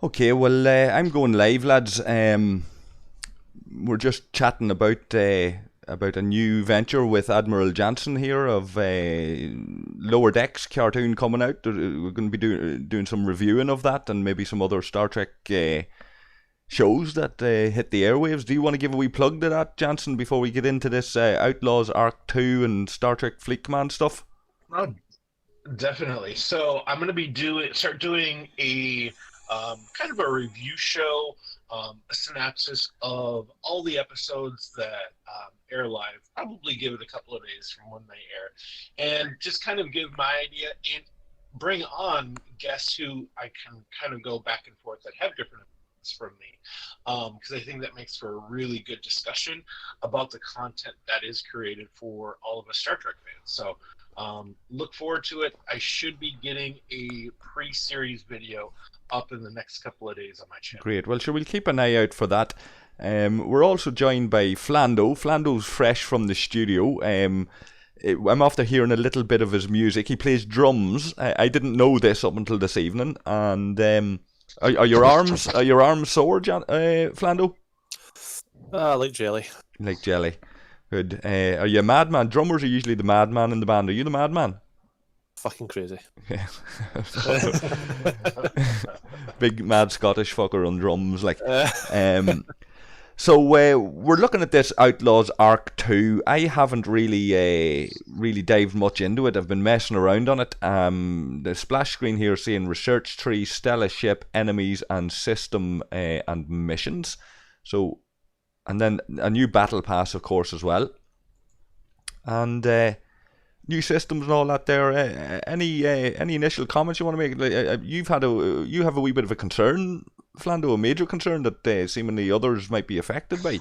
Okay, well, I'm going live, lads. We're just chatting about a new venture with Admiral Jansen here of Lower Decks cartoon coming out. We're going to be doing some reviewing of that and maybe some other Star Trek shows that hit the airwaves. Do you want to give a wee plug to that, Jansen, before we get into this Outlaws Arc 2 and Star Trek Fleet Command stuff? Oh, definitely. So I'm going to be start doing a kind of a review show, a synopsis of all the episodes that air live. Probably give it a couple of days from when they air, and just kind of give my idea and bring on guests who I can kind of go back and forth that have different opinions from me, because I think that makes for a really good discussion about the content that is created for all of us Star Trek fans. So look forward to it. I should be getting a pre-series video up in the next couple of days on my channel. Great. Well, sure, we'll keep an eye out for that. We're also joined by Flando. Flando's fresh from the studio. I'm after hearing a little bit of his music. He plays drums. I didn't know this up until this evening. And are your arms sore, Flando? Like jelly. Like jelly. Good. Are you a madman? Drummers are usually the madman in the band. Are you the madman? Fucking crazy. Yeah. Big mad Scottish fucker on drums, like. So we're looking at this Outlaws Arc 2. I haven't really dived much into it. I've been messing around on it. The splash screen here is saying research tree, Stella ship, enemies, and system and missions. So, and then a new battle pass, of course, as well. And new systems and all that there. Any initial comments you want to make? You have a wee bit of a concern, Flando, a major concern that seemingly others might be affected by.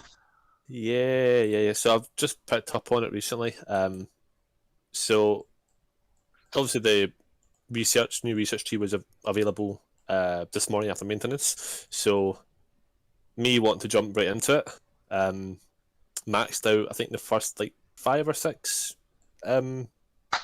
Yeah. So I've just picked up on it recently. So obviously the new research tree was available this morning after maintenance. So me wanting to jump right into it. Maxed out, I think, the first 5 or 6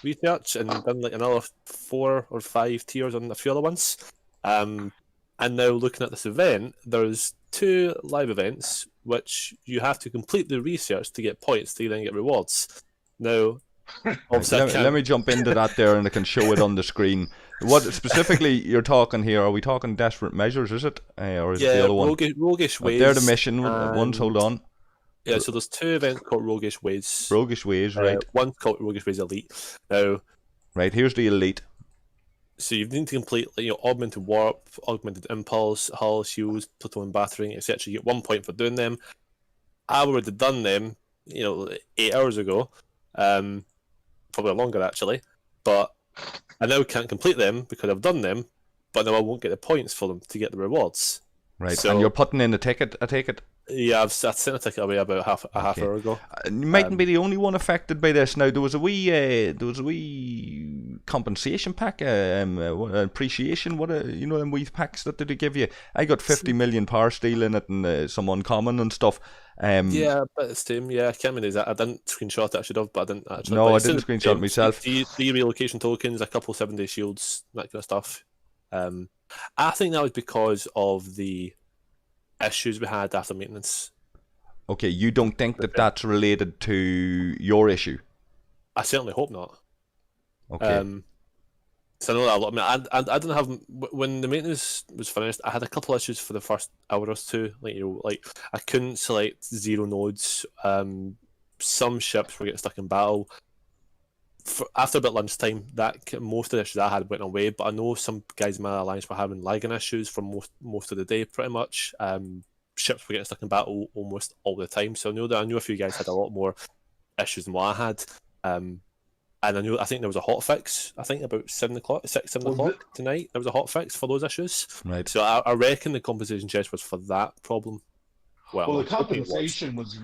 research, and done another 4 or 5 tiers on a few other ones. And now looking at this event, there's 2 live events which you have to complete the research to get points to then get rewards. Now, let me jump into that there, and I can show it on the screen. What specifically you're talking here? Are we talking Desperate Measures? Is it, or is it the other one? Roguish Ways. They're the mission ones. Hold on. Yeah, so there's 2 events called Roguish Ways. Roguish Ways, right. One's called Roguish Ways Elite. Now, right, here's the Elite. So you need to complete Augmented Warp, Augmented Impulse, Hull, Shields, Plutonium Battering, etc. You get 1 point for doing them. I would have done them, 8 hours ago. Probably longer, actually. But I now can't complete them because I've done them, but now I won't get the points for them to get the rewards. Right, so, and you're putting in a ticket, I take it? Yeah, I sent a ticket away about half hour ago. You mightn't be the only one affected by this. Now there was a wee compensation pack, appreciation. Them wee packs that did it give you? I got 50 million power steel in it and some uncommon and stuff. Yeah, but it's same. Yeah, I can't remember that. I didn't screenshot it. I should have, but I didn't actually. No, I didn't screenshot it myself. 3 relocation tokens, a couple 7-day shields, that kind of stuff. I think that was because of the issues we had after maintenance. Okay, you don't think that that's related to your issue? I certainly hope not. Okay. So I know that a lot. I mean, I didn't have, when the maintenance was finished, I had a couple issues for the first hour or two. I couldn't select 0 nodes. Some ships were getting stuck in battle. After about lunchtime, most of the issues I had went away, but I know some guys in my alliance were having lagging issues for most of the day, pretty much. Ships were getting stuck in battle almost all the time, so I knew a few guys had a lot more issues than what I had. And I think there was a hot fix. I think about 7 o'clock tonight, there was a hot fix for those issues. Right. So I reckon the compensation chest was for that problem. Well, the compensation was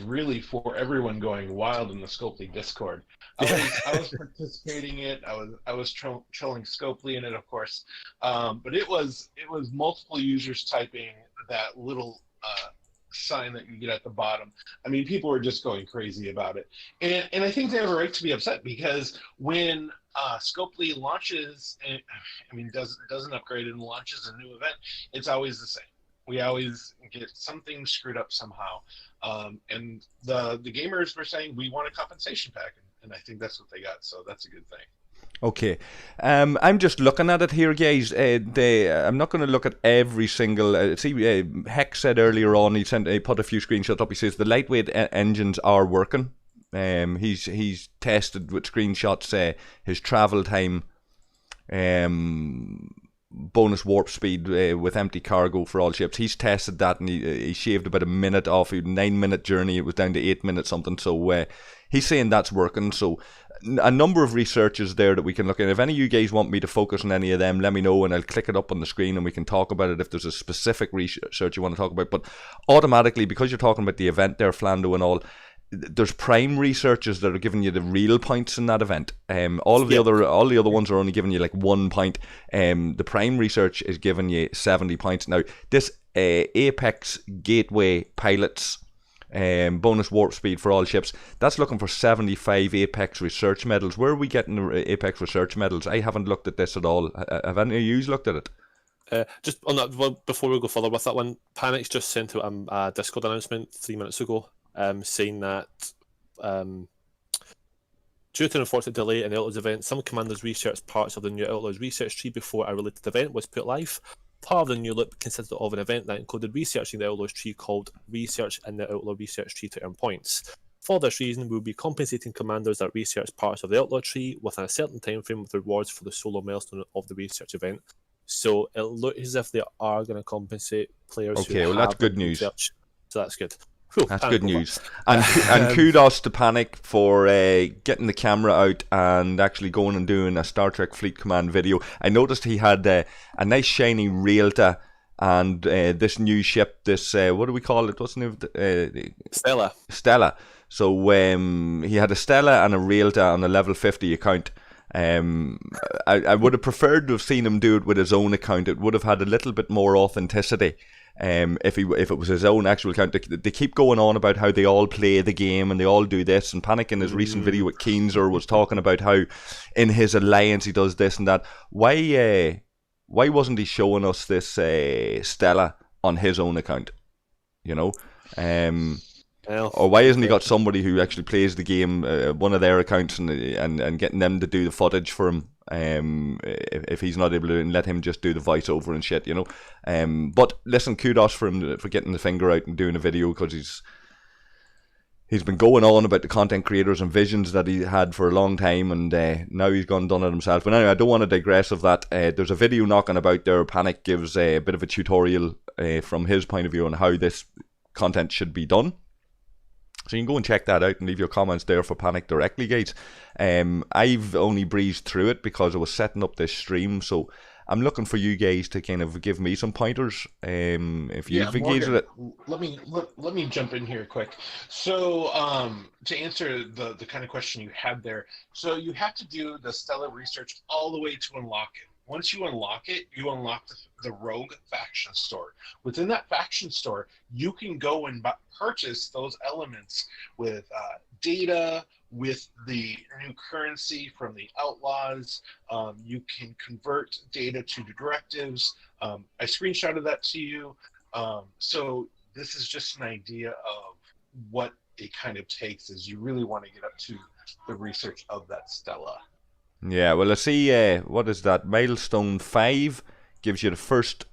really for everyone going wild in the Scopely Discord. I was participating in it. I was trolling Scopely in it, of course. But it was multiple users typing that little sign that you get at the bottom. I mean, people were just going crazy about it, and I think they have a right to be upset because when Scopely launches, doesn't upgrade and launches a new event, it's always the same. We always get something screwed up somehow. And the gamers were saying we want a compensation pack, and I think that's what they got. So that's a good thing. Okay, I'm just looking at it here, guys. I'm not going to look at every single. See, Heck said earlier on, he put a few screenshots up. He says the lightweight engines are working. He's tested with screenshots his travel time, bonus warp speed with empty cargo for all ships. He's tested that, and he shaved about a minute off. A 9-minute journey, it was down to 8 minutes something. So he's saying that's working. So a number of researches there that we can look at. If any of you guys want me to focus on any of them, let me know, and I'll click it up on the screen and we can talk about it if there's a specific research you want to talk about. But automatically, because you're talking about the event there, Flando and all, there's prime researchers that are giving you the real points in that event. All the other ones are only giving you like 1 point. The prime research is giving you 70 points. Now, this Apex Gateway Pilots bonus warp speed for all ships, that's looking for 75 Apex research medals. Where are we getting the Apex research medals? I haven't looked at this at all. Have any of you looked at it? Just on that, well, before we go further with that one, Panic's just sent out a Discord announcement 3 minutes ago, saying that due to an unfortunate delay in the Outlaws event, some commanders researched parts of the new Outlaws research tree before a related event was put live. Part of the new loop consisted of an event that included researching the Outlaws tree called Research in the Outlaw Research Tree to earn points. For this reason, we'll be compensating commanders that research parts of the Outlaw tree within a certain time frame with rewards for the solo milestone of the research event. So it looks as if they are going to compensate players. Okay, who well, that's good news. Research. So that's good. Whew, that's good news. And kudos to Panic for getting the camera out and actually going and doing a Star Trek Fleet Command video. I noticed he had a nice shiny Realta and this new ship, this, what do we call it? What's the name? Stella. So he had a Stella and a Realta on a level 50 account. I would have preferred to have seen him do it with his own account. It would have had a little bit more authenticity. If it was his own actual account. They keep going on about how they all play the game and they all do this, and Panic in his recent video with Keenzer was talking about how in his alliance he does this and that. Why wasn't he showing us this Stella on his own account? You know? Or why hasn't he got somebody who actually plays the game, one of their accounts, and getting them to do the footage for him? If he's not able to, and let him just do the voiceover and shit, you know. But listen, kudos for him for getting the finger out and doing a video, because he's been going on about the content creators and visions that he had for a long time, and now he's gone and done it himself. But anyway, I don't want to digress of that. There's a video knocking about there. Panic gives a bit of a tutorial from his point of view on how this content should be done. So you can go and check that out and leave your comments there for Panic directly, guys. I've only breezed through it because I was setting up this stream, so I'm looking for you guys to kind of give me some pointers if you've engaged with it. Let me jump in here quick. So to answer the kind of question you had there, so you have to do the Stella research all the way to unlock it. Once you unlock it, you unlock the Rogue faction store. Within that faction store, you can go and purchase those elements with data, with the new currency from the Outlaws. You can convert data to directives. I screenshotted that to you. So this is just an idea of what it kind of takes, as you really want to get up to the research of that Stella. Yeah, well, I see, what is that? Milestone 5 gives you the first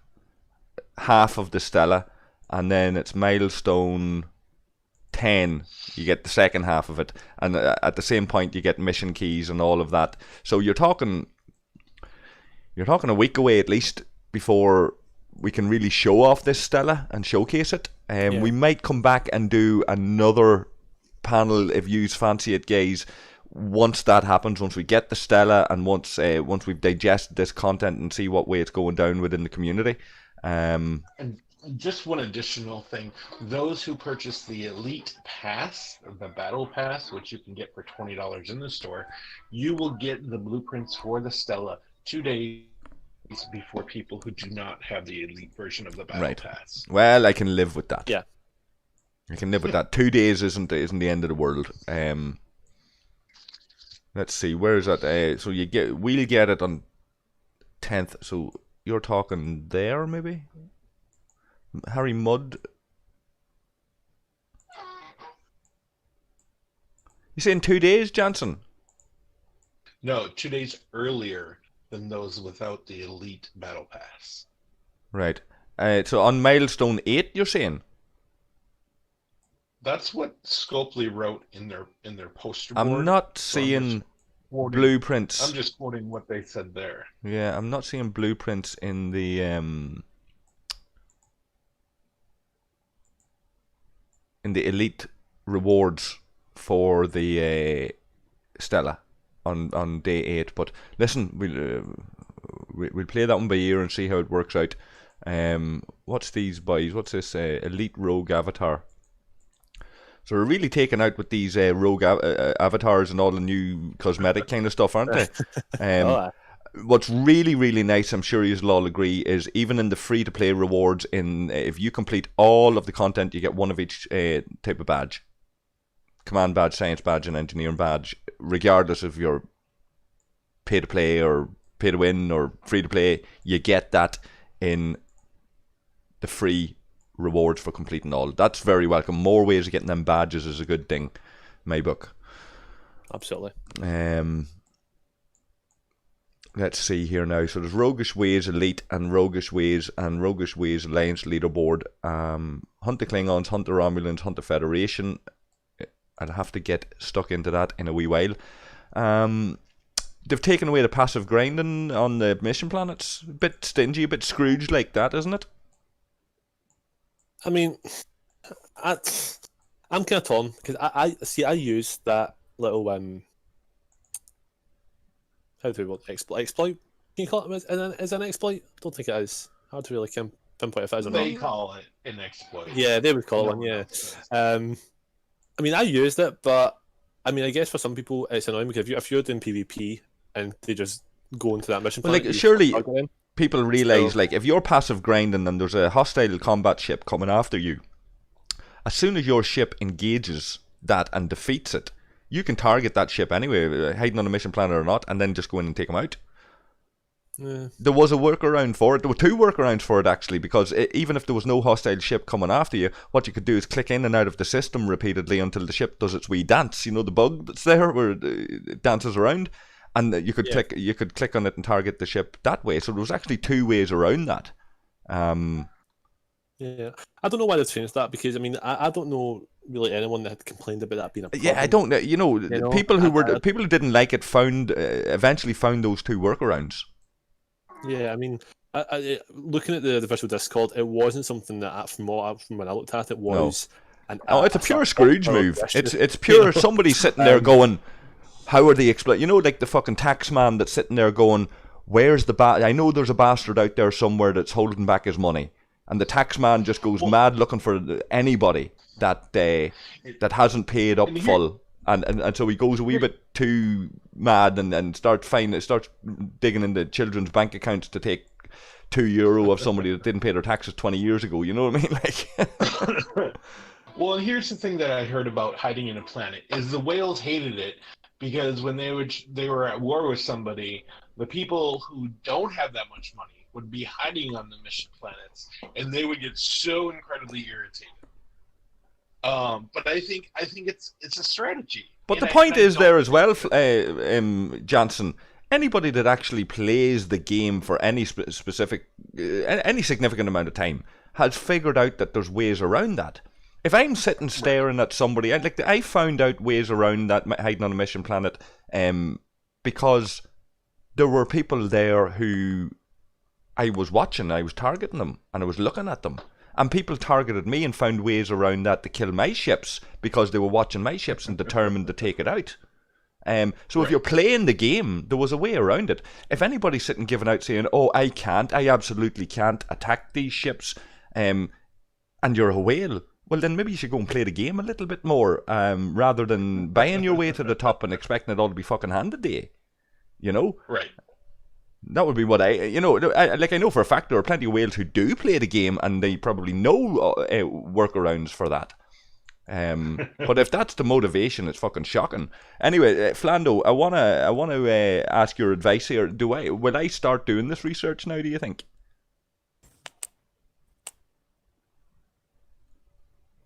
half of the Stella, and then it's Milestone 10, you get the second half of it, and at the same point you get mission keys and all of that. So you're talking a week away at least before we can really show off this Stella and showcase it. We might come back and do another panel if you fancy it, guys. Once that happens, once we get the Stella, and once we've digested this content and see what way it's going down within the community. And just one additional thing, those who purchase the Elite Pass, the Battle Pass, which you can get for $20 in the store, you will get the blueprints for the Stella 2 days before people who do not have the Elite version of the Battle Pass. Well, I can live with that. Yeah, I can live with that. 2 days isn't the end of the world. Let's see, where is that? So we'll get it on 10th. So you're talking there, maybe? Harry Mudd. You saying 2 days, Jansen? No, 2 days earlier than those without the Elite Battle Pass. Right. So on Milestone 8, you're saying? That's what Scopely wrote in their poster board. I'm not seeing blueprints. I'm just quoting what they said there. Yeah, I'm not seeing blueprints in the elite rewards for the Stella on day 8. But listen, we'll play that one by ear and see how it works out. What's these boys? What's this elite rogue avatar? So we're really taken out with these rogue avatars and all the new cosmetic kind of stuff, aren't they? What's really, really nice, I'm sure you'll all agree, is even in the free-to-play rewards, if you complete all of the content, you get one of each type of badge. Command badge, science badge, and engineering badge, regardless if you're pay-to-play or pay-to-win or free-to-play, you get that in the free rewards for completing all. That's very welcome. More ways of getting them badges is a good thing, my book. Absolutely. Let's see here now. So there's Roguish Ways Elite and Roguish Ways Alliance leaderboard. Hunt the Klingons, Hunt the Romulans, Hunt the Federation. I'll have to get stuck into that in a wee while. They've taken away the passive grinding on the mission planets. A bit stingy, a bit Scrooge like that, isn't it? I mean, I'm kind of torn because I use that little how do we want exploit? Can you call it as an exploit? I don't think it is. Hard to really pinpoint if it is or not. They call it an exploit. Yeah, they would call it one. Yeah. I mean, I used it, but I mean, I guess for some people it's annoying because if you're doing PvP and they just go into that mission. Well, like surely people realise, like, if you're passive grinding and there's a hostile combat ship coming after you, as soon as your ship engages that and defeats it, you can target that ship anyway, hiding on a mission planet or not, and then just go in and take them out. Yeah. There was a workaround for it. There were 2 workarounds for it, actually, because even if there was no hostile ship coming after you, what you could do is click in and out of the system repeatedly until the ship does its wee dance. You know, the bug that's there where it dances around? And you could click on it and target the ship that way. So there was actually 2 ways around that. Yeah, I don't know why they changed that because I mean I don't know really anyone that had complained about that being a problem. Yeah, I don't. People who didn't like it eventually found those 2 workarounds. Yeah, I mean, looking at the visual Discord, it wasn't something that from when I looked at it was. No. It's a pure Scrooge move. It's pure somebody sitting there going, how are they explain? You know, like the fucking tax man that's sitting there going, where's the I know there's a bastard out there somewhere that's holding back his money, and the tax man just goes mad looking for anybody that hasn't paid up full, and so he goes a wee bit too mad and starts digging into children's bank accounts to take €2 of somebody that didn't pay their taxes 20 years ago. You know what I mean? Like. Well, here's the thing that I heard about hiding in a planet is the whales hated it. Because when they were at war with somebody, the people who don't have that much money would be hiding on the mission planets, and they would get so incredibly irritated. But I think it's a strategy. But the point is there as well, Jansen. Anybody that actually plays the game for any specific, any significant amount of time has figured out that there's ways around that. If I'm sitting staring at somebody, I found out ways around that hiding on a mission planet, because there were people there who I was watching, I was targeting them, and I was looking at them. And people targeted me and found ways around that to kill my ships because they were watching my ships and determined to take it out. If you're playing the game, there was a way around it. If anybody's sitting giving out saying, oh, I absolutely can't attack these ships, and you're a whale, well, then maybe you should go and play the game a little bit more, rather than buying your way to the top and expecting it all to be fucking handed to you. You know? Right. That would be what I know for a fact there are plenty of whales who do play the game and they probably know workarounds for that. But if that's the motivation, it's fucking shocking. Anyway, Flando, I wanna ask your advice here. Will I start doing this research now? Do you think?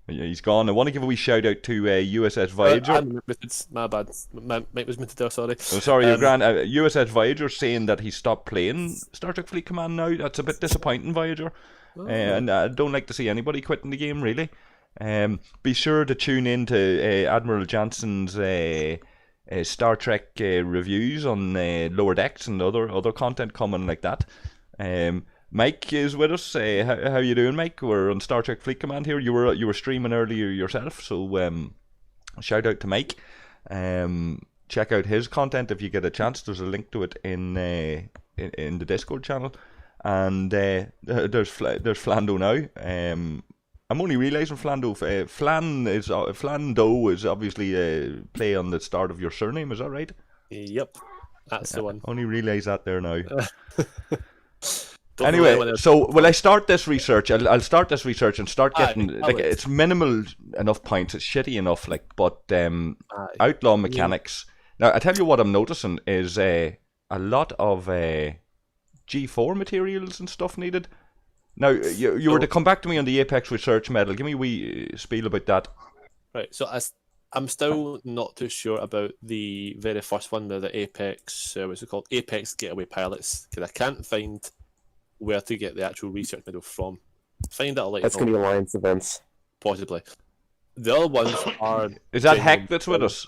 Yeah, he's gone. I want to give a wee shout out to USS Voyager. It's my bad. My mic was muted there. Sorry. Oh, sorry, your grand. USS Voyager saying that he stopped playing Star Trek Fleet Command now. That's a bit disappointing, Voyager. And I don't like to see anybody quitting the game, really. Be sure to tune in to Admiral Jansen's Star Trek reviews on Lower Decks and other content coming like that. Mike is with us. How you doing, Mike? We're on Star Trek Fleet Command here. You were streaming earlier yourself, so shout out to Mike. Check out his content if you get a chance. There's a link to it in the Discord channel. And there's Flando now. I'm only realising Flando is obviously play on the start of your surname. Is that right? Yep, that's the one. Only realise that there now. Anyway, so will I start this research? I'll start this research and start getting it's minimal enough points. It's shitty enough, but outlaw mechanics. Now I tell you what I'm noticing is a lot of G4 materials and stuff needed. Now you were to come back to me on the Apex Research Medal. Give me a wee spiel about that. Right. So I'm still not too sure about the very first one, the Apex. What's it called? Apex Getaway Pilots, because I can't find where to get the actual research medal from. Find that later. That's going to be Alliance events. Possibly. The other ones are... Is that Heck that's with us?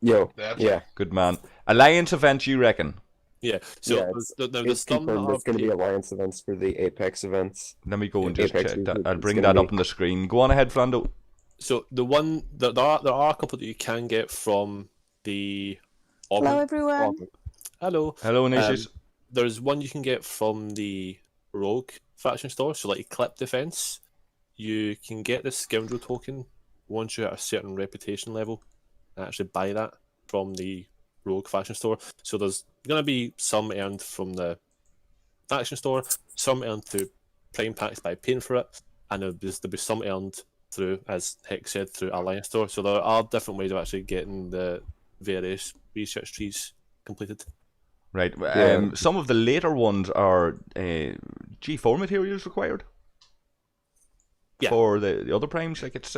Yo, yeah. Good man. Alliance events, you reckon? Yeah. So it's confirmed there's going to be Alliance events for the Apex events. Let me go and just check that. I'll bring that up on the screen. Go on ahead, Flando. So there are a couple that you can get from the... Hello, everyone. Hello. Hello, Inesias. There's one you can get from the Rogue faction store, so like Eclipse Defense. You can get the Scoundrel token once you're at a certain reputation level and actually buy that from the Rogue faction store. So there's going to be some earned from the faction store, some earned through Prime Packs by paying for it, and there'll be some earned through, as Heck said, through Alliance store. So there are different ways of actually getting the various research trees completed. Right. Some of the later ones are G4 materials required. Yeah. For the other primes, like it's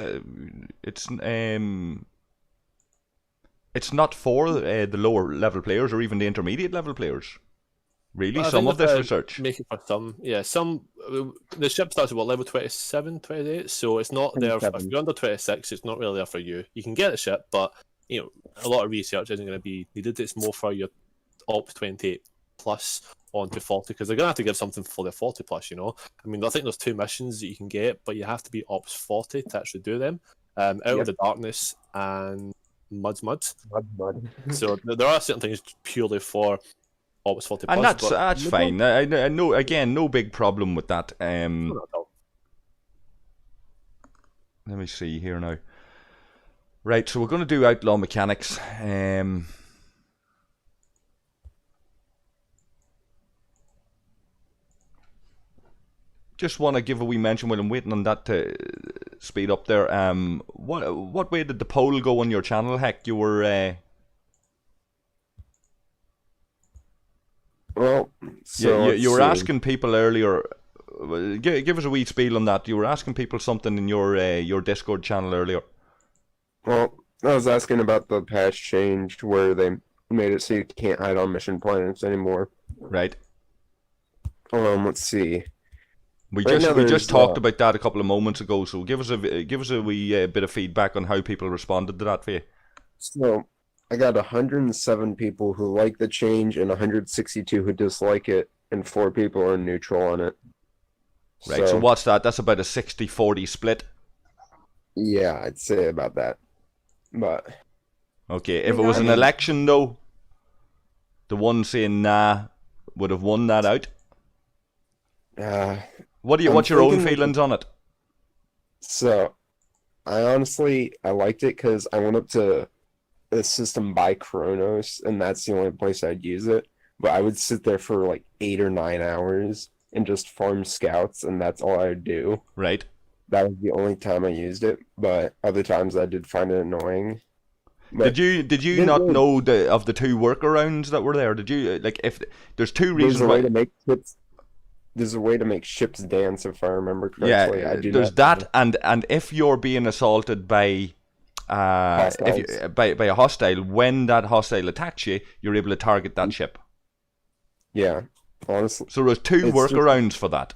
not for the lower level players or even the intermediate level players. Really, some of this research. Make it for some, yeah. Some the ship starts at level 27, 28, so it's not there. If you're under 26, it's not really there for you. You can get the ship, but a lot of research isn't going to be needed. It's more for your Ops 28 plus onto 40, because they're going to have to give something for the 40 plus, I mean, I think there's 2 missions that you can get, but you have to be Ops 40 to actually do them. Out of the Darkness and Mud. So there are certain things purely for Ops 40 plus. And that's fine. I know, again, no big problem with that. Let me see here now. Right, so we're going to do outlaw mechanics. Just want to give a wee mention while I'm waiting on that to speed up there. What way did the poll go on your channel, Heck? You were... Well, so you were asking people earlier... Give us a wee spiel on that. You were asking people something in your Discord channel earlier. Well, I was asking about the patch change where they made it so you can't hide on mission planets anymore. Right. Let's see. We just talked about that a couple of moments ago, so give us a wee bit of feedback on how people responded to that for you. So I got 107 people who like the change and 162 who dislike it, and 4 people are neutral on it. Right, so what's that? That's about a 60-40 split. Yeah, I'd say about that. But okay, if it was an election though, the one saying nah would have won that out. What's your own feelings on it? So, I liked it because I went up to the system by Chronos, and that's the only place I'd use it. But I would sit there for like 8 or 9 hours and just farm scouts, and that's all I'd do. Right. that was the only time I used it, but other times I did find it annoying. But Did you didn't not really- know of the two workarounds that were there? Did you like if there's two there's reasons a why? way to make ships. There's a way to make ships dance, if I remember correctly. I Yeah, do there's not that, and if you're being assaulted by if Hostiles. you, by a hostile, when that hostile attacks you, you're able to target that ship. Yeah, honestly, So there's two it's just workarounds for that.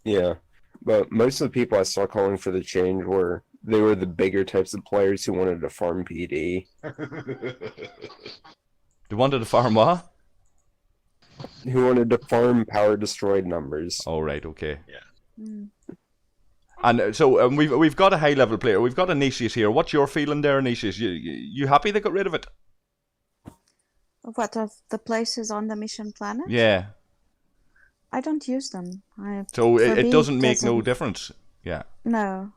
yeah. But most of the people I saw calling for the change were the bigger types of players who wanted to farm PD. They wanted to farm what? Who wanted to farm power destroyed numbers. Oh right, okay. Mm. And so we've got a high level player. We've got Inesias here. What's your feeling there, Inesias? You happy they got rid of it? What of the places on the mission planet? Yeah. I don't use them. So For it me, doesn't make no doesn't- difference. Yeah. No.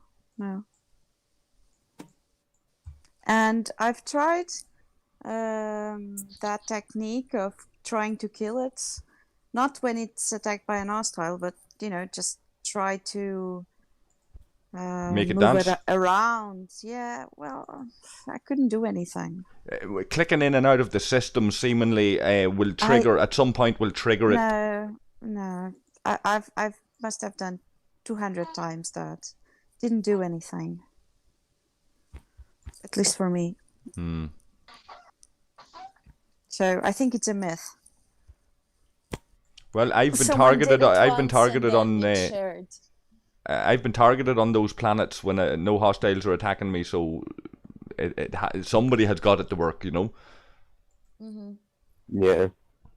And I've tried that technique of trying to kill it, not when it's attacked by an hostile, but just try to Make it move dance? it around. Yeah, well, I couldn't do anything. Clicking in and out of the system seemingly will trigger at some point. Will trigger it. No. I've must have done 200 times that. Didn't do anything. At least for me. Hmm. So I think it's a myth. Well, I've been Someone targeted. did it I've been once targeted and on. then it shared. I've been targeted on those planets when no hostiles are attacking me. So somebody has got it to work. Mm-hmm. Yeah.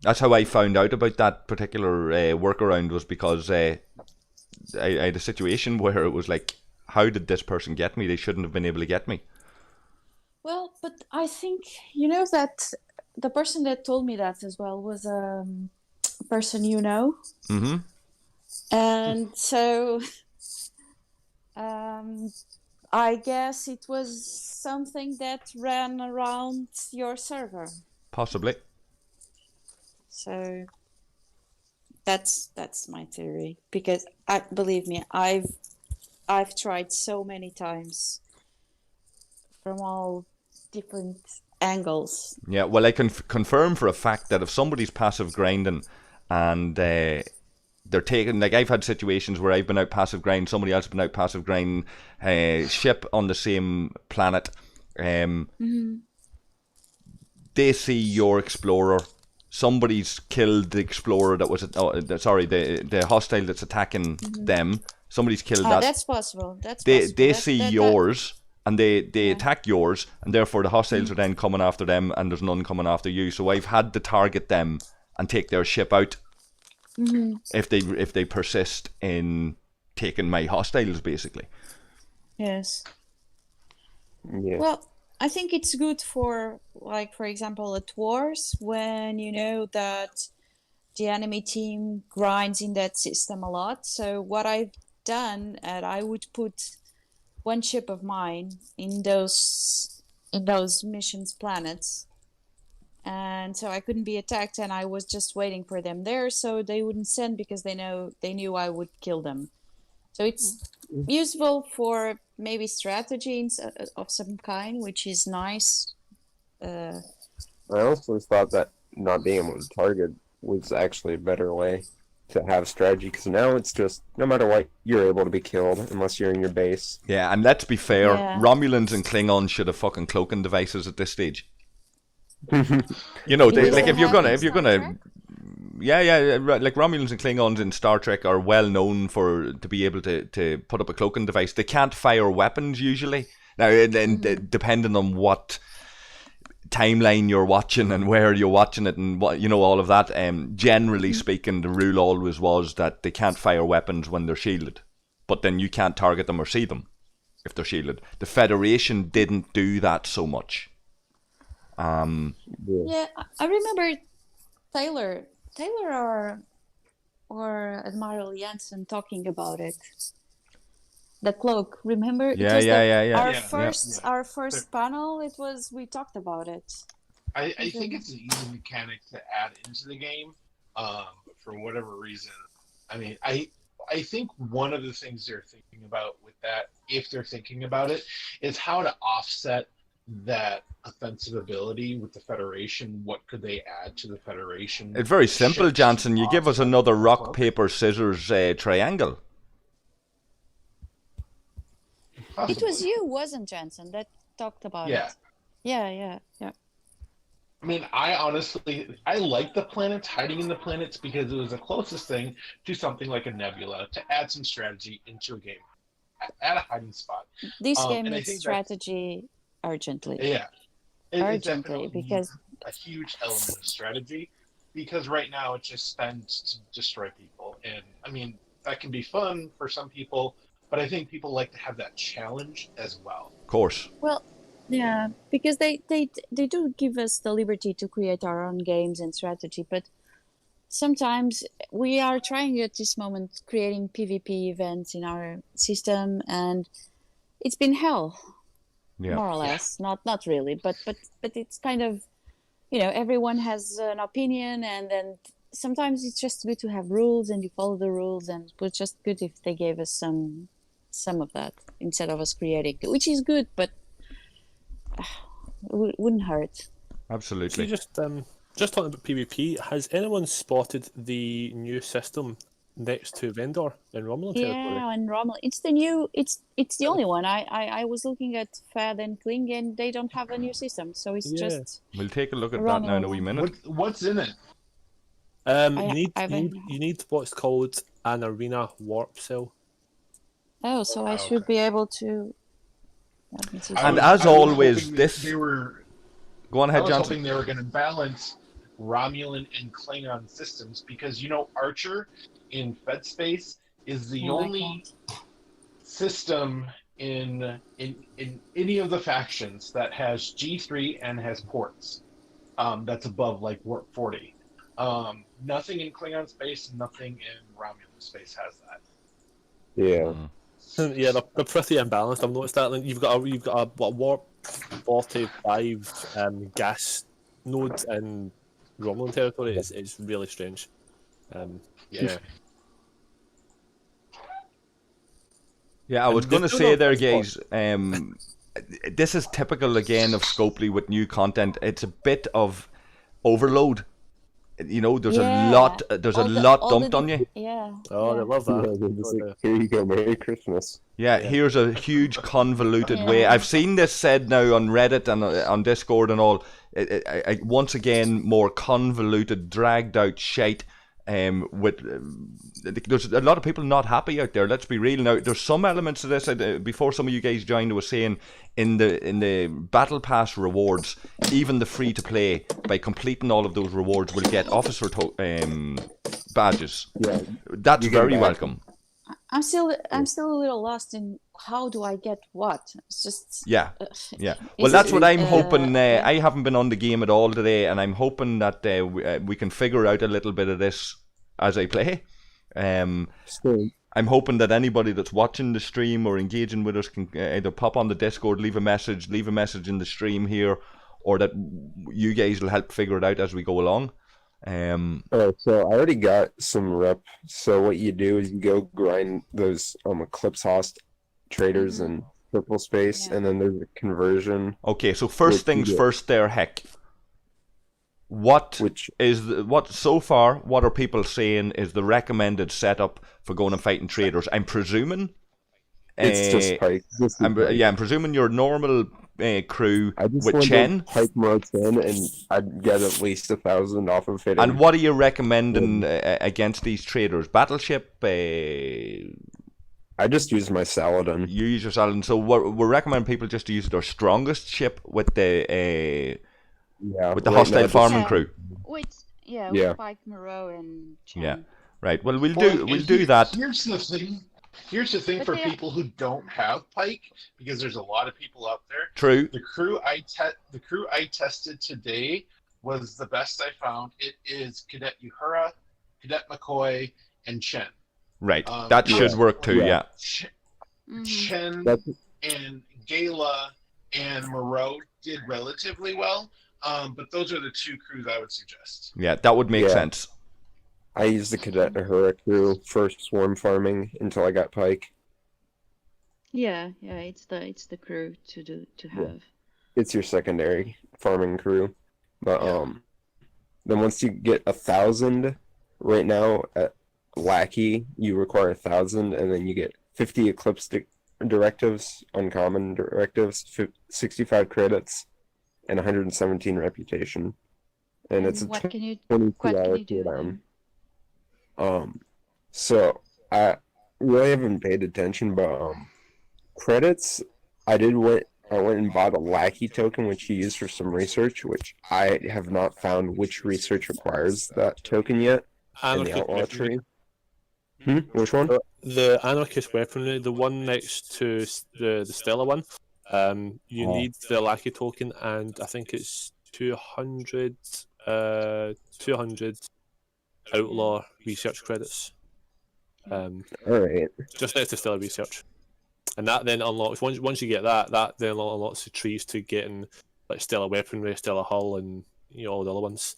That's how I found out about that particular workaround, was because I had a situation where it was like, how did this person get me? They shouldn't have been able to get me. Well, but I think that the person that told me that as well was a person Mm-hmm. and so I guess it was something that ran around your server. Possibly. So that's my theory, because believe me, I've tried so many times from all different angles. Yeah, well, I can confirm for a fact that if somebody's passive grinding and they're taking, like, I've had situations where I've been out passive grind, somebody else has been out passive grind, ship on the same planet, they see your explorer, somebody's killed the explorer that was, the hostile that's attacking them, somebody's killed that. That's possible. They see yours. And they attack yours, and therefore the hostiles are then coming after them, and there's none coming after you. So I've had to target them and take their ship out if they persist in taking my hostiles, basically. Yes. Yeah. Well, I think it's good for, like, for example, at wars, when you know that the enemy team grinds in that system a lot. So what I've done, and I would put one ship of mine in those missions planets, and so I couldn't be attacked, and I was just waiting for them there, so they wouldn't send, because they knew I would kill them. So it's useful for maybe strategies of some kind, which is nice. I also thought that not being able to target was actually a better way to have strategy, because now it's just, no matter what, you're able to be killed unless you're in your base. Yeah, and let's be fair, Yeah. Romulans and Klingons should have fucking cloaking devices at this stage. Do They, they like, if you're have gonna, in Star Trek? yeah, right, like Romulans and Klingons in Star Trek are well known to be able to put up a cloaking device. They can't fire weapons usually. Now, and depending on what timeline you're watching and where you're watching it and what, all of that, generally speaking, the rule always was that they can't fire weapons when they're shielded, but then you can't target them or see them if they're shielded. The Federation didn't do that so much. Yeah, I remember Taylor or Admiral Jansen talking about it. The cloak, remember? It was Yeah. Our first panel. We talked about it. I think it's an easy mechanic to add into the game, for whatever reason. I mean, I think one of the things they're thinking about with that, if they're thinking about it, is how to offset that offensive ability with the Federation. What could they add to the Federation? It's very simple, ships Jansen. to You give us offset another the rock, cloak? paper, scissors triangle. It Possibly. was you, wasn't Jansen, that talked about Yeah. it. Yeah. I mean, I like the planets, hiding in the planets, because it was the closest thing to something like a nebula to add some strategy into a game, add a hiding spot. This game and I needs think strategy urgently. Yeah, it's Urgently, definitely because a huge element of strategy. Because right now it's just spent to destroy people, and I mean that can be fun for some people, but I think people like to have that challenge as well. Of course. well, yeah, because they do give us the liberty to create our own games and strategy, but sometimes we are trying at this moment creating PvP events in our system, and it's been hell, Yeah. more or less. Not really, but it's kind of, everyone has an opinion, and then sometimes it's just good to have rules and you follow the rules, and it was just good if they gave us some of that instead of us creating, which is good, but it wouldn't hurt. Absolutely. See, just talking about PvP, has anyone spotted the new system next to Vendor in Romulan territory? Yeah, and Rommel, it's the new, it's the only one. I was looking at Fad and Kling, and they don't have a new system, so it's Yeah. just We'll take a look at that now in a wee minute. What's in it? You need what's called an arena warp cell. oh, so I should be able to. Let me see. And I as was always, hoping that this- they were. Go on I ahead, was Jansen. hoping they were going to balance Romulan and Klingon systems, because Archer in Fed Space is the Oh, I only can't. system in any of the factions that has G3 and has ports. That's above like warp 40. Nothing in Klingon space, nothing in Romulan space has that. Yeah. Yeah, they're pretty imbalanced. I've noticed that. Like, you've got a warp 45 gas node in Romulan territory. It's really strange. Yeah. Yeah, I was And going to they've say still there, got guys, this is typical again of Scopely with new content. It's a bit of overload. There's Yeah. a lot. There's All a the- lot all dumped the on you. Yeah. Oh, yeah. they love Yeah, that. they're just like, here you go, Merry Christmas. Yeah, Yeah. here's a huge convoluted way. Yeah. I've seen this said now on Reddit and on Discord and all. Once again, more convoluted, dragged out shite. There's a lot of people not happy out there. Let's be real now. There's some elements of this. Before some of you guys joined, I was saying in the battle pass rewards, even the free to play, by completing all of those rewards, will get officer badges. Yeah. That's You get very badges. welcome. I'm still a little lost in how do I get what. It's just Yeah. Yeah, Is well, that's it, what I'm hoping. yeah. I haven't been on the game at all today, and I'm hoping that we can figure out a little bit of this as I play. So, I'm hoping that anybody that's watching the stream or engaging with us can either pop on the Discord, leave a message in the stream here, or that you guys will help figure it out as we go along. so I already got some rep. So what you do is you go grind those Eclipse Host traders in purple space, Yeah. and then there's a conversion, Okay, so first Which things you get. first there, Heck. What which so far, what are people saying is the recommended setup for going and fighting traders? I'm presuming it's just Pike. Just the Pike. I'm presuming your normal crew I just with went Chen. to Pike mode 10, and I'd get at least 1,000 off of it. And what are you recommending against these traders? Battleship? I just use my Saladin. You use your Saladin. So we're recommending people just to use their strongest ship with the Yeah. with the right hostile now, farming Yeah. crew. with Yeah. Spike, Moreau, and Chen. Yeah. Right. Well, we'll Well, do that. Here's the thing. Here's the thing But for they- people who don't have Pike, because there's a lot of people out there. True. The crew I tested today was the best I found. It is Cadet Uhura, Cadet McCoy, and Chen. Right. That should work too. Yeah. Yeah. Mhm. Chen That's and Gala and Moreau did relatively well, but those are the two crews I would suggest. Yeah. That would make Yeah. sense. I used the Cadet Uhura crew for swarm farming until I got Pike. Yeah, it's the crew to have. It's your secondary farming crew. But Yeah. then once you get 1,000, right now at Lackey you require 1,000, and then you get 50 Eclipse directives, uncommon directives, 65 credits, and 117 reputation. And it's a what can you 22-hour do cooldown. then? So I really haven't paid attention, but credits, I went and bought a Lackey token, which you use for some research, which I have not found which research requires that token yet in the Anarchist Outlaw weaponry. tree. Which one? The anarchist weaponry, the one next to the Stella one. You need the Lackey token, and I think it's 200 Outlaw research credits. Alright. Just next to Stella research. And that then unlocks, once you get that then unlocks the trees to getting like Stella weaponry, Stella hull, and all the other ones.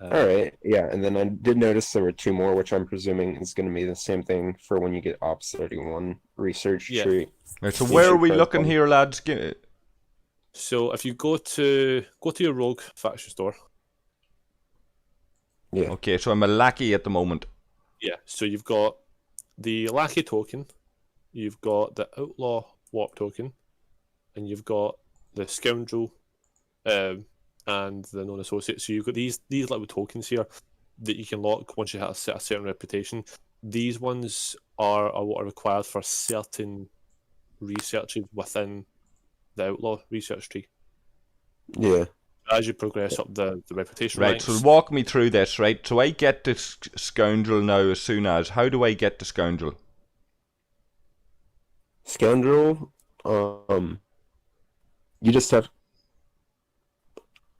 Alright, yeah, and then I did notice there were 2 more, which I'm presuming is going to be the same thing for when you get Ops 31 research tree. Right, so where are we looking here, lads? So if you go to your rogue faction store. Yeah. Okay, so I'm a lackey at the moment. Yeah, so you've got the Lackey token, you've got the Outlaw Warp token, and you've got the Scoundrel and the Known Associate. So you've got these little tokens here that you can lock once you have a certain reputation. These ones are what are required for certain researches within the Outlaw research tree. Yeah. As you progress up the reputation Right, ranks. so walk me through this, right? So I get the Scoundrel now as soon as. How do I get the Scoundrel? Scoundrel, you just have...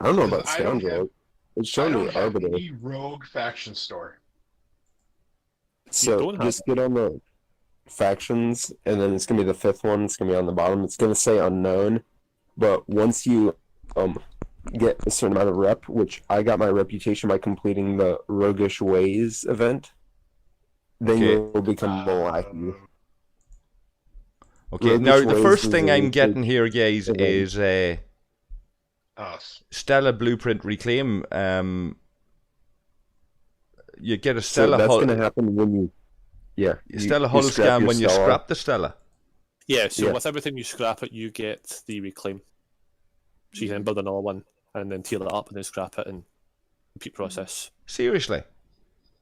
I don't know about I don't Scoundrel. have- It's I showing don't me have Arbiter. any rogue faction store. So don't have just get on the factions, and then it's gonna be the 5th one. It's gonna be on the bottom. It's gonna say unknown, but once you get a certain amount of rep, which I got my reputation by completing the Roguish Ways event, then Okay. you'll become a lackey. Okay, Roguish now the Ways first is thing a I'm getting research here, guys, event. is Stella Blueprint Reclaim. You get a So Stella that's hull. gonna happen when you, Stella you hull scrap scan your when you Stella. scrap the Stella. Yeah, so Yeah. with everything you scrap it, you get the reclaim. So you can then build another one and then tear it up and then scrap it and repeat process. Seriously.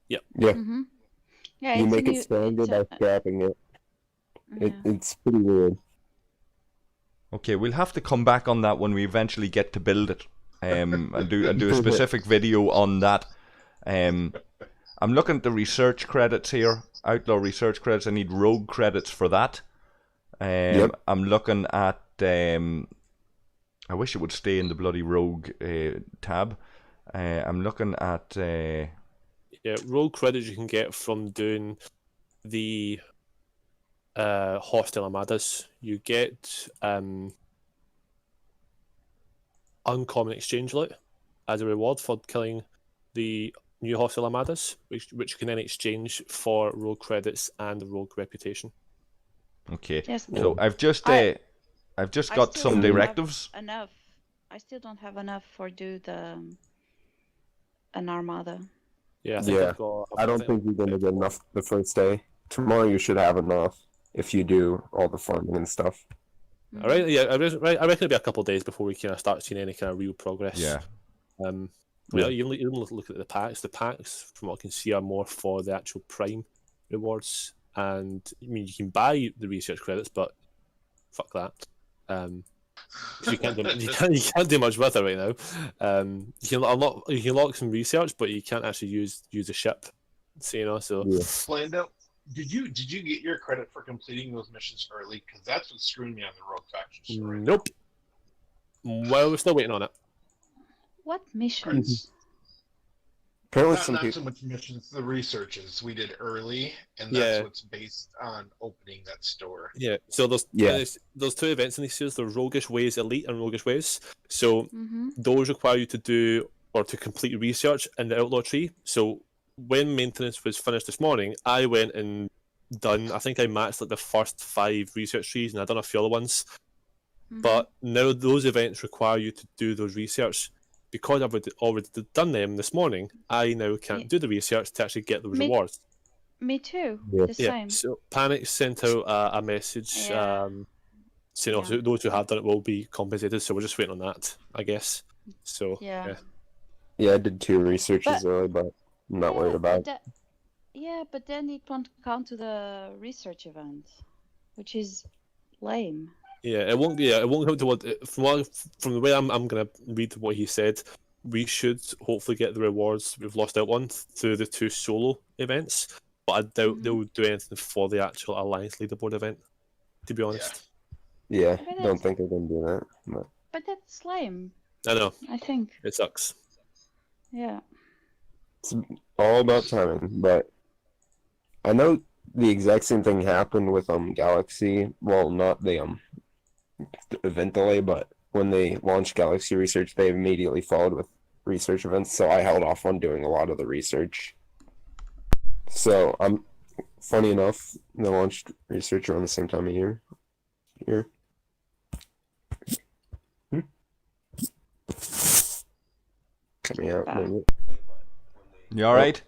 Yeah, Mm-hmm. Yeah, you it's make a it new, stronger it's by a, scrapping it. yeah. It's pretty weird. Okay, we'll have to come back on that when we eventually get to build it, and do a specific video on that. I'm looking at the research credits here, Outlaw research credits. I need rogue credits for that. Yep. I'm looking at. I wish it would stay in the bloody rogue tab. I'm looking at. Yeah, rogue credits you can get from doing the hostile armadas. You get uncommon exchange loot as a reward for killing the new hostile armadas, which you can then exchange for rogue credits and rogue reputation. Okay, Yes, so I've just I got still some don't have directives. enough. I still don't have enough for do the an armada. Yeah, I think Yeah, I've got. I don't think you're gonna get enough the first day. Tomorrow you should have enough if you do all the farming and stuff. All right, yeah, I reckon it'll be a couple of days before we kind of start seeing any kind of real progress. Yeah. Well, you look at the packs. The packs, from what I can see, are more for the actual prime rewards. And I mean, you can buy the research credits, but fuck that. 'Cause you can't do much with it right now. You can lock some research, but you can't actually use a ship. So so Yeah. Flando, did you get your credit for completing those missions early? Because that's what's screwing me on the rogue faction store. Right nope. Well, we're still waiting on it. What now. missions? Apparently Not, some not people. so much missions, the researches we did early, and Yeah. that's what's based on opening that store. Yeah. So there's two events in these series: the Roguish Ways Elite and Roguish Ways. So Mm-hmm. those require you to do or to complete research in the Outlaw tree. So when maintenance was finished this morning, I went and done. I think I matched like the first 5 research trees, and I done a few other ones. But now those events require you to do those research. Because I've already done them this morning, I now can't do the research to actually get those rewards. Me too. Yeah. The same. So Panic sent out a message Yeah. saying also those who have done it will be compensated. So we're just waiting on that, I guess. So Yeah. Yeah, I did 2 researches But- early, but I'm not worried about it. But then it won't count to the research event, which is lame. Yeah, it won't. Yeah, it won't come to what from the way I'm gonna read what he said. We should hopefully get the rewards we've lost out on through the 2 solo events, but I doubt they'll do anything for the actual Alliance leaderboard event. To be honest, Yeah, But don't that's- think they're gonna do that. But But that's lame, I know I think. it sucks. Yeah. it's all about timing. But I know the exact same thing happened with Galaxy. Well, not the event delay, but when they launched Galaxy Research, they immediately followed with research events. So I held off on doing a lot of the research. So funny enough, they launched research around the same time of year. Here. Coming out. Maybe. You all right?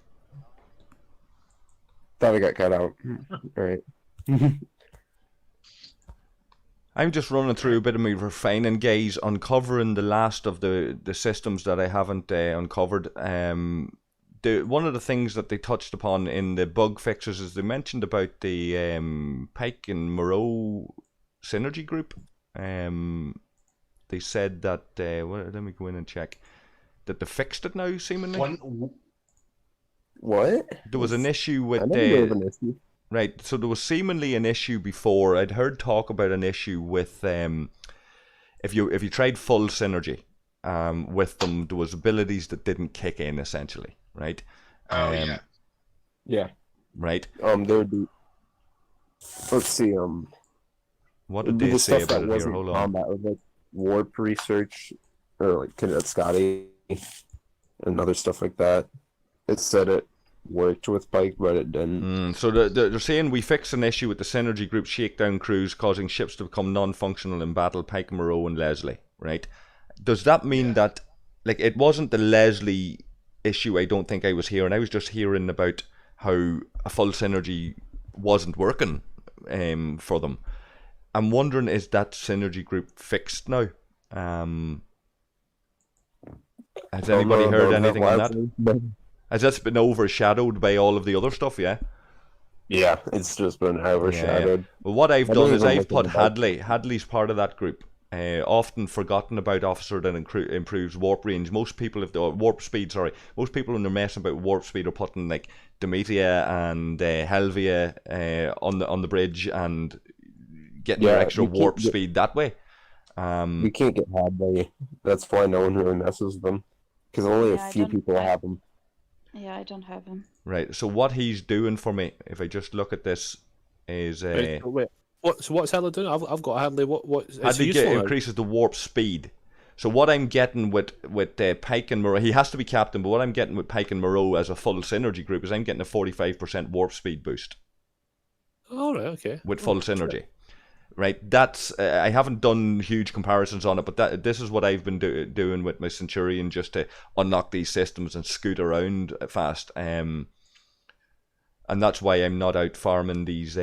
Thought I got cut out. All right. I'm just running through a bit of my refining gaze, uncovering the last of the systems that I haven't uncovered. One of the things that they touched upon in the bug fixes is they mentioned about the Pike and Moreau synergy group. They said that let me go in and check that they fixed it now. Seemingly, What? there was an issue with I never knew of an issue. right. So there was seemingly an issue before. I'd heard talk about an issue with if you tried full synergy with them, there was abilities that didn't kick in essentially, right? Yeah. Right. There would be. Let's see. What It'd did be they the say stuff that about it here? wasn't Hold on. combat. It was like warp research, or like Cadet Scotty, and other stuff like that. It said it worked with Pike, but it didn't. So they're saying we fixed an issue with the synergy group shakedown crews, causing ships to become non-functional in battle. Pike, Moreau, and Leslie. Right? Does that mean that, like, it wasn't the Leslie issue? I don't think I was hearing. I was just hearing about how a full synergy wasn't working for them. I'm wondering, is that synergy group fixed now? Has anybody heard anything on that? Has this been overshadowed by all of the other stuff? Yeah. Yeah, it's just been overshadowed. Well, what I've I done don't is even I've look put at it. Hadley. Hadley's part of that group. Often forgotten about officer that improves warp range. Most people, warp speed, sorry. Most people when they're messing about warp speed are putting like Demetia and Helvia on the bridge and getting their extra warp speed that way. You can't get Hadley. That's why no one really messes with them, because only Yeah, a I few don't- people I- have them. Yeah, I don't have him. Right. So what he's doing for me, if I just look at this, is Wait, what's Hadley doing? I've got Hadley. What is he Hadley useful now? increases the warp speed. So what I'm getting with Pike and Moreau, he has to be captain, but what I'm getting with Pike and Moreau as a full synergy group is I'm getting a 45% warp speed boost All right, okay. with full synergy. Right, that's I haven't done huge comparisons on it, but this is what I've been doing with my Centurion just to unlock these systems and scoot around fast. And that's why I'm not out farming these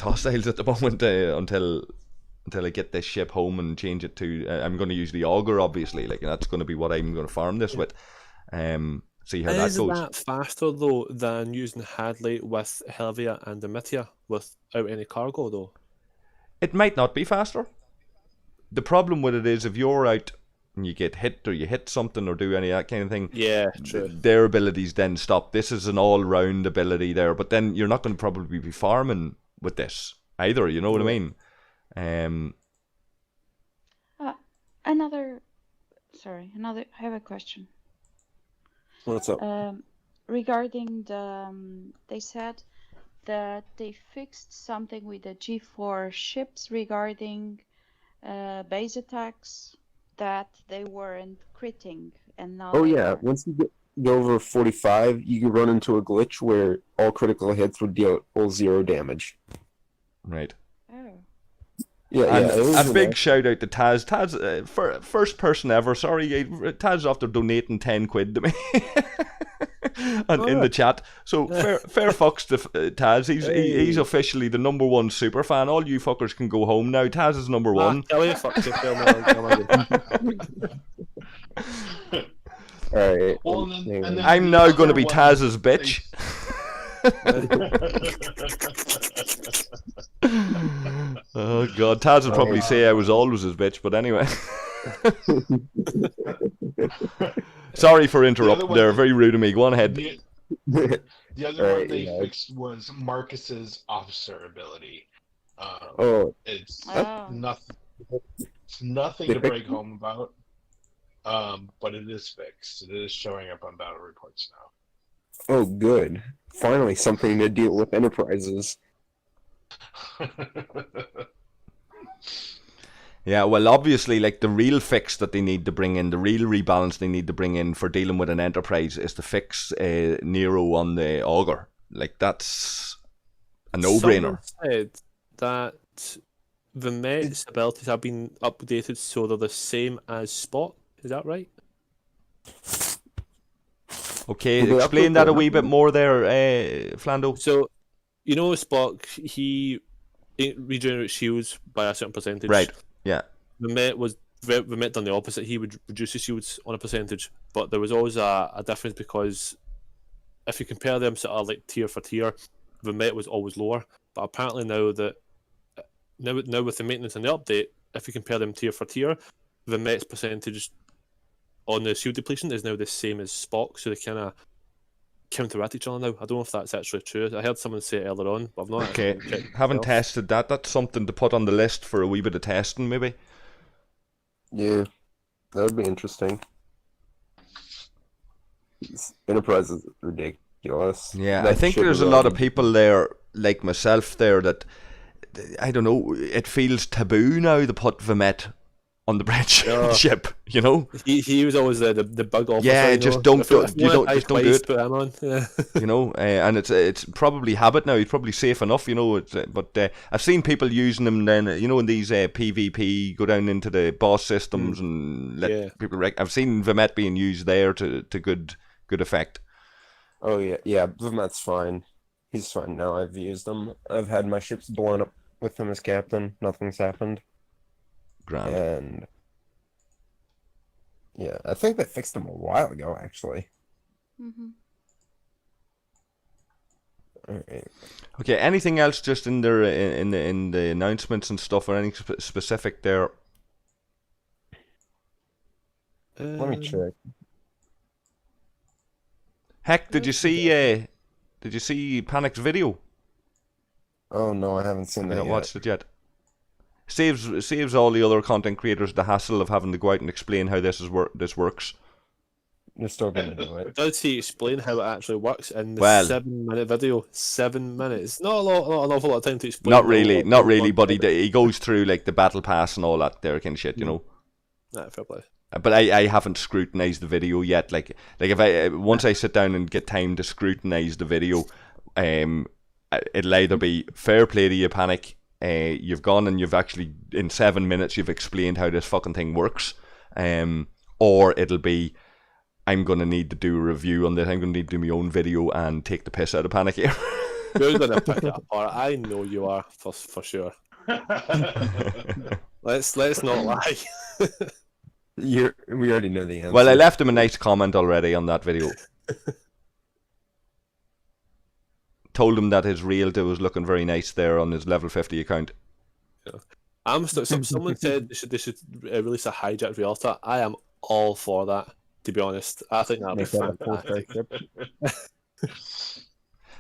hostiles at the moment until I get this ship home and change it to. I'm going to use the auger, obviously, like, and that's going to be what I'm going to farm this with. See how that Is goes. that faster though than using Hadley with Helvia and Demetia without any cargo though? It might not be faster. The problem with it is if you're out and you get hit or you hit something or do any of that kind of thing, Yeah, true. their abilities then stop. This is an all-round ability there, but then you're not going to probably be farming with this either. You know what I mean? I have a question. What's up? Regarding they said that they fixed something with the G4 ships regarding base attacks that they weren't critting, and now Oh they yeah, are. once go over 45, you can run into a glitch where all critical hits would deal 0 damage. Right. Oh. Yeah, And yeah. It was a big shout out to Taz. Taz, first person ever. Sorry, Taz after donating 10 quid to me in the chat. So fair fucks to Taz. He's officially the #1 super fan. All you fuckers can go home now. Taz is #1. Kelly, fuck you, Alright. Well, and then I'm the now other going to be one Taz's bitch. Oh god, Taz would probably say I was always his bitch, but anyway. Sorry for interrupting there, very rude of me. Go on ahead. The other Right, one they yeah. fixed was Marcus's officer ability. Oh, It's Oh. nothing. It's nothing They to fixed break home about. But it is fixed. It is showing up on battle reports now. oh, good. Finally, something to deal with enterprises. Yeah, well, obviously, like the real fix that they need to bring in, the real rebalance they need to bring in for dealing with an enterprise is to fix Nero on the Augur. Like, that's a no-brainer. Someone said that the Met's abilities have been updated so they're the same as Spock. Is that right? Okay, Well, they explain update that a the- wee bit more there, Flando. So, you know, Spock, he regenerates shields by a certain percentage. Right, yeah. The Met done the opposite. He would reduce his shields on a percentage, but there was always a difference because if you compare them sort of like tier for tier, the Met was always lower. But apparently now with the maintenance and the update, if you compare them tier for tier, the Met's percentage on the shield depletion is now the same as Spock, so they kind of counteract each other now. I don't know if that's actually true. I heard someone say it earlier on, but I've not. Okay, actually checked haven't myself. tested that. That's something to put on the list for a wee bit of testing, maybe. Yeah, that would be interesting. Enterprise is ridiculous. Yeah, That I think ship there's is a lot of on- people there, like myself, there that I don't know. It feels taboo now to put Vimet on the bridge Yeah. ship. You know, He was always the bug officer. Yeah, you just know? don't If do- if you wanna don't- die just don't do twice, it. Put him on. Yeah. you know, and it's probably habit now. He's probably safe enough, you know. But I've seen people using them then, you know, in these PvP, go down into the boss systems and let Yeah. people. I've seen Vimet being used there to good effect. Oh yeah, yeah. That's fine. He's fine now. I've used him. I've had my ships blown up with him as captain. Nothing's happened. Grand. And yeah, I think they fixed him a while ago, actually. Mm-hmm. Alright. Okay. Anything else just in there in the announcements and stuff, or anything specific there? Let me check. Heck, did you see Panic's video? Oh no, I haven't seen I that haven't yet. watched it yet. Saves all the other content creators the hassle of having to go out and explain how this works. You're still gonna do it. Does he explain how it actually works in the Well- 7-minute video? 7 minutes. Not an awful lot of time to explain. Not a really, lot. but he goes through like the battle pass and all that there kind of shit, you know. Nah, fair play. But I haven't scrutinized the video yet. Like if I once I sit down and get time to scrutinize the video, it'll either be fair play to you, Panic. You've gone and you've actually in 7 minutes you've explained how this fucking thing works, or it'll be I'm gonna need to do a review on this. I'm gonna need to do my own video and take the piss out of Panic here. You're gonna pick it apart. I know you are for sure. Let's not lie. We already know the answer. Well, I left him a nice comment already on that video. Told him that his realtor was looking very nice there on his level 50 account. Someone said they should release a hijacked realtor. I am all for that. To be honest, I think that'd be Make that a full-size fantastic. ship.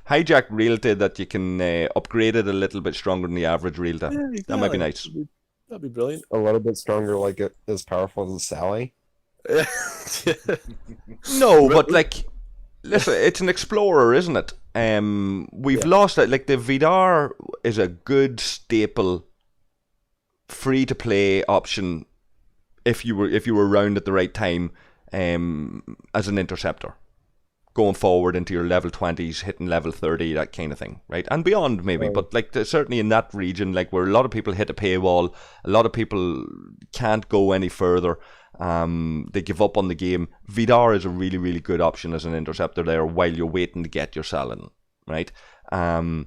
Hijack realtor that you can upgrade it a little bit stronger than the average realtor. Yeah, That might be exactly. nice. That'd be brilliant. A little bit stronger, like it as powerful as Sally. No, but like, listen, it's an explorer, isn't it? We've lost it. Like the Vidar is a good staple, free to play option if you were around at the right time, as an interceptor. going forward into your level 20s, hitting level 30, that kind of thing, right? And beyond maybe, but like certainly in that region, like where a lot of people hit a paywall, a lot of people can't go any further. They give up on the game. Vidar is a really, really good option as an interceptor there while you're waiting to get your Saladin, right? The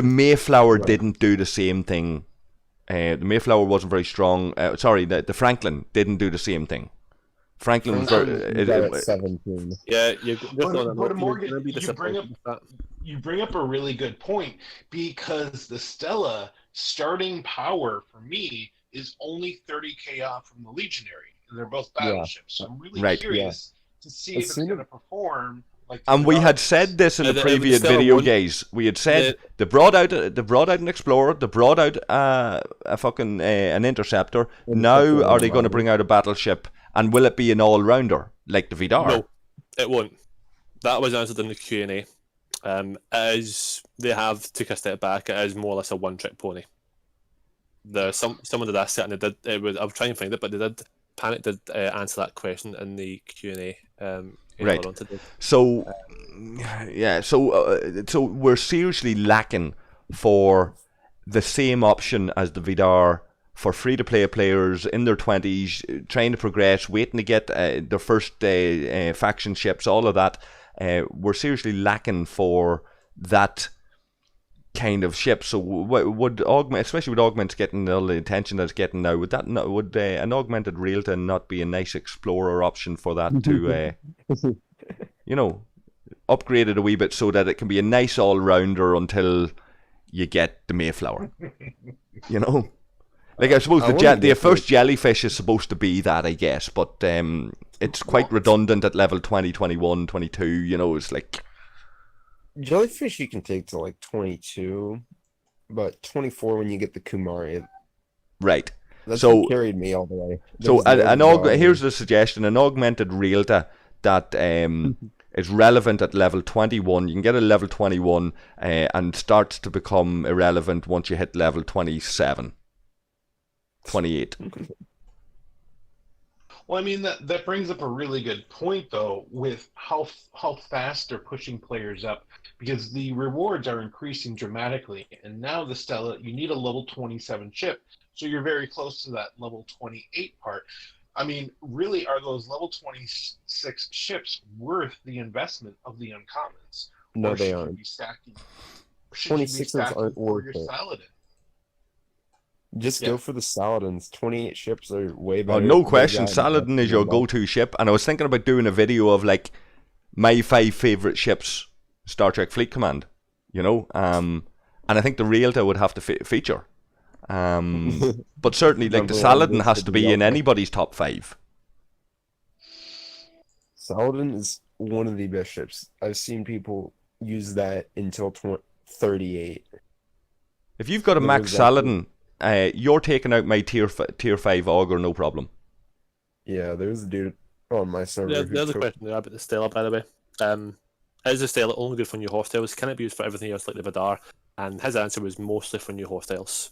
Mayflower didn't do the same thing. The Mayflower wasn't very strong. The Franklin didn't do the same thing. Franklin's at 17. Yeah, you just but Morgan, you bring up a really good point, because the Stella starting power for me is only 30k off from the Legionary, and they're both battleships. So I'm really curious to see if it's going to perform. And we had said this in the previous video, guys. We had said they brought out an Explorer, they brought out a fucking an Interceptor. Now are they going to bring out a battleship? And will it be an all-rounder like the Vidar? No, it won't. That was answered in the Q&A. As they have took a step back, it is more or less a one-trick pony. Someone did ask it, and they did. I'll try and find it, but they did. Panic did answer that question in the Q&A. Right. So, so we're seriously lacking for the same option as the Vidar for free-to-play players in their 20s, trying to progress, waiting to get their first faction ships, all of that. We're seriously lacking for that kind of ship. So would augment, especially with augments getting all the attention that it's getting now, would an augmented Realta not be a nice explorer option for that to, upgrade it a wee bit so that it can be a nice all-rounder until you get the Mayflower, Like, I suppose the first jellyfish is supposed to be that, I guess, but it's quite redundant at level 20, 21, 22, it's like... Jellyfish you can take to like 22, but 24 when you get the Kumari. Right. That's what carried me all the way. Here's the suggestion, an augmented Realta that is relevant at level 21. You can get a level 21 and starts to become irrelevant once you hit level 27. 28. Well, I mean, that brings up a really good point, though, with how fast they're pushing players up, because the rewards are increasing dramatically, and now the Stella, you need a level 27 ship, so you're very close to that level 28 part. I mean, really, are those level 26 ships worth the investment of the uncommons? No, they aren't. 26s aren't worth it. Saladin? Just go for the Saladins. 28 ships are way better. Oh, no question. Saladin is your go-to ship. And I was thinking about doing a video of, like, my 5 favourite ships, Star Trek Fleet Command, and I think the Realta would have to feature. But certainly, like, the Saladin has to be in anybody's top 5. Saladin is one of the best ships. I've seen people use that until 38. If you've got a max Saladin... you're taking out my tier 5 Augur, no problem. Yeah, there's a dude on my server. The other question there about the Stella, by the way. Is the Stella only good for new hostiles? Can it be used for everything else like the Vidar? And his answer was mostly for new hostiles.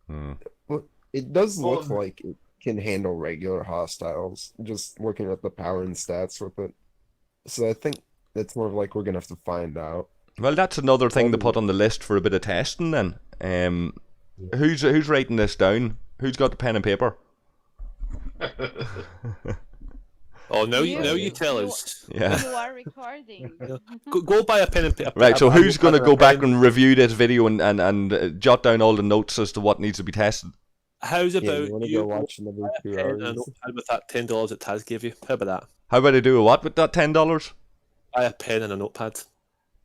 Well, it does look like it can handle regular hostiles, just looking at the power and stats with it. So I think that's more of like we're going to have to find out. Well, that's another thing to put on the list for a bit of testing then. Who's writing this down? Who's got the pen and paper? Oh, now you tell us. Yeah. You are recording. Go buy a pen and paper. Right, so who's going to go back and review this video and jot down all the notes as to what needs to be tested? How's about you want to go watch another 2 hours? With that $10 that Taz gave you? How about that? How about I do a what with that $10? Buy a pen and a notepad.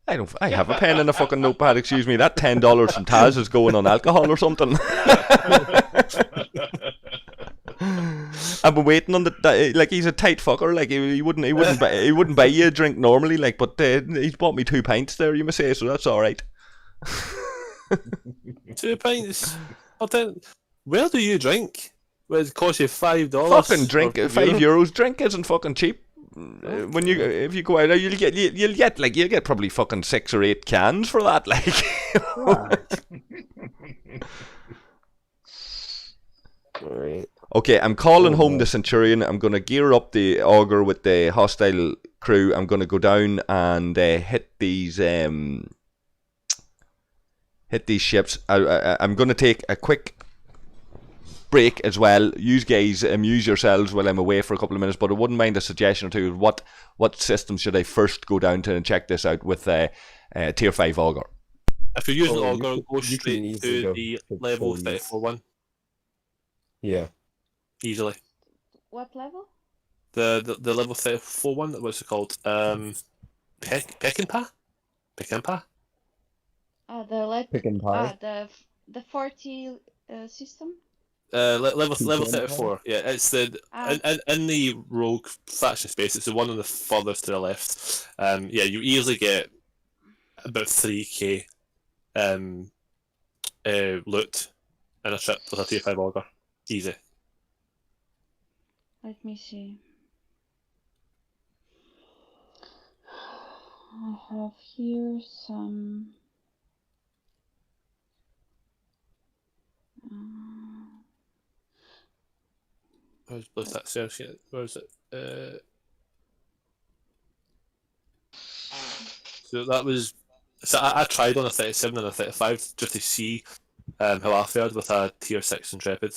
I have a pen and a fucking notepad, excuse me. That $10 from Taz is going on alcohol or something. I've been waiting on like, he's a tight fucker, like he wouldn't buy you a drink normally, like, but he's bought me 2 pints there, you must say, so that's alright. 2 pints? Where do you drink? Well, it costs you $5. Fucking drink, €5. Drink isn't fucking cheap. If you go out, you'll get probably fucking 6 or 8 cans for that, like. Alright. Okay, I'm calling Oh, home wow. the Centurion. I'm going to gear up the Augur with the hostile crew. I'm going to go down and hit these ships. I'm going to take a quick break as well. You guys amuse yourselves while I'm away for a couple of minutes, but I wouldn't mind a suggestion or two. What systems should I first go down to and check this out with Tier 5 Augur? If you're using Oh, Augur, go you can straight easily to go the to level 40s. 34 one. Yeah. Easily. What level? The level 34 one, what's it called? Peckinpah? Peckinpah? Pick and pie. The 40 system. Level Peckinpah? 34. Yeah, it's the in the rogue faction space. It's the one on the furthest to the left. Yeah, you easily get about 3k loot in a ship with a tier 5 auger. Easy. Let me see. I have here some. Where's that search yet? Where is it? So that was. So I tried on a 37 and a 35 just to see how I fared with a tier 6 Intrepid.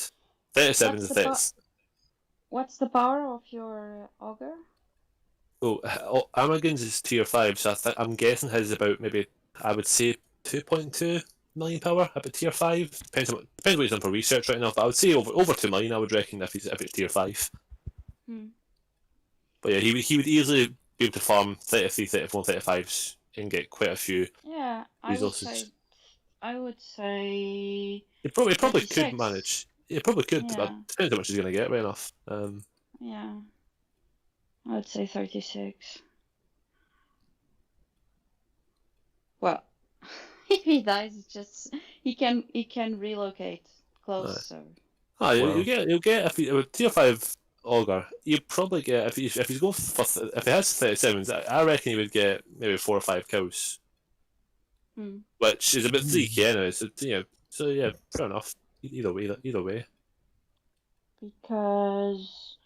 37 is a 30. What's the power of your auger? Amorgin's is tier 5, so I'm guessing his is about maybe, I would say, 2.2 million power, about tier 5. Depends what he's done for research right now, but I would say over 2 million, I would reckon, if it's tier 5. But yeah, he would easily be able to farm 33, 34, 35s and get quite a few Yeah, resources. I would say. He probably could 36. manage. He probably could, Yeah. but depends how much he's going to get, right enough. Yeah, I would say 36. Well, if he dies, it's just he can relocate close. So. Ah, Wow. you'll get if you tier 5 auger. You probably get if he's going for if he has 37s, I reckon he would get maybe 4 or 5 kills, which is about 3k anyway. So so yeah, fair enough. Either way. Because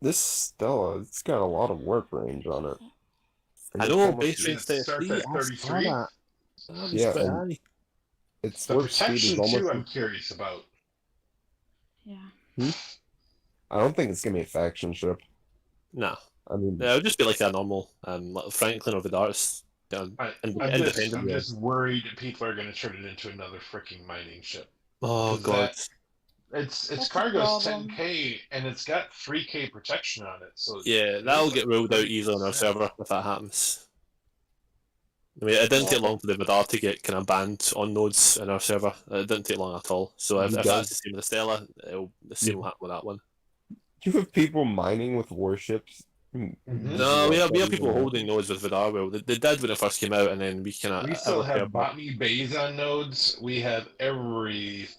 This Stella, it's got a lot of warp range on it. I know base range It starts at 33. Yeah, and its The warp speed is protection almost. too, I'm curious about. yeah. I don't think it's gonna be a faction ship. Nah, I mean, it would just be like a normal like Franklin or the Darts. I'm just worried people are going to turn it into another freaking mining ship. Oh god. Its That's cargo's a problem. 10k and it's got 3k protection on it. So Yeah, that'll get ruled out easily on our server if that happens. I mean, it didn't take long for the Vidar to get kind of banned on nodes in our server. It didn't take long at all. So if that's the same with the Stella, the same will happen with that one. you have people mining with warships. No, we have people holding nodes with Vidar. Well, they did when it first came out, and then we kind of. We still have botany bays on nodes. We have every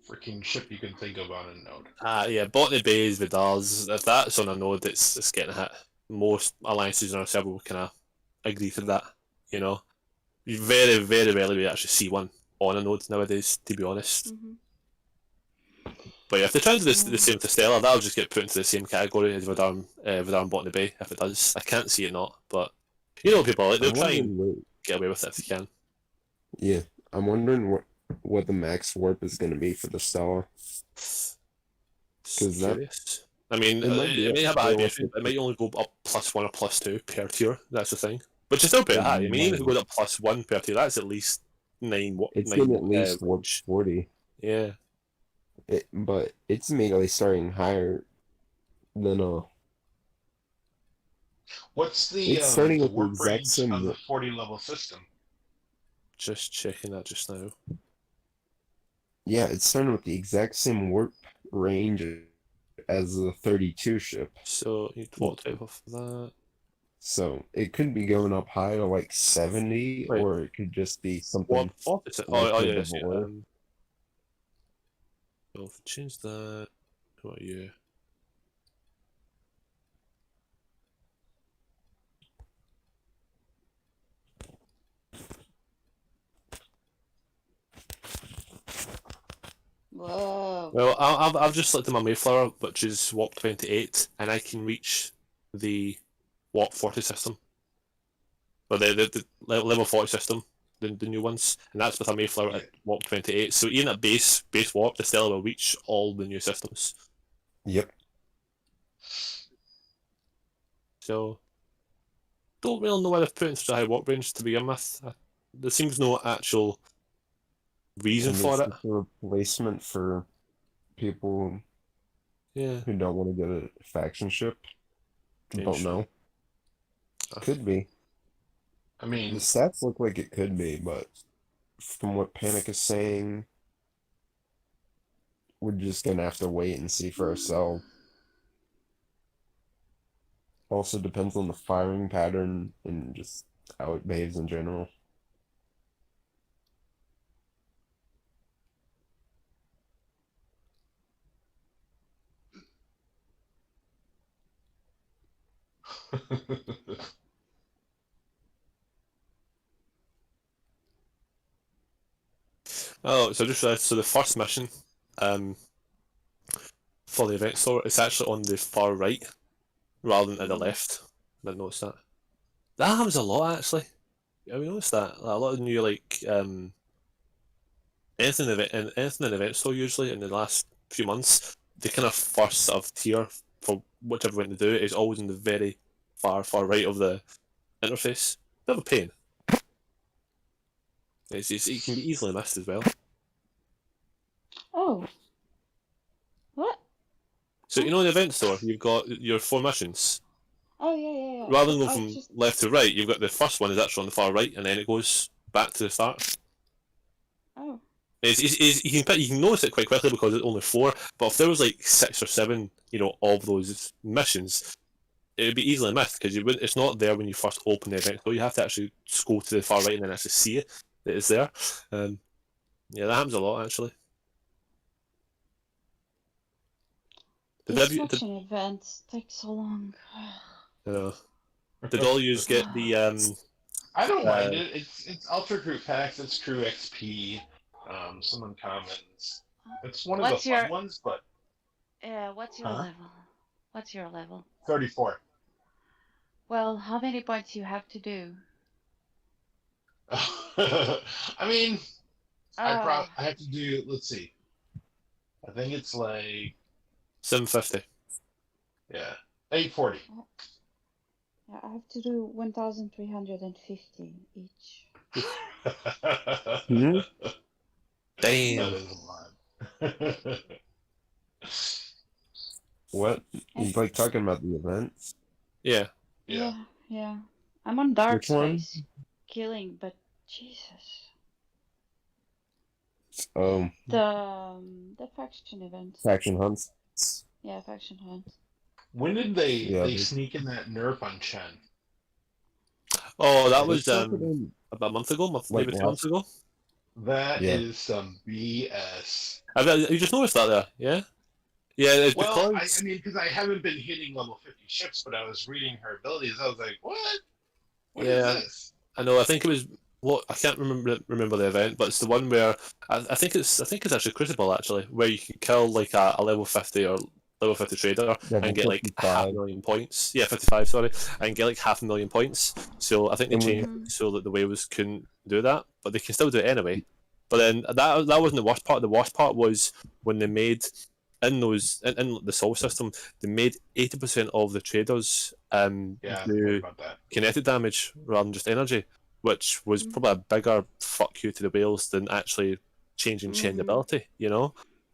freaking ship you can think of on a node. Yeah, botany bays, Vidars. If that's on a node, it's getting hit. Most alliances in our server will kind of agree to that. You know, you very, very rarely we actually see one on a node nowadays, to be honest. But yeah, if they try to do the same to Stella, that'll just get put into the same category as Vidar and Botany Bay, if it does. I can't see it not, but you know people, they'll try and get away with it if they can. Yeah, I'm wondering what the max warp is going to be for the Stella. Curious. I mean, it may have a high base rate, it might only go up +1 or +2 per tier, that's the thing. Which is still pretty high. I mean, even if it goes up +1 per tier, that's at least 9 warp. It's going to at least warp 40. Yeah. But it's immediately starting higher than What's the warp range of the 40 level system? Just checking that just now. Yeah, it's starting with the exact same warp range as the 32 ship. So you what type of that? So it could be going up high to like 70, or it could just be something. What is it? Oh yeah. So if we change that, what are you? Whoa. Well, I've just selected my Mayflower, which is Warp 28, and I can reach the Warp 40 system. Or the level 40 system, the new ones, and that's with a Mayflower at Warp 28. So even at base Warp, the Stella will reach all the new systems. Yep. So, don't really know why they've put in such a high warp range to begin with. There seems no actual reason And for it's it. just a replacement for people Yeah. who don't want to get a faction ship. Don't Potentially. know. Could be. I The mean, stats look like it could be, but from what Panic is saying, we're just gonna have to wait and see for ourselves. Also depends on the firing pattern and just how it behaves in general. Oh, so just realized, so the first mission, for the event store, it's actually on the far right, rather than at the left. I didn't notice that. That happens a lot, actually. Have you noticed that? Like, a lot of new, like, anything in the event store usually in the last few months, the kind of first sort of tier for whichever one to do is always in the very far right of the interface. Bit of a pain. It can be easily missed as well. Oh. What? So, in the event store, you've got your 4 missions. Oh, yeah. Rather than I go from just- left to right, you've got the first one is actually on the far right, and then it goes back to the start. Oh. You can notice it quite quickly because it's only 4. But if there was like 6 or 7, of those missions, it would be easily missed because it's not there when you first open the event. So you have to actually go to the far right and then actually see it that it's there. Yeah, that happens a lot actually. These faction events take so long. Did all you get the I don't mind it. It's Ultra Crew packs. It's Crew XP. Some uncommons. It's one of What's the your- fun ones, but What's your Huh? level? What's your level? 34. Well, how many points you have to do? I mean, Ah. I have to do. Let's see. I think it's like 750? 840. Yeah, I have to do 1,350 each. Hmm? Damn. That is a lot. What? You like talking about the events? Yeah. Yeah. Yeah. I'm on dark Which one? space, killing, but Jesus. The faction event. Faction hunts. Yeah, faction hunt. When did they Yeah, they- sneak in that nerf on Chen? Oh, that They was snuck it in. about a month ago, Like maybe 2 months ago. That Yeah. is some BS. You just noticed that there, yeah? Yeah, it's Well, because I mean, because I haven't been hitting level 50 ships, but I was reading her abilities. I was like, what? What is Yeah. this? I know. I think it was I can't remember the event, but it's the one where I think it's actually Crucible actually, where you can kill like a level 50 or level 50 trader Level and get like 55. 500,000 points. Yeah, 55. Sorry, and get like 500,000 points. So I think they And we- changed it so that the waves couldn't do that, but they can still do it anyway. But then that wasn't the worst part. The worst part was when they made in the Sol system, they made 80% of the traders Yeah, I heard do about that. kinetic damage rather than just energy, which was probably a bigger fuck you to the whales than actually changing chain ability,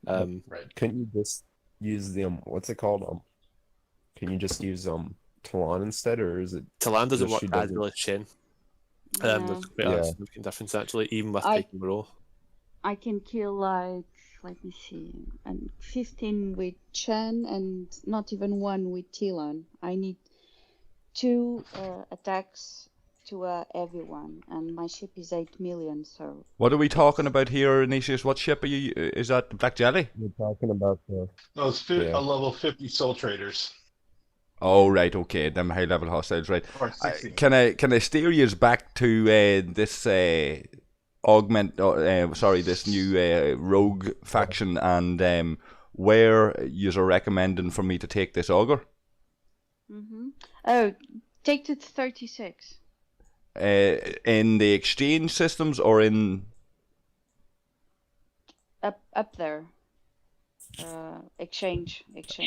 Right. Couldn't you just use the what's it called? Can you just use Talon instead, or is it? Talan doesn't Yes, work she as doesn't. well as chain. Yeah. There's quite Yeah. a significant difference actually, even with I- taking row. I can kill like, let me see, and 15 with Chen and not even one with Tilon. I need 2 attacks to everyone, and my ship is 8 million, so What are we talking about here, Inesias? What ship are you? Is that the Black Jelly? We're talking about the. No, it's Yeah. a level 50 soul traders. Oh right, okay, them high level hostiles, right? Or 60. Can I steer you back to this this new rogue faction, and where you're recommending for me to take this augur? Oh, take to 36. In the exchange systems or in Up there. Exchange.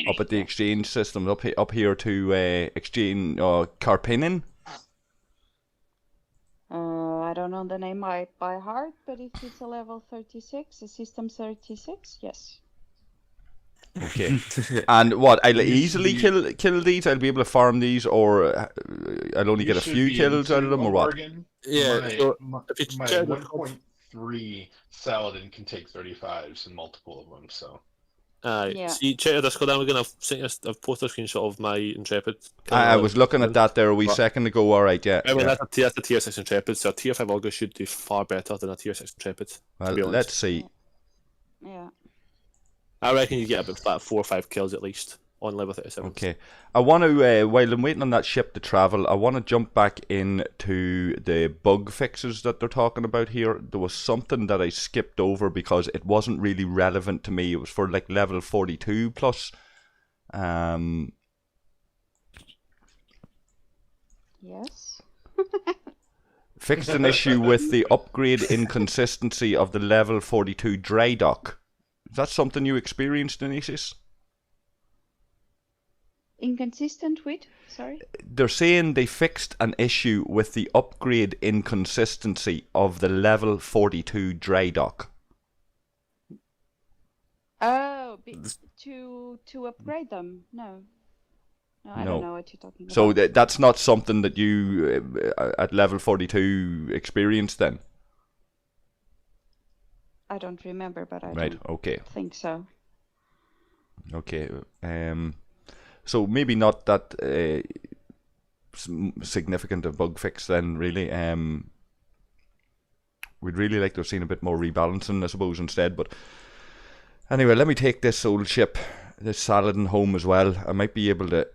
up at the exchange systems up here to exchange Carpinin? I don't know the name by heart, but if it's a level 36, a system 36, yes. Okay. And what? I'll easily kill these. I'll be able to farm these, or I'll only get a few kills out of them, or what? Yeah. My If you check 1.3 Saladin can take 35s and multiple of them. So. Yeah. See, check your Discord. I'm gonna I've posted a screenshot of my Intrepid. I was looking at that there a wee second ago. All right, yeah. I mean, that's a tier 6 Intrepid, so a tier 5 Augur should do far better than a tier 6 Intrepid. Well, let's see. Yeah. I reckon you get about 4 or 5 kills at least on level 37. Okay. I want to, while I'm waiting on that ship to travel, I want to jump back into the bug fixes that they're talking about here. There was something that I skipped over because it wasn't really relevant to me. It was for like level 42 plus. Yes. Fixed an issue with the upgrade inconsistency of the level 42 dry dock. Is that something you experienced, Inesias? Inconsistent with? Sorry? They're saying they fixed an issue with the upgrade inconsistency of the level 42 dry dock. Oh, to upgrade them? No. No, I don't know what you're talking about. So that's not something that you, at level 42, experienced then? I don't remember, but I don't think so. Okay. So maybe not that significant a bug fix then, really. We'd really like to have seen a bit more rebalancing, I suppose, instead. But anyway, let me take this old ship, this Saladin, home as well. I might be able to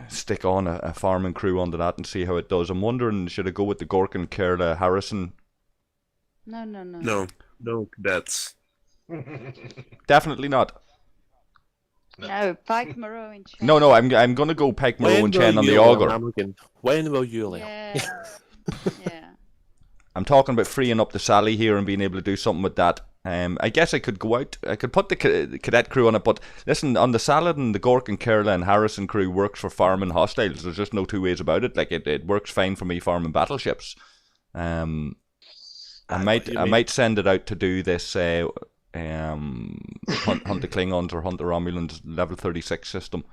stick on a farming crew onto that and see how it does. I'm wondering, should I go with the Gorkin, Kerla, Harrison? No cadets. Definitely not. No, Pike, Moreau, and Chen. No, I'm going to go Pike, Moreau, and Chen on the augur. Amorgin? When will you learn? Yeah. Yeah. I'm talking about freeing up the Sally here and being able to do something with that. I guess I could go out. I could put the cadet crew on it, but listen, on the Saladin, the Gorkin, Kerla, and Harrison crew works for farming hostiles. There's just no two ways about it. Like it works fine for me farming battleships. I might send it out to do this hunt the Klingons or hunt the Romulans level 36 system.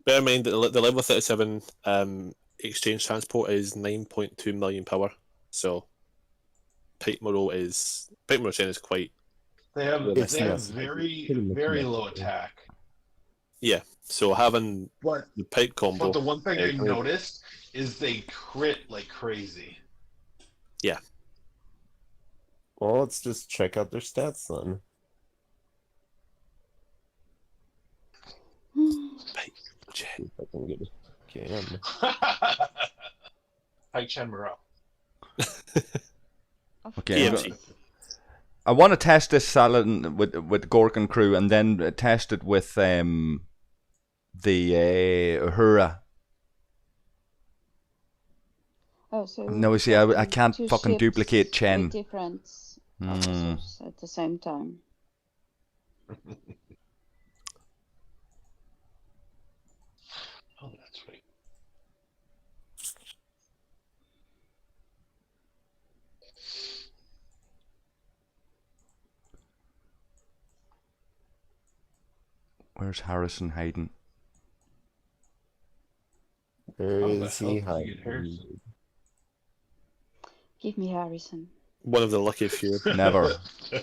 Bear in mind that the level 37 exchange transport is 9.2 million power. So Pike Moreau Chen is quite. They have very low attack. Yeah, so having the Pike combo. But the one thing I noticed is they crit like crazy. Yeah. Well, let's just check out their stats then. Pike Chen. If I can get it. Pike Chen Moreau. Okay. PMC. I want to test this Saladin with Gorkin crew and then test it with the Uhura. Oh, so No, you see, I can't fucking duplicate Chen. Different officers at the same time. Oh, that's right. Where's Harrison hiding? Where How the is hell he did you get hiding? Harrison? Give me Harrison. One of the lucky few. Never. I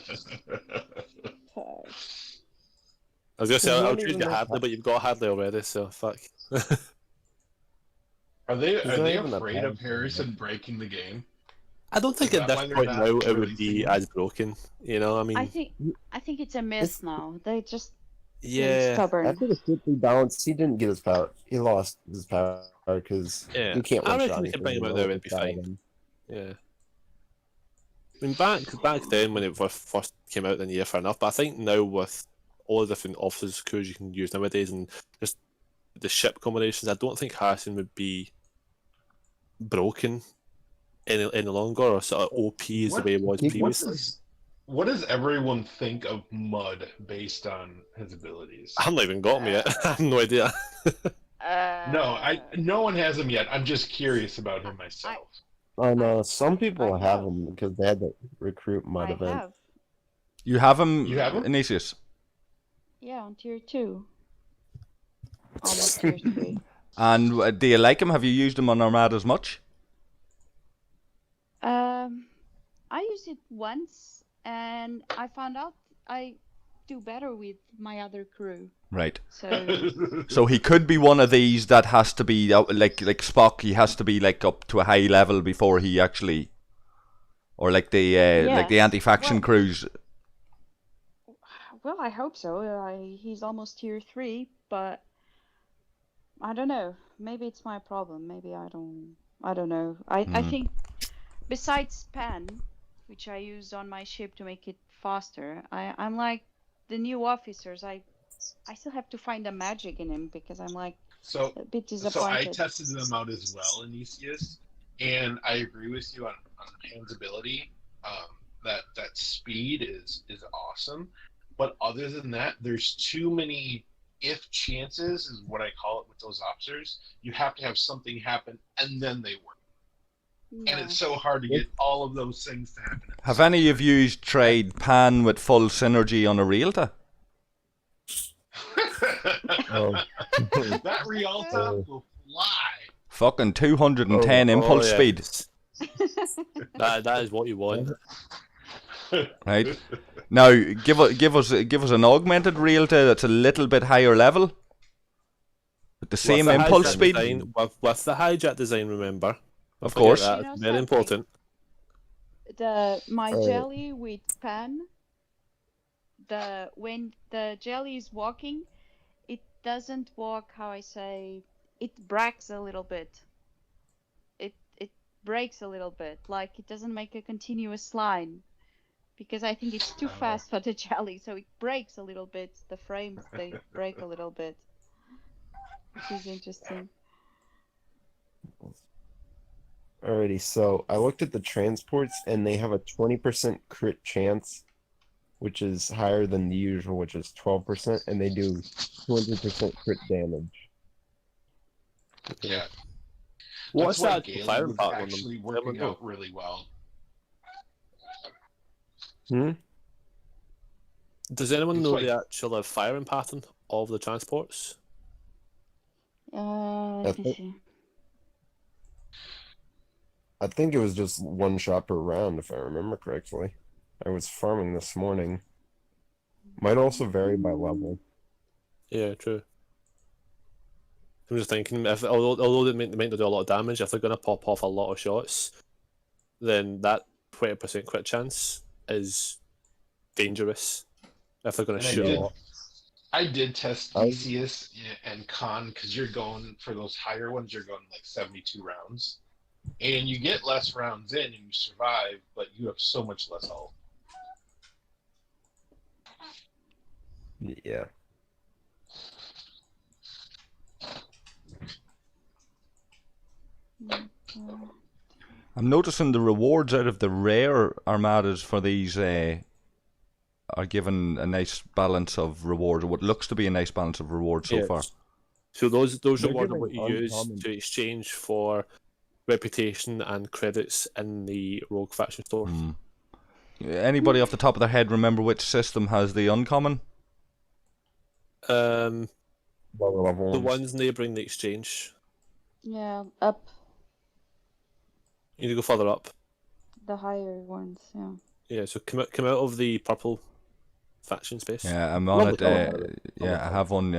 was gonna say I'll not choose even you that Hadley, but you've got Hadley already, so fuck. Are they not even a afraid of bad Harrison breaking the game? I don't think Is at that this why they're point not now it would releasing be him? as broken. You know, I mean, I think it's a myth now. They just really yeah. stubborn. After the flip rebalance, he didn't get his power. He lost his power because Yeah. you can't I one reckon shot we can bring him out there, it'd be fine. Yeah. I mean, back then when it first came out, then yeah, fair enough. But I think now with all the different officers, crews you can use nowadays, and just the ship combinations, I don't think Harrison would be broken any longer, or sort of OP is the way it was previously. What does everyone think of Mud based on his abilities? I haven't even got him yet. I have no idea. No one has him yet. I'm just curious about him myself. Oh no, some people I have have. him because they had the recruit mud I event. have. You have him, You have him? Inesias? Yeah, on tier 2. Almost tier 3. And do you like him? Have you used him on Armadas much? I used it once, and I found out I do better with my other crew. Right. So So he could be one of these that has to be like Spock. He has to be like up to a high level before he actually, or like the Yes. anti-faction Well- crews. well, I hope so. He's almost tier 3, but I don't know. Maybe it's my problem. Maybe I don't know. I think besides Pan, which I used on my ship to make it faster, I'm like the new officers. I still have to find the magic in him because I'm like So a bit So I disappointed. tested them out as well, Inesias, and I agree with you on Pan's ability. That speed is awesome, but other than that, there's too many if chances, is what I call it with those officers. You have to have something happen, and then they work, and Yeah. it's so hard to get all of those things to happen. at the Have same any of you tried Pan with full synergy on a Realta? Oh. That Rialta will fly. Fucking 210 impulse yeah. speed, That is what you want. right? Now give us an augmented Realta that's a little bit higher level, with the same With the impulse hijack speed. design, with the hijack design, remember. Of Don't forget course. that, You know it's very something? important. My Oh. jelly with Pan, when the jelly is walking, it doesn't walk, how I say, it brags a little bit. It breaks a little bit, like it doesn't make a continuous line, because I think it's too fast for the jelly, so it breaks a little bit. The frames, they break a little bit, which is interesting. Alrighty, so I looked at the transports and they have a 20% crit chance, which is higher than the usual, which is 12%, and they do 200% crit damage. Yeah. What's That's why that Galen fire was part on them? actually Let me working know. out really well. Does anyone It's know like- the actual firing pattern of the transports? Let me think- see. I think it was just one shot per round, if I remember correctly. I was farming this morning. Might also vary by level. Yeah, true. I'm just thinking, although they might not do a lot of damage, if they're going to pop off a lot of shots, then that 20% crit chance is dangerous. If they're going to And shoot a lot. I did test I- Theseus and Con, because you're going for those higher ones, you're going like 72 rounds. And you get less rounds in and you survive, but you have so much less health. Yeah. I'm noticing the rewards out of the rare armadas for these are given a nice balance of reward, or what looks to be a nice balance of reward so Yeah. far. So those They're rewards are giving what you use uncommon- to exchange for reputation and credits in the Rogue Faction store. Anybody off the top of their head remember which system has the uncommon? Um, Lower level the ones. ones neighbouring the exchange. Yeah, up You need to go further up. the higher ones. Yeah. Yeah, so come out of the purple faction space. Yeah, I'm on Lovely it. colour, by the way. Yeah, Lovely I colour. have one.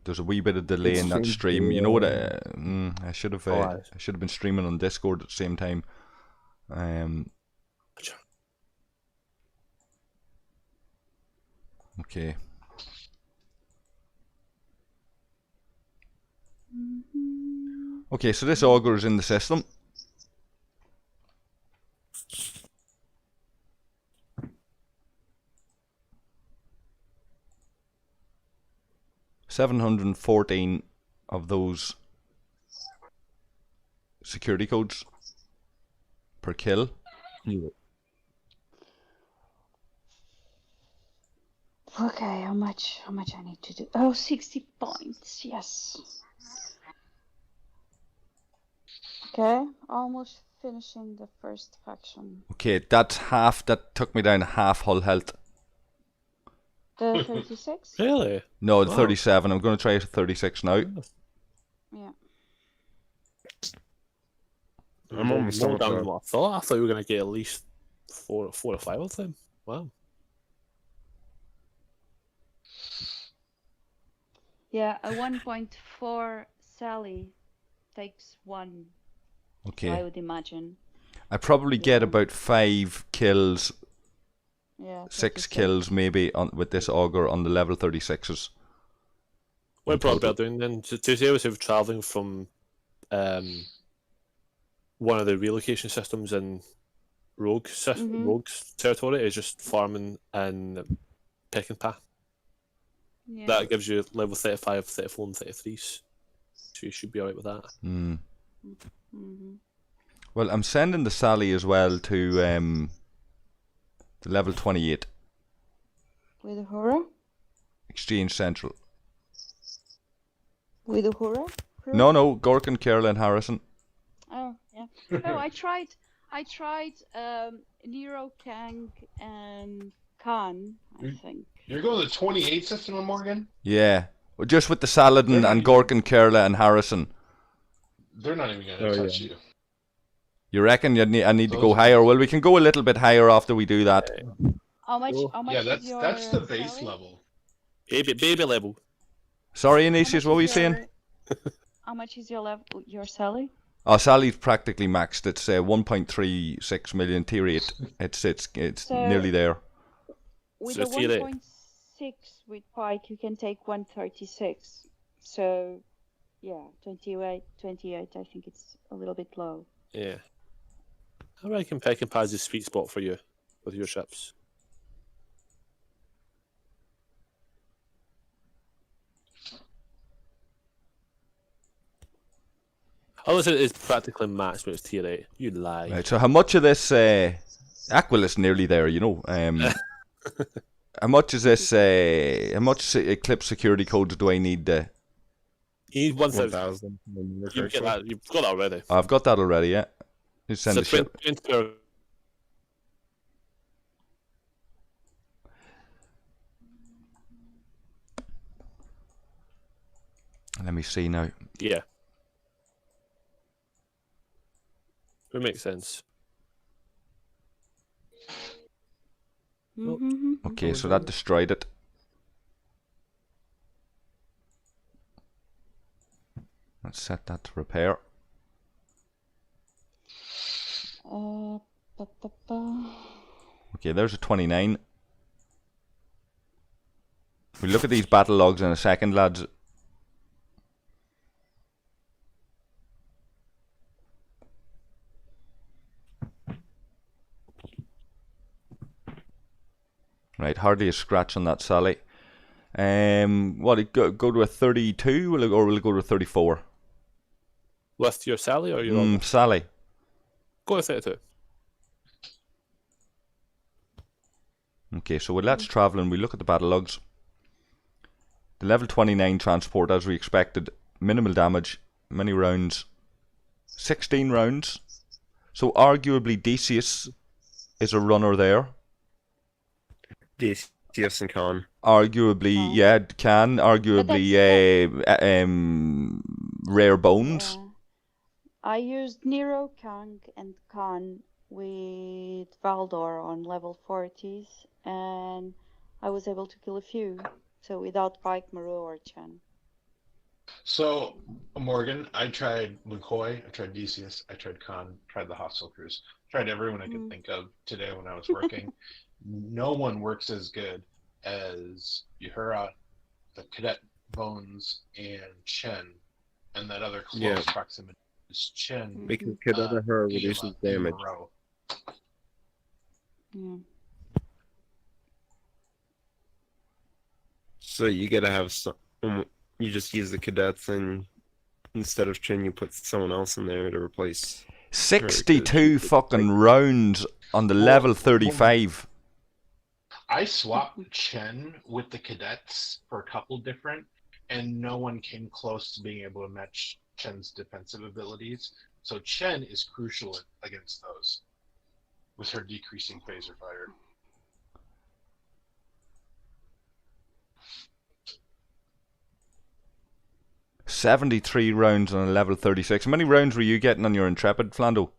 There's a wee bit of delay in that It's stream. You know what? I should have. Oh, aye. I should have been streaming on Discord at the same time. Okay. Okay, so this auger is in the system. 714 of those security codes per kill. Okay, how much I need to do? Oh, 60 points. Yes. Okay, almost finishing the first faction. Okay, that's half. That took me down half hull health. The 36? Really? No, Wow. 37. I'm going to try 36 now. Yeah. I'm almost more done with damage the- than what I thought. I thought we were going to get at least four or five of them. Wow. Yeah, a 1.4 Sally takes 1. So I Okay. would imagine. I probably get Yeah. about 5 kills, Yeah. 6 36. kills maybe with this auger on the level 36s. What In probably total. better doing then? To say I was travelling from one of the relocation systems in Rogue's territory is just farming and pick and path. Yeah. That gives you level 35, 34 and 33s. So you should be alright with that. Mm. Mm-hmm. Well, I'm sending the Sally as well to the level 28 With a horror? Exchange Central. With a horror? No, Gorkin, Caroline, Harrison. Oh, yeah. Oh, I tried Nero, Kang, and Khan, I think. You're going to the 28 system, Amorgin? Yeah. Well, just with the Saladin and Gorkin, Kerla and Harrison. They're not even going to touch you. You reckon I need to go higher? Well, we can go a little bit higher after we do that. How much Yeah, is your that's the base salary? level. Baby level. Sorry, How Inesias, much what were you is saying? How much is your salary? Oh, Sally's practically maxed. It's 1.36 million tier 8. It's So- nearly there. With So the tier eight. 1.6 with Pike, you can take 136. So, yeah, 28, I think it's a little bit low. Yeah. I reckon pick and path is a sweet spot for you with your ships. Unless it is practically maxed when it's tier 8. You lie. Right, so how much of this... Aquilus nearly there, you know. How much is this... how much Eclipse security codes do I need? You need 1,000. 1,000. You get that. You've got that already. I've got that already, yeah. Just send So the ship. 20 per. Let me see now. Yeah. It makes sense. Mm-hmm. Okay, so that destroyed it. Let's set that to repair. Ba, ba, ba. Okay, there's a 29. We'll look at these battle logs in a second, lads. Right, hardly a scratch on that Sally. What, it go to a 32 or will it go to a 34? With your Sally or your other? Sally. Go to 32. Okay, so let's travel and we look at the battle logs. The level 29 transport, as we expected, minimal damage, many rounds, 16 rounds. So arguably Decius is a runner there. DCS and Con. Arguably, yeah, can. Arguably, rare bones. Yeah. I used Nero, Kang, and Khan with Valdor on level 40s, and I was able to kill a few. So without Pike, Maru, or Chen. So, Morgan, I tried McCoy, I tried Decius, I tried Khan, tried the hostile crews, tried everyone I could think of today when I was working. No one works as good as Uhura, the Cadet Bones, and Chen, and that other close proximity is Chen. Because Cadet her reduces Gila, and damage. Moreau. Yeah. So you gotta have some. you just use the cadets, and instead of Chin, you put someone else in there to replace her, 'cause 62 she's fucking like, rounds on the level 35. I swapped Chen with the cadets for a couple different, and no one came close to being able to match Chen's defensive abilities. So Chen is crucial against those, with her decreasing phaser fire. $73 rounds on a level 36. How many rounds were you getting on your Intrepid, Flando?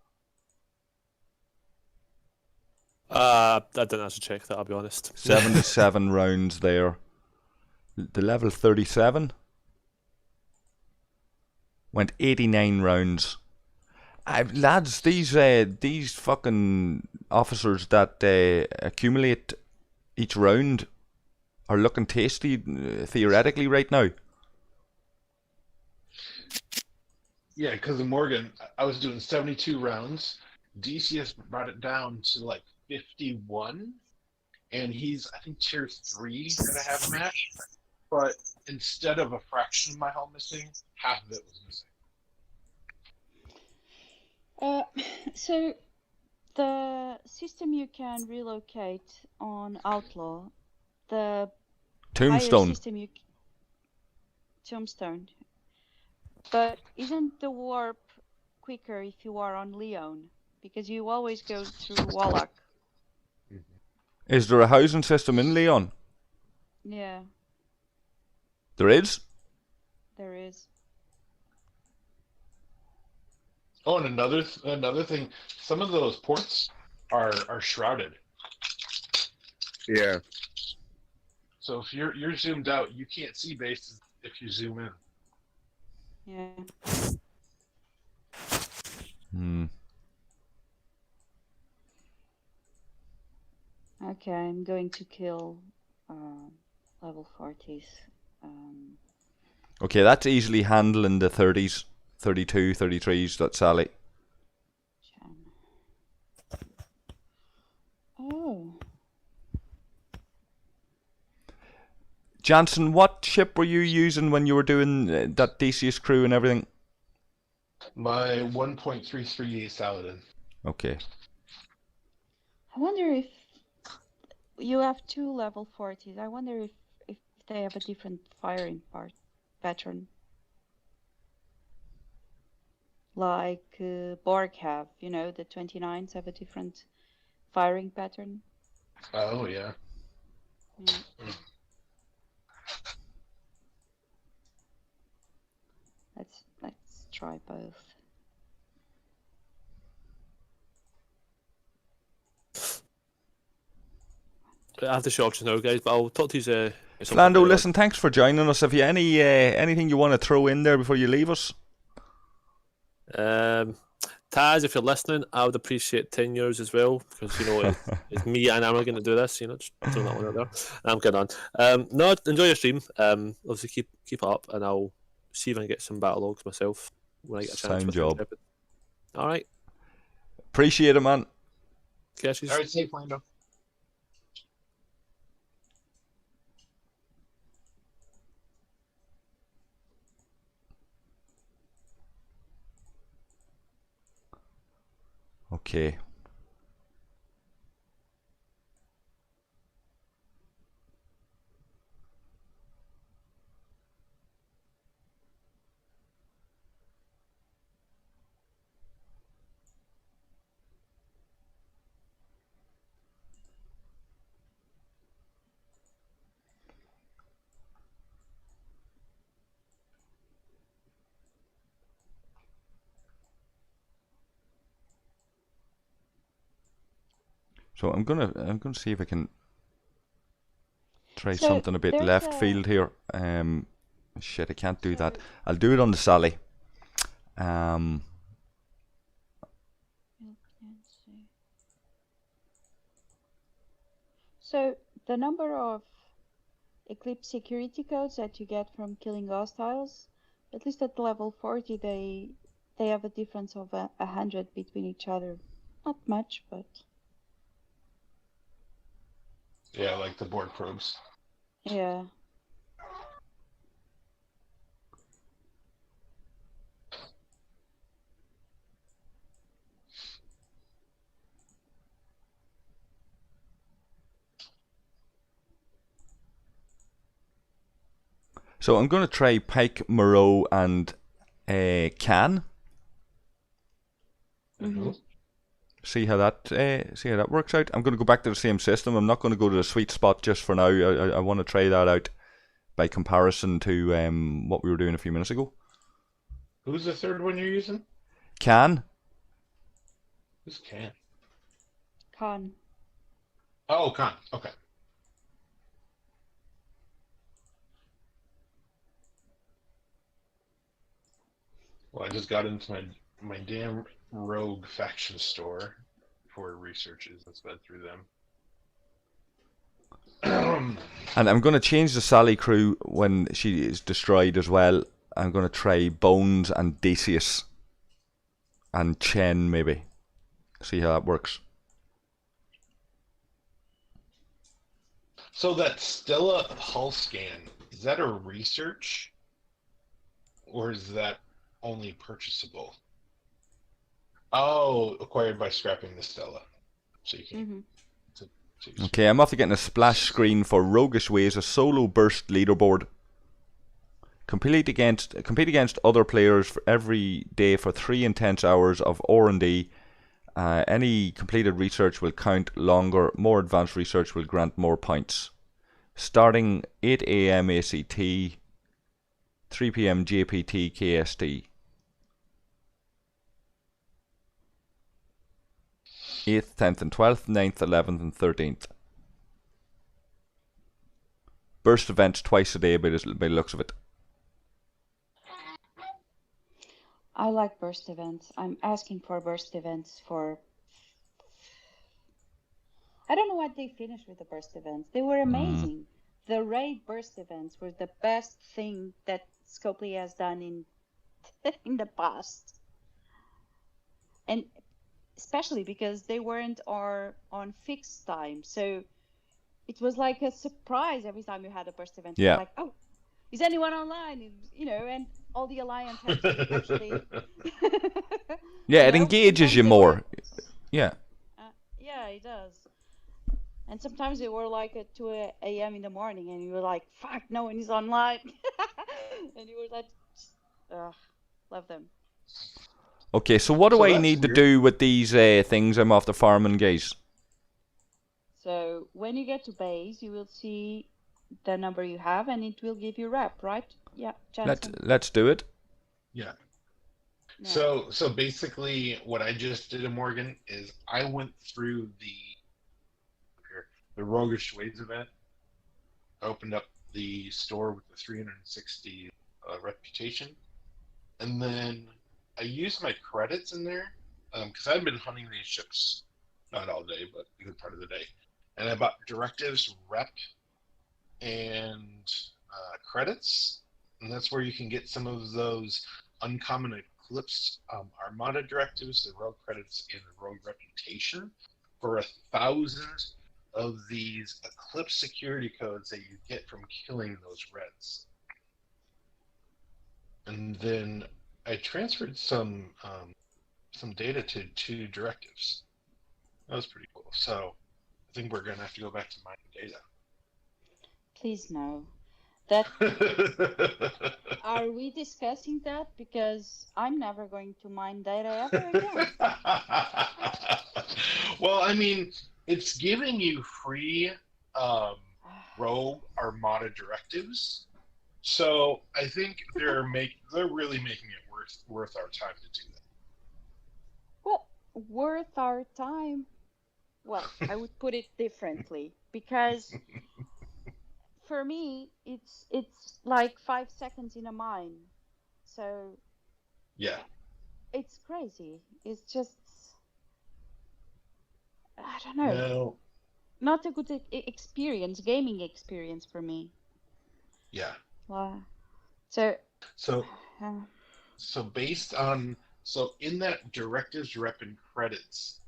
I didn't actually check that, I'll be honest. 77 rounds there. The level 37 went 89 rounds. Lads, these fucking officers that accumulate each round are looking tasty theoretically right now. Yeah, because of Morgan, I was doing 72 rounds. DCS brought it down to like 51, and he's, I think, tier 3 that I have match. But instead of a fraction of my hull missing, half of it was missing. So the system you can relocate on Outlaw, the higher Tombstone. system Tombstone. But isn't the warp quicker if you are on Leon? Because you always go through Wallach. Is there a housing system in Leon? Yeah, There is? there is. Oh, and another thing, some of those ports are shrouded. yeah. So if you're zoomed out, you can't see bases if you zoom in. Yeah. Okay, I'm going to kill level 40s. Okay, that's easily handling the 30s, 32, 33s, that's Sally. Oh. Jansen, what ship were you using when you were doing that Decius crew and everything? My 1.33 Saladin. Okay. I wonder if you have two level 40s. I wonder if they have a different firing pattern. Like Borg have, the 29s have a different firing pattern. Oh yeah. Yeah. Let's try both. I have to show off just now, guys, but I'll talk to you. Flando, listen, thanks for joining us. Have you anything you want to throw in there before you leave us? Taz, if you're listening, I would appreciate 10 years as well, because it's me and Amorgin to do this. Just throw that one out there. I'm getting on. No, enjoy your stream. Obviously keep it up, and I'll see if I can get some battle logs myself when I get a chance. Sound job. All right. Appreciate it, man. Catches. All right, safe, Flando. Okay. So I'm gonna see if I can try something a bit left field here. Shit, I can't do that. I'll do it on the Sally. So the number of Eclipse security codes that you get from killing hostiles, at least at level 40, they have a difference of 100 between each other. Not much, but Yeah, like the Borg probes. yeah. So I'm going to try Pike, Moreau, and Can. Mhm. See how that works out. I'm going to go back to the same system. I'm not going to go to the sweet spot just for now. I want to try that out by comparison to what we were doing a few minutes ago. Who's the third one you're using? Can. Who's Can? Con. Oh, Con. Okay. Well, I just got into my damn rogue faction store for researches. That's been through them. And I'm going to change the Sally crew when she is destroyed as well. I'm going to try Bones and Decius and Chen maybe. See how that works. So that Stella hull scan, is that a research? Or is that only purchasable? Oh, acquired by scrapping the Stella. So you can... Mhm. Okay, I'm after getting a splash screen for Roguish Ways, a solo burst leaderboard. Compete against other players for every day for 3 intense hours of R&D. Any completed research will count longer. More advanced research will grant more points. Starting 8 AM ACT, 3 PM JPT KST. 8th, 10th and 12th, 9th, 11th and 13th. Burst events twice a day by the looks of it. I like burst events. I'm asking for burst events for. I don't know what they finished with the burst events. They were amazing. The raid burst events were the best thing that Scopely has done in in the past, and especially because they weren't on fixed time, so it was like a surprise every time you had a burst event. Yeah. It was like, oh, is anyone online? And all the alliance had to actually. Yeah, You it know, engages sometimes you they more. were- Yeah. Yeah, it does. And sometimes they were like at 2 a.m. in the morning, and you were like, fuck, no one is online. And you were like, love them. Okay, so what do So I that's need to weird. do with these things I'm after farming, guys? So when you get to base, you will see the number you have, and it will give you rep, right? Yeah, Jansen. Let's do it. Yeah. Yeah. So basically, what I just did in Morgan is I went through the Roguish Ways event. I opened up the store with the 360 reputation, and then I used my credits in there because I've been hunting these ships not all day, but a good part of the day, and I bought directives, rep, and credits, and that's where you can get some of those uncommon Eclipse Armada directives, the rogue credits, and the rogue reputation for 1,000 of these Eclipse security codes that you get from killing those reds. And then I transferred some data to 2 directives. That was pretty cool. So I think we're gonna have to go back to mining data. Please no. That are we discussing that? Because I'm never going to mine data ever again. Well, I mean, it's giving you free rogue armada directives, so I think they're really making it worth our time to do that. Well, worth our time. Well, I would put it differently, because for me it's like 5 seconds in a mine. So Yeah. it's crazy. It's just, I don't know. No. Not a good experience, gaming experience for me. Yeah. Wow. So So based on in that directives rep and credits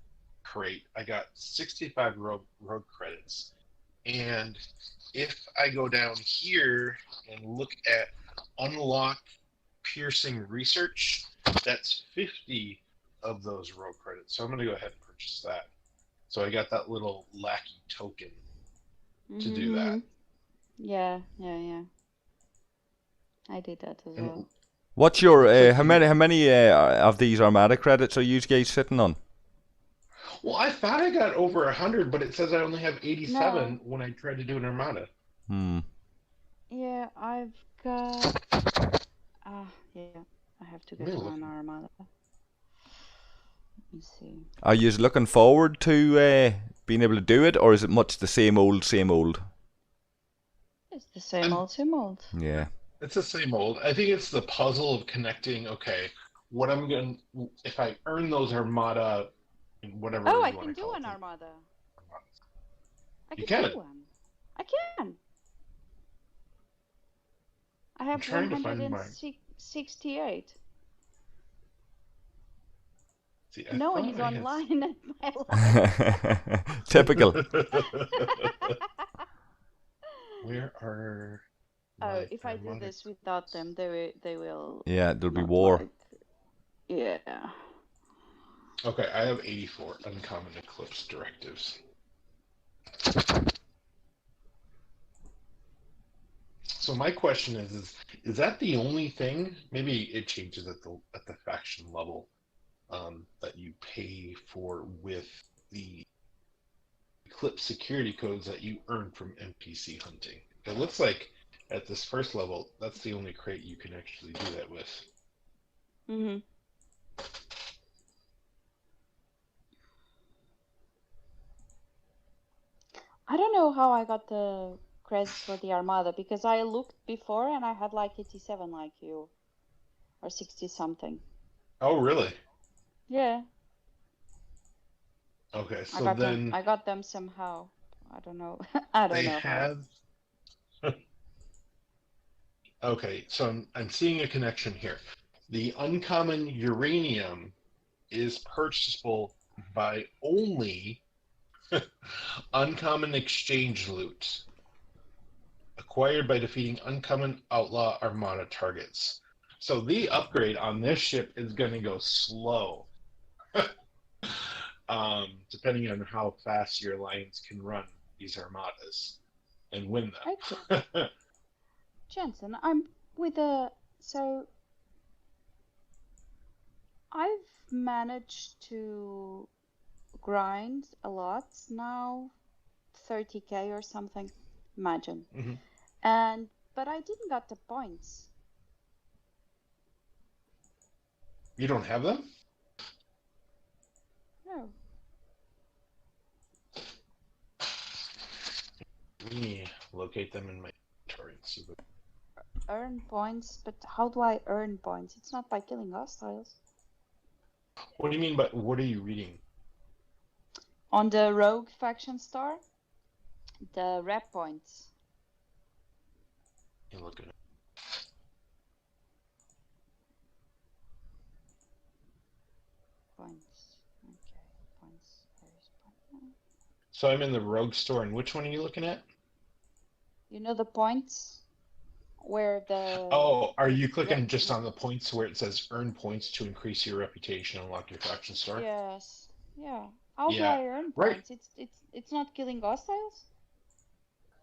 crate, I got 65 rogue credits, and if I go down here and look at unlock piercing research, that's 50 of those rogue credits. So I'm going to go ahead and purchase that. So I got that little lackey token to do that. Yeah. I did that as And well. What's your Looks like how many of these Armada credits are you guys sitting on? well, I thought I got over 100, but it says I only have 87 No. when I tried to do an Armada. Yeah, I've got. Yeah, I have to get Really? one Armada. Let me see. Are you looking forward to being able to do it, or is it much the same old, same old? It's the same old, same old. Yeah. It's the same old. I think it's the puzzle of connecting. Okay, what I'm gonna if I earn those Armada, whatever. Oh, you I wanna can do call an it. Armada. I You can can? do one. I can. I have trying to find mine. 168. See, I No one thought is I had- online at my live. Typical. Where are? Oh, my if I do Armada? this without them, they will Yeah, there'll be not war. like. Yeah. Okay, I have 84 uncommon eclipse directives. So my question is that the only thing? Maybe it changes at the faction level that you pay for with the eclipse security codes that you earn from NPC hunting. It looks like at this first level, that's the only crate you can actually do that with. Mhm. I don't know how I got the credits for the Armada because I looked before and I had like 87 like you, or 60 something. Oh, really? Yeah. Okay, I so got them. then I got them somehow. I don't know. I don't they know how. have. Okay, so I'm seeing a connection here. The uncommon uranium is purchasable by only uncommon exchange loot acquired by defeating uncommon outlaw armada targets. So the upgrade on this ship is going to go slow, depending on how fast your alliance can run these armadas and win them. Jansen, I'm with a. So I've managed to grind a lot now, 30k or something. Imagine. Mhm. But I didn't got the points. You don't have them? No. Let me locate them in my inventory and see what. Earn points, but how do I earn points? It's not by killing hostiles. What do you mean by what are you reading? On the rogue faction star, the rep points. You look at it. Points. Okay, points. Where is point? So I'm in the rogue store, and which one are you looking at? You know the points where the. Oh, are you clicking just on the points where it says earn points to increase your reputation and unlock your faction store? Yes. Yeah. How do Yeah, I earn right. points? It's not killing hostiles?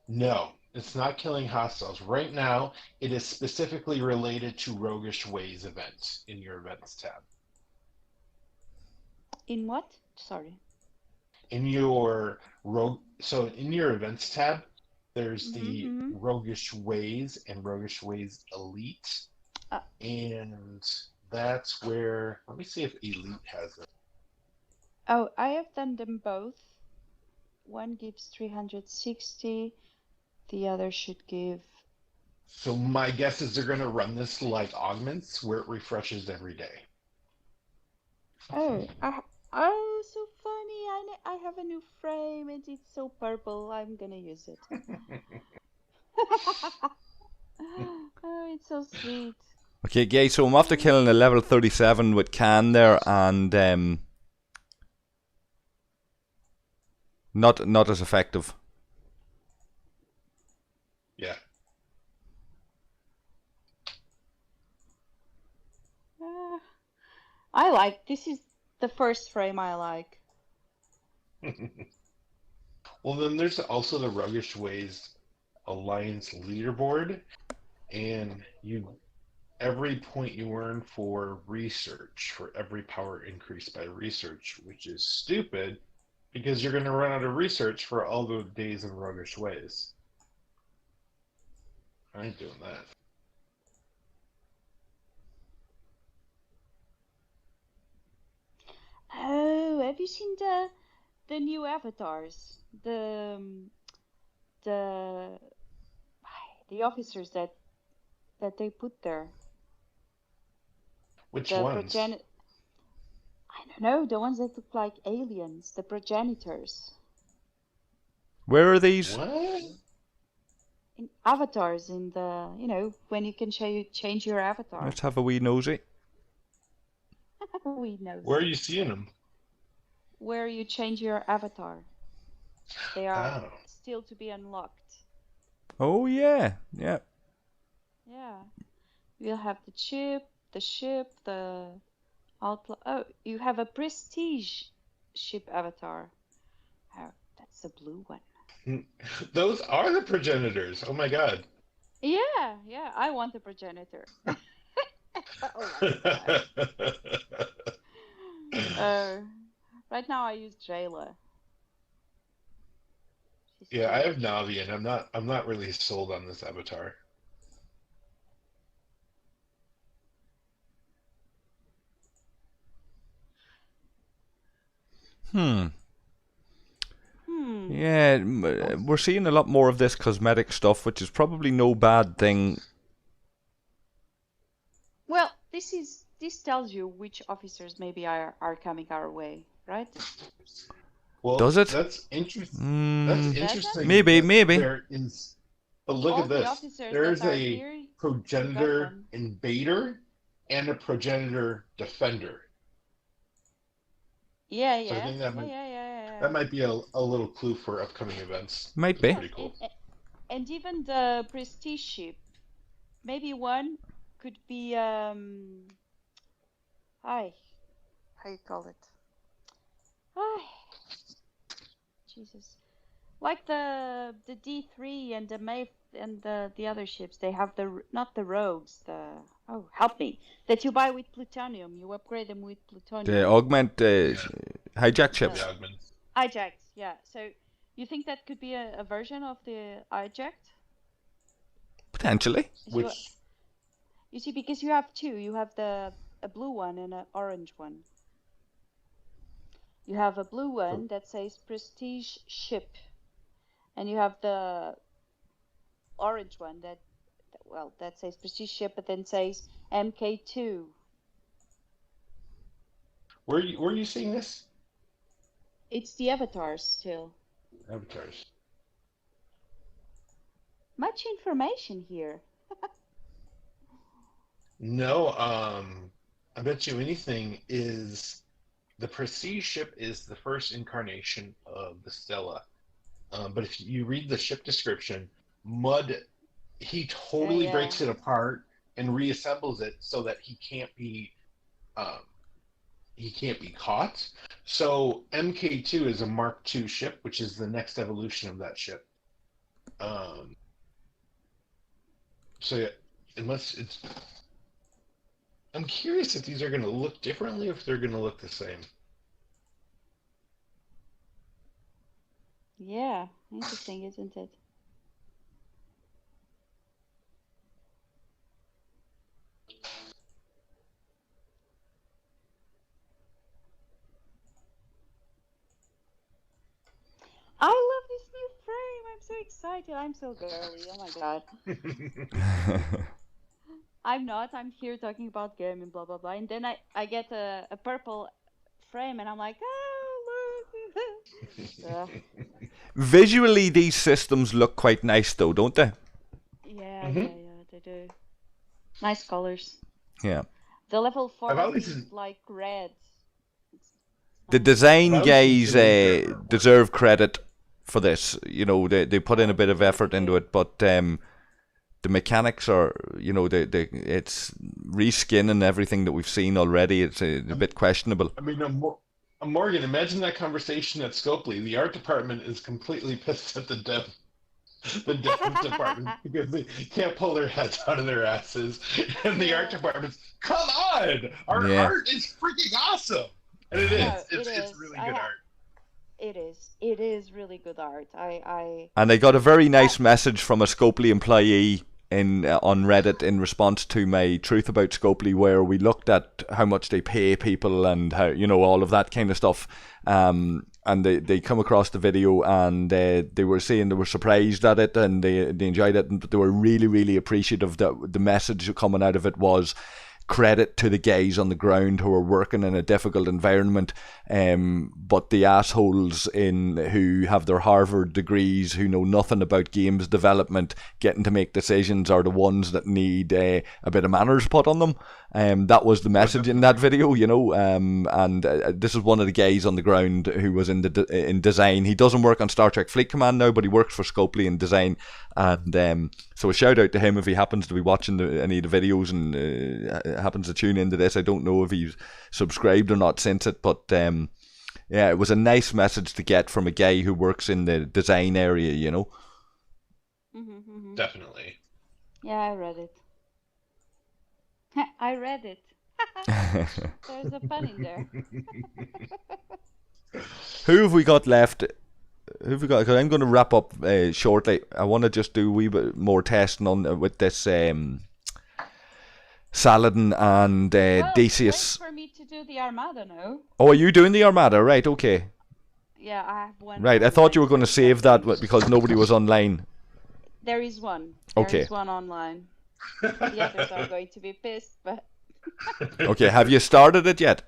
No, it's not killing hostiles. Right now, it is specifically related to Roguish Ways events in your events tab. In what? Sorry. In your so in your events tab, there's Mm-hmm, the mm-hmm. Roguish Ways and Roguish Ways Elite, and that's where. Let me see if Elite has it. Oh, I have done them both. One gives 360, the other should give. So my guess is they're going to run this like augments, where it refreshes every day. Oh, so funny. I have a new frame and it's so purple. I'm gonna use it. Oh, it's so sweet. Okay, guys, so I'm after killing a level 37 with Can there, and not as effective. Yeah. I like this is the first frame I like. Well, then there's also the Roguish Ways Alliance leaderboard, and every point you earn for research, for every power increase by research, which is stupid because you're going to run out of research for all the days of roguish ways. I ain't doing that. Oh, have you seen the new avatars? The the officers that they put there. Which The ones? I don't know, the ones that look like aliens, the progenitors. Where are these? What? In avatars in the, when you can change your avatar. Let's have a wee nosy. We know. Where are you seeing them? Where you change your avatar. They are Oh. still to be unlocked. Oh yeah, yeah. Yeah. We'll have the ship, the outlaw. Oh, you have a prestige ship avatar. Oh, that's the blue one. Those are the progenitors. Oh my god. Yeah, I want the progenitor. Oh my god. Right now I use Jayla. Yeah, I have Navi, and I'm not really sold on this avatar. Yeah, we're seeing a lot more of this cosmetic stuff, which is probably no bad thing. Well, this tells you which officers maybe are coming our way, right? Well, Does it? That's interesting. That's interesting. Maybe. There is, but look All at the this. officers There's that are a here, you got progenitor them. invader and a progenitor defender. Yeah, So I think that yeah. might be a little clue for upcoming events. Might be. Pretty cool. And even the prestige ship, maybe one could be how you call it? Jesus, like the D3 and the May and the other ships. They have not the rogues. Help me, that you buy with plutonium. You upgrade them with plutonium. The augment hijack ships. The augments. Hijacked, yeah. So you think that could be a version of the hijacked? Potentially. Which? You see, because you have two. You have a blue one and an orange one. You have a blue one that says prestige ship, and you have the orange one that says prestige ship, but then says MK2. Where are you seeing this? It's the avatars still. Avatars. Much information here. No, I bet you anything is the prestige ship is the first incarnation of the Stella. But if you read the ship description, Mud, he totally breaks it apart and reassembles it so that he can't be caught. So MK2 is a Mark II ship, which is the next evolution of that ship. So yeah, unless it's, I'm curious if these are going to look differently or if they're going to look the same. Yeah, interesting, isn't it? I love this new frame. I'm so excited. I'm so girly. Oh my god. I'm not. I'm here talking about game and blah blah blah. And then I get a purple frame and I'm like, oh look. Visually, these systems look quite nice, though, don't they? Yeah, they do. Nice colors. Yeah. The level 4 always- is like red. The design guys deserve credit for this. You know, they put in a bit of effort into it, but the mechanics are, you know, it's reskin and everything that we've seen already. It's a bit questionable. I mean, Morgan, imagine that conversation at Scopely. The art department is completely pissed at the dev the dev department because they can't pull their heads out of their asses, and the art department's, come on, our Yeah. art is freaking awesome, and it is. No, It's it is. really good art. It is. It is really good art. And they got a very nice message from a Scopely employee on Reddit in response to my Truth About Scopely, where we looked at how much they pay people and how, all of that kind of stuff. And they come across the video, and they were saying they were surprised at it, and they enjoyed it, but they were really, really appreciative that the message coming out of it was credit to the guys on the ground who are working in a difficult environment, but the assholes who have their Harvard degrees, who know nothing about games development, getting to make decisions, are the ones that need a bit of manners put on them. That was the message in that video, and this is one of the guys on the ground who was in design. He doesn't work on Star Trek Fleet Command now, but he works for Scopely in design, and so a shout out to him if he happens to be watching any of the videos and happens to tune into this. I don't know if he's subscribed or not since it, but yeah, it was a nice message to get from a guy who works in the design area, Definitely. Yeah, I read it. I read it. There's a pun in there. Who have we got left? Who have we got? Because I'm going to wrap up shortly. I want to just do a wee bit more testing on with this Saladin and Decius. Wait for me to do the Armada now. Oh, are you doing the Armada? Right, okay. Yeah, I have one. Right, I thought you were going to save that because nobody was online. There is one. Okay. There is one online. The others are going to be pissed, but... Okay, have you started it yet?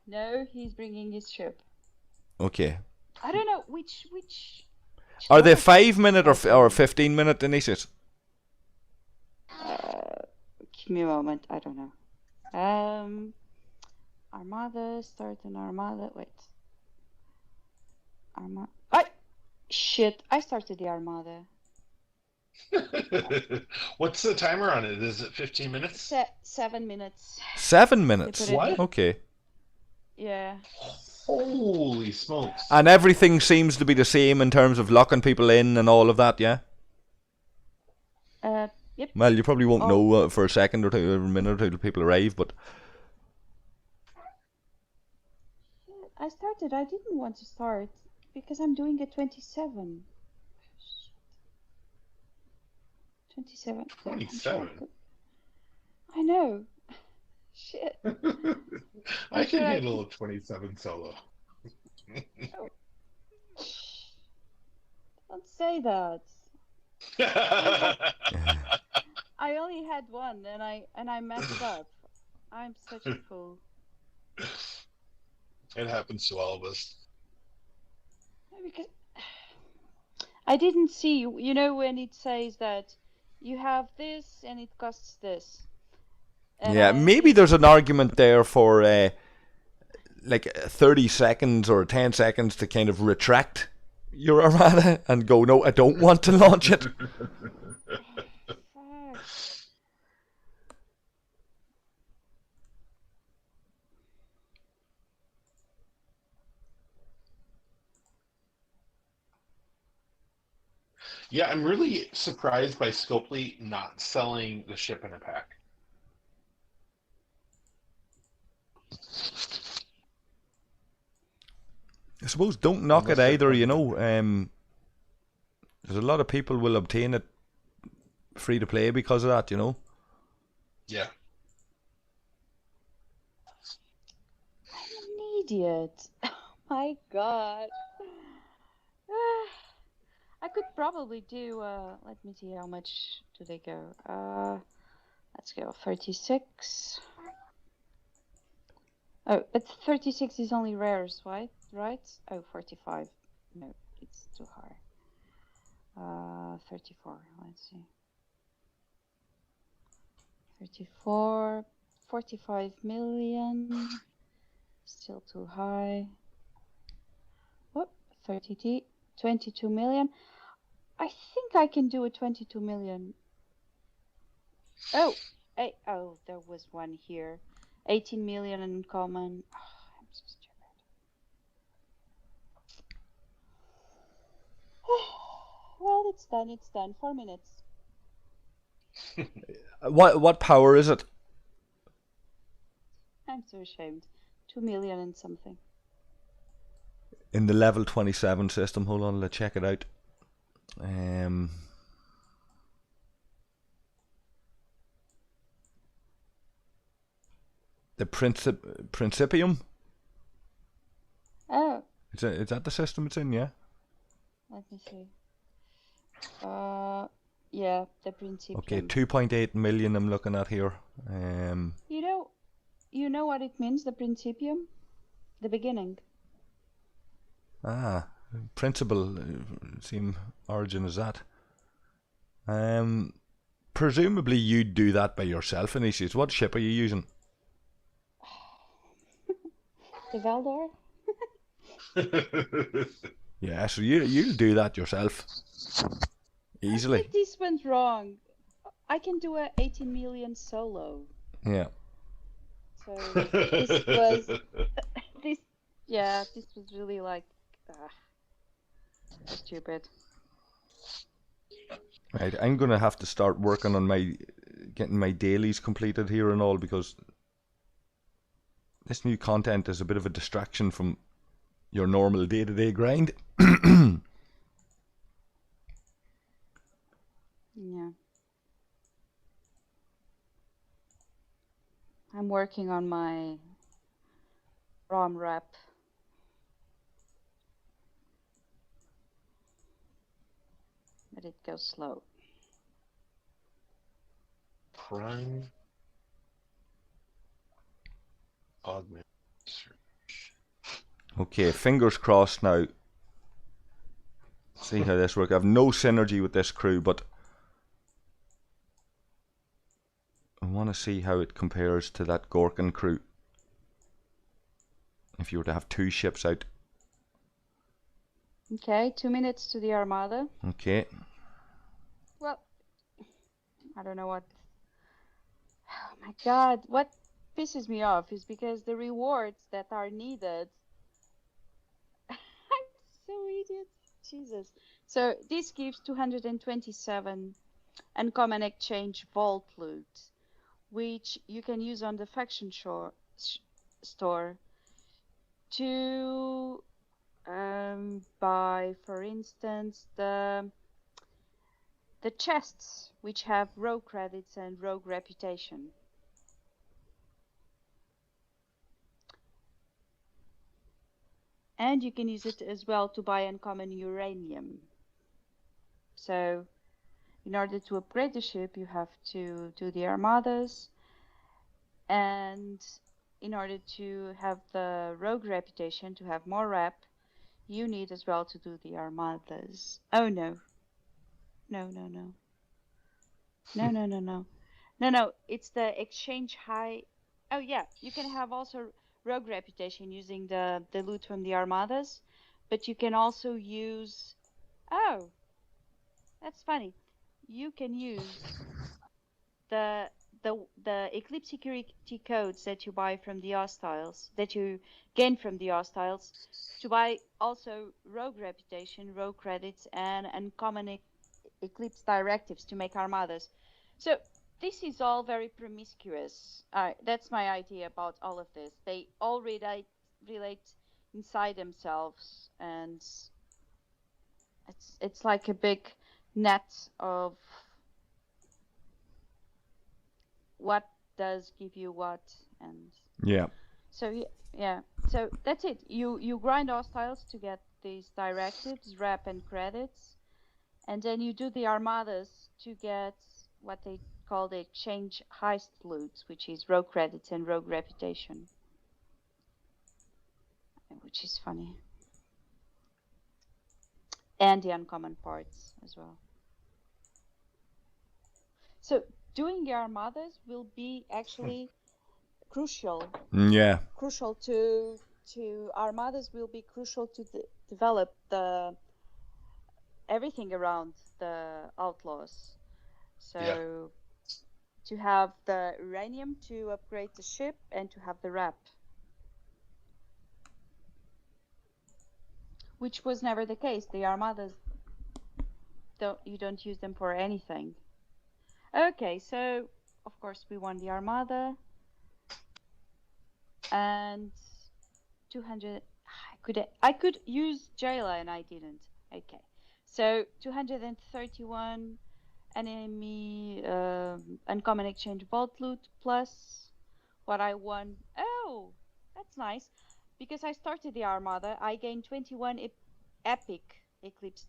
No, he's bringing his ship. Okay. I don't know which Are they 5-minute or 15-minute, Inesias? Give me a moment. I don't know. Armada, start an Armada. Wait. Shit! I started the Armada. What's the timer on it? Is it 15 minutes? 7 minutes. 7 minutes? What? Okay. Yeah. Holy smokes. And everything seems to be the same in terms of locking people in and all of that, yeah? Yep. Well, you probably won't know for a second or two, or a minute or two till people arrive, but... I started. I didn't want to start because I'm doing a 27. 27. 27? I know. Shit. I can handle a 27 solo. Don't say that. I only had one and I messed up. I'm such a fool. It happens to all of us. Because I didn't see, when it says that you have this and it costs this. And yeah, maybe there's an argument there for like 30 seconds or 10 seconds to kind of retract your Armada and go, no, I don't want to launch it. Yeah, I'm really surprised by Scopely not selling the ship in a pack. I suppose don't knock it either, There's a lot of people will obtain it free to play because of that, Yeah. I'm an idiot. Oh my god. I could probably do, let me see how much do they go. Let's go 36. Oh, but 36 is only rares, right? Oh, 45. No, it's too high. 34, let's see. 34, 45 million. Still too high. Oh, 30, 22 million. I think I can do a 22 million. Oh, there was one here. 18 million in common. Oh, I'm so stupid. Well, it's done. It's done. 4 minutes. What power is it? I'm so ashamed. 2 million and something. In the level 27 system. Hold on, let's check it out. The Principium? Oh, Is that the system it's in, yeah? let me see. Yeah, the Principium. Okay, 2.8 million I'm looking at here. You know what it means, the Principium? The beginning. Principle, same origin as that. Presumably you'd do that by yourself, Inesias. What ship are you using? The Valdor? Yeah, so you'll do that yourself. Easily. This went wrong. I can do a 18 million solo. Yeah. So this was this was really like stupid. Right, I'm gonna have to start working on getting my dailies completed here and all, because this new content is a bit of a distraction from your normal day-to-day grind. Yeah. I'm working on my ROM rep. But it goes slow. Prime augment search. Okay, fingers crossed now. See how this works. I have no synergy with this crew, but I want to see how it compares to that Gorkin crew. If you were to have two ships out. Okay, 2 minutes to the Armada. Okay. Well, I don't know what. Oh my God, what pisses me off is because the rewards that are needed. I'm so idiot. Jesus. So this gives 227 uncommon exchange vault loot, which you can use on the faction store to buy, for instance, the chests, which have rogue credits and rogue reputation. And you can use it as well to buy uncommon uranium. So in order to upgrade the ship, you have to do the armadas. And in order to have the rogue reputation, to have more rep, you need as well to do the armadas. Oh no. No. No, it's the exchange high. Oh yeah, you can have also rogue reputation using the loot from the armadas, but you can also use. Oh, that's funny. You can use the Eclipse security codes that you buy from the hostiles, that you gain from the hostiles, to buy also rogue reputation, rogue credits, and uncommon Eclipse directives to make armadas. So this is all very promiscuous. That's my idea about all of this. They all relate inside themselves, and it's like a big net of what does give you what, and Yeah. so yeah. So that's it. You grind hostiles to get these directives, rep, and credits. And then you do the armadas to get what they call the exchange heist loot, which is rogue credits and rogue reputation. Which is funny. And the uncommon parts as well. So doing the armadas will be actually crucial. Yeah. Crucial to armadas will be crucial to develop everything around the Outlaws. So to have the uranium to upgrade the ship and to have the rep, which was never the case. The armadas you don't use them for anything. Okay, so of course we won the Armada, and 200. I could use Jailer and I didn't. Okay, so 231 enemy uncommon exchange vault loot plus what I won. Oh, that's nice, because I started the Armada. I gained 21 epic Eclipse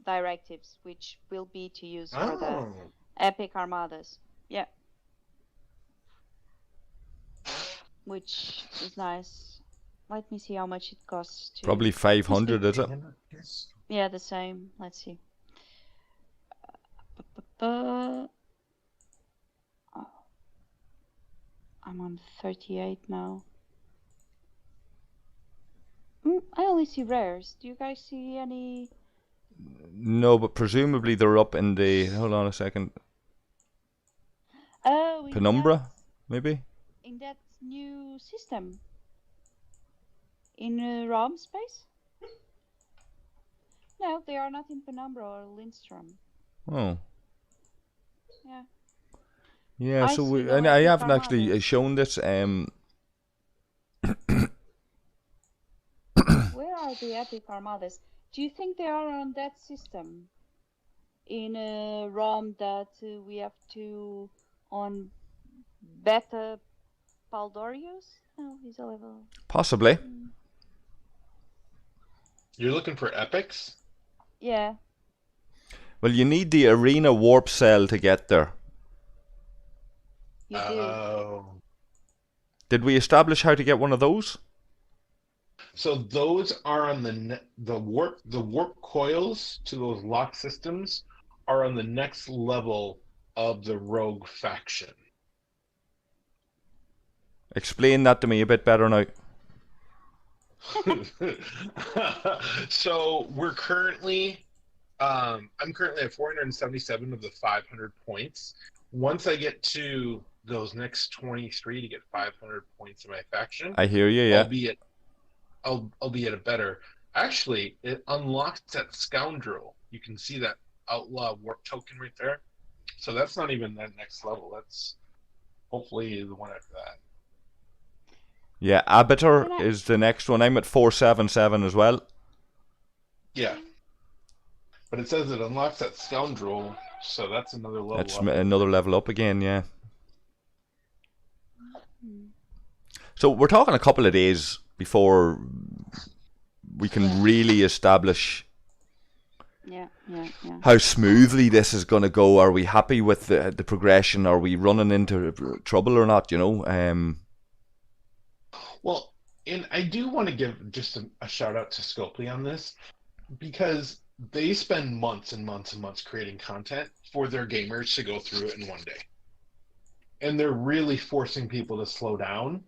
directives, which will be to use for the epic Armadas. Yeah, which is nice. Let me see how much it costs to... Probably 500, is it? Yeah, the same. Let's see. I'm on 38 now. I only see rares. Do you guys see any? No, but presumably they're up in the... Hold on a second. Oh, Penumbra, maybe? In that new system. In ROM space? No, they are not in Penumbra or Lindstrom. Oh. Yeah. Yeah, I so see no and I epic haven't actually Armadas. shown this. Where are the epic Armadas? Do you think they are on that system? In a ROM that we have to on Beta Paldorius? Oh, he's a level. Possibly. You're looking for epics? Yeah. Well, you need the arena warp cell to get there. You do. Did we establish how to get one of those? So those are on the warp coils to those lock systems are on the next level of the rogue faction. Explain that to me a bit better now. So we're currently I'm currently at 477 of the 500 points. Once I get to those next 23 to get 500 points in my faction, I hear you, yeah. I'll be at a better. Actually, it unlocks that scoundrel. You can see that outlaw warp token right there. So that's not even that next level. That's hopefully the one after that. Yeah, Arbiter is the next one. I'm at 477 as well. Yeah. But it says it unlocks that scoundrel, so that's another level That's up. another level up again, yeah. So we're talking a couple of days before we can really establish how smoothly this is going to go. Are we happy with the progression? Are we running into trouble or not, you know? Well, and I do want to give just a shout out to Scopely on this, because they spend months and months and months creating content for their gamers to go through it in one day. And they're really forcing people to slow down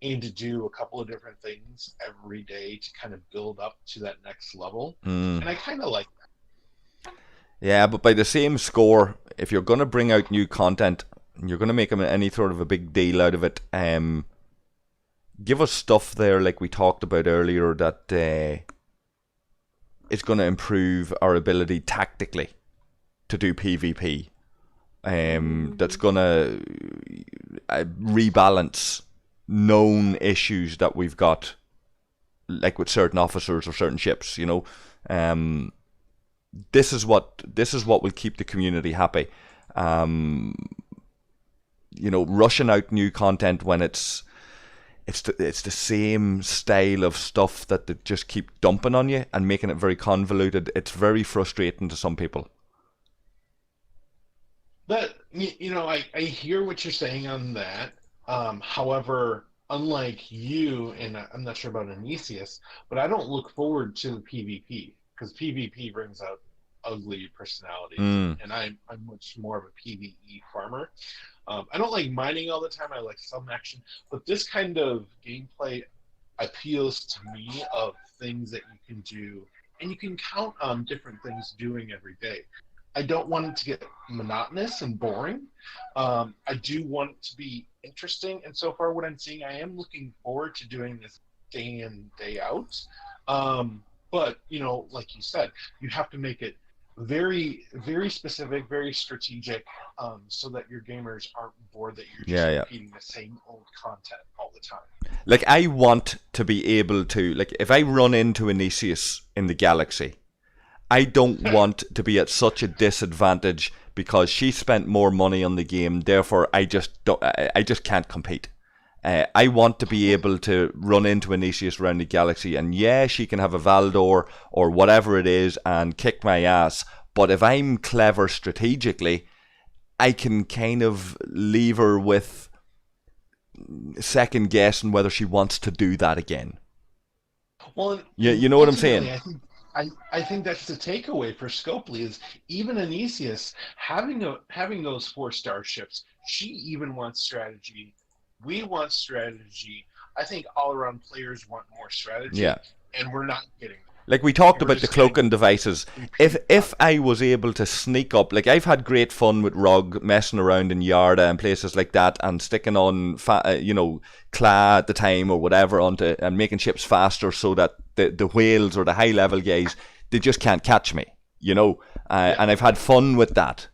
and to do a couple of different things every day to kind of build up to that next level. And I kind of like that. Yeah, but by the same score, if you're going to bring out new content and you're going to make any sort of a big deal out of it, give us stuff there like we talked about earlier that is going to improve our ability tactically to do PvP. That's going to rebalance known issues that we've got, like with certain officers or certain ships, you know. This is what will keep the community happy. You know, rushing out new content when it's the same style of stuff that they just keep dumping on you and making it very convoluted. It's very frustrating to some people. But, you know, I hear what you're saying on that. However, unlike you, and I'm not sure about Inesias, but I don't look forward to PvP, because PvP brings out ugly personalities, and I'm much more of a PvE farmer. I don't like mining all the time. I like some action, but this kind of gameplay appeals to me of things that you can do, and you can count on different things doing every day. I don't want it to get monotonous and boring. I do want it to be interesting, and so far what I'm seeing, I am looking forward to doing this day in, day out. But, you know, like you said, you have to make it very, very specific, very strategic, so that your gamers aren't bored that you're just Yeah. repeating the same old content all the time. Like, I want to be able to, like, if I run into Inesias in the galaxy, I don't want to be at such a disadvantage because she spent more money on the game. Therefore, I just can't compete. I want to be able to run into Inesias around the galaxy, and yeah, she can have a Valdor or whatever it is and kick my ass. But if I'm clever strategically, I can kind of leave her with second guessing whether she wants to do that again. Well, you know what I'm ultimately, saying? I think that's the takeaway for Scopely is even Inesias having those 4-star ships. She even wants strategy. We want strategy. I think all around players want more strategy. Yeah. And we're not getting it. Like we talked We're about the just getting cloaking devices. If I was able to sneak up, like I've had great fun with Rog messing around in Yarda and places like that, and sticking on, Cla at the time or whatever onto and making ships faster so that the whales or the high level guys, they just can't catch me, and I've had fun with that.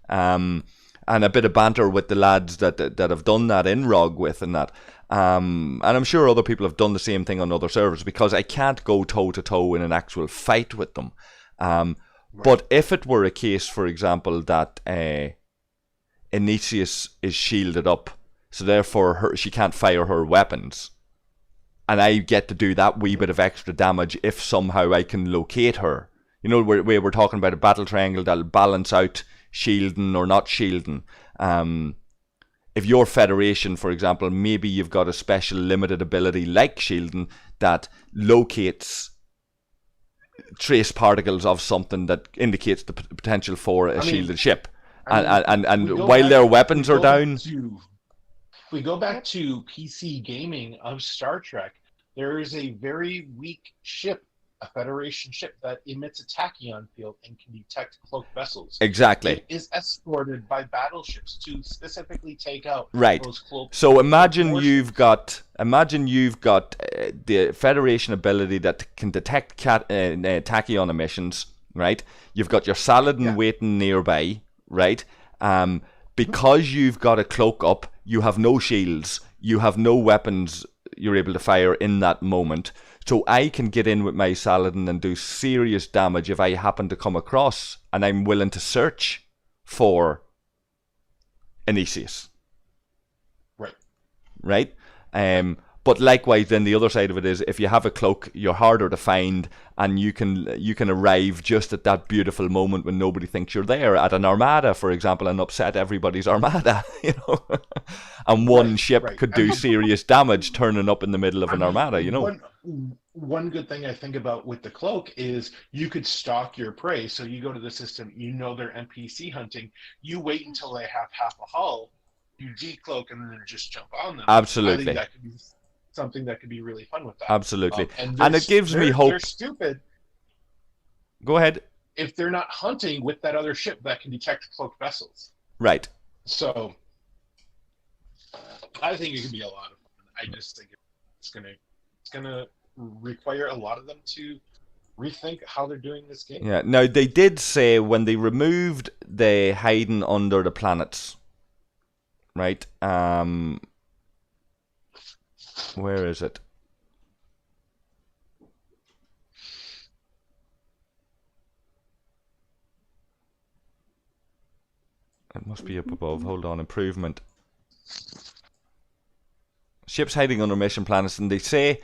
And a bit of banter with the lads that have done that in Rog with and that. And I'm sure other people have done the same thing on other servers because I can't go toe to toe in an actual fight with them. But if it were a case, for example, that Inesias is shielded up, so therefore she can't fire her weapons, and I get to do that wee bit of extra damage if somehow I can locate her. Where we're talking about a battle triangle that'll balance out shielding or not shielding. If your Federation, for example, maybe you've got a special limited ability like shielding that locates trace particles of something that indicates the potential for a shielded ship. And while their weapons are down... If we go back to PC gaming of Star Trek, there is a very weak ship, a Federation ship that emits a tachyon field and can detect cloaked vessels. Exactly. It is escorted by battleships to specifically take out those cloaked. So imagine you've got the Federation ability that can detect tachyon emissions, right? You've got your Saladin waiting nearby, right? Because you've got a cloak up, you have no shields, you have no weapons you're able to fire in that moment. So I can get in with my Saladin and do serious damage if I happen to come across and I'm willing to search for Inesias. Right? But likewise, then the other side of it is if you have a cloak, you're harder to find, and you can arrive just at that beautiful moment when nobody thinks you're there at an armada, for example, and upset everybody's armada, and one ship could do serious damage turning up in the middle of an armada, One good thing I think about with the cloak is you could stalk your prey. So you go to the system, they're NPC hunting, you wait until they have half a hull, you decloak, and then just jump on them. Absolutely. I think that could be something that could be really fun with that. Absolutely. And it gives me hope. They're stupid. Go ahead. If they're not hunting with that other ship that can detect cloaked vessels. Right. So I think it could be a lot of fun. I just think it's gonna require a lot of them to rethink how they're doing this game. Yeah. Now they did say when they removed the hiding under the planets, right? Where is it? It must be up above. Hold on. Improvement. Ships hiding under mission planets, and they say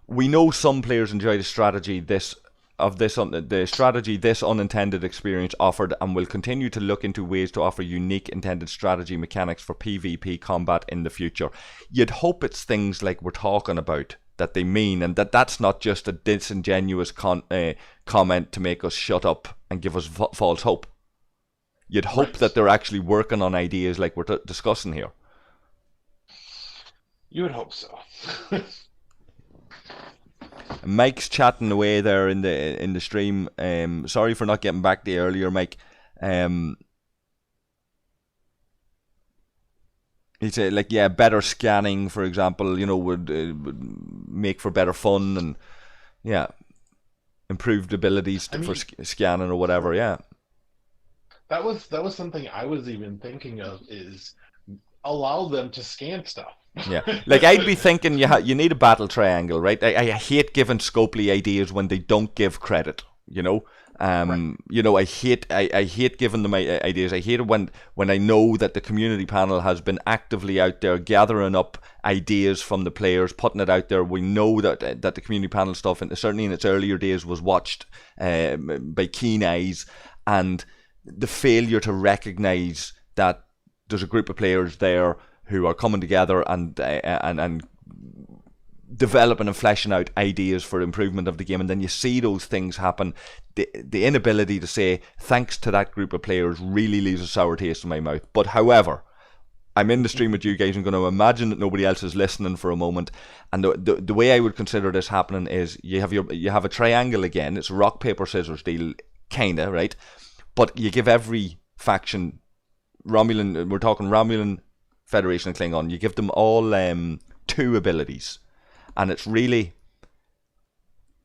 we know some players enjoy the strategy this unintended experience offered, and will continue to look into ways to offer unique intended strategy mechanics for PvP combat in the future. You'd hope it's things like we're talking about that they mean, and that's not just a disingenuous comment to make us shut up and give us false hope. You'd hope that they're actually working on ideas like we're discussing here. You would hope so. Mike's chatting away there in the stream. Sorry for not getting back to you earlier, Mike. He said, better scanning, for example, would make for better fun, and yeah. improved abilities for scanning or whatever. Yeah. That was something I was even thinking of, is allow them to scan stuff. Yeah, like I'd be thinking you need a battle triangle, right? I hate giving Scopely ideas when they don't give credit, you know. Right. You know, I hate giving them ideas. I hate it when I know that the community panel has been actively out there gathering up ideas from the players, putting it out there. We know that the community panel stuff, and certainly in its earlier days, was watched by keen eyes, and the failure to recognise that there's a group of players there who are coming together and developing and fleshing out ideas for improvement of the game, and then you see those things happen. The inability to say thanks to that group of players really leaves a sour taste in my mouth. But however, I'm in the stream with you guys. I'm going to imagine that nobody else is listening for a moment, and the way I would consider this happening is you have a triangle again. It's rock paper scissors deal, kinda, right? But you give every faction, Romulan, we're talking Romulan, Federation, and Klingon, you give them all 2 abilities, and it's really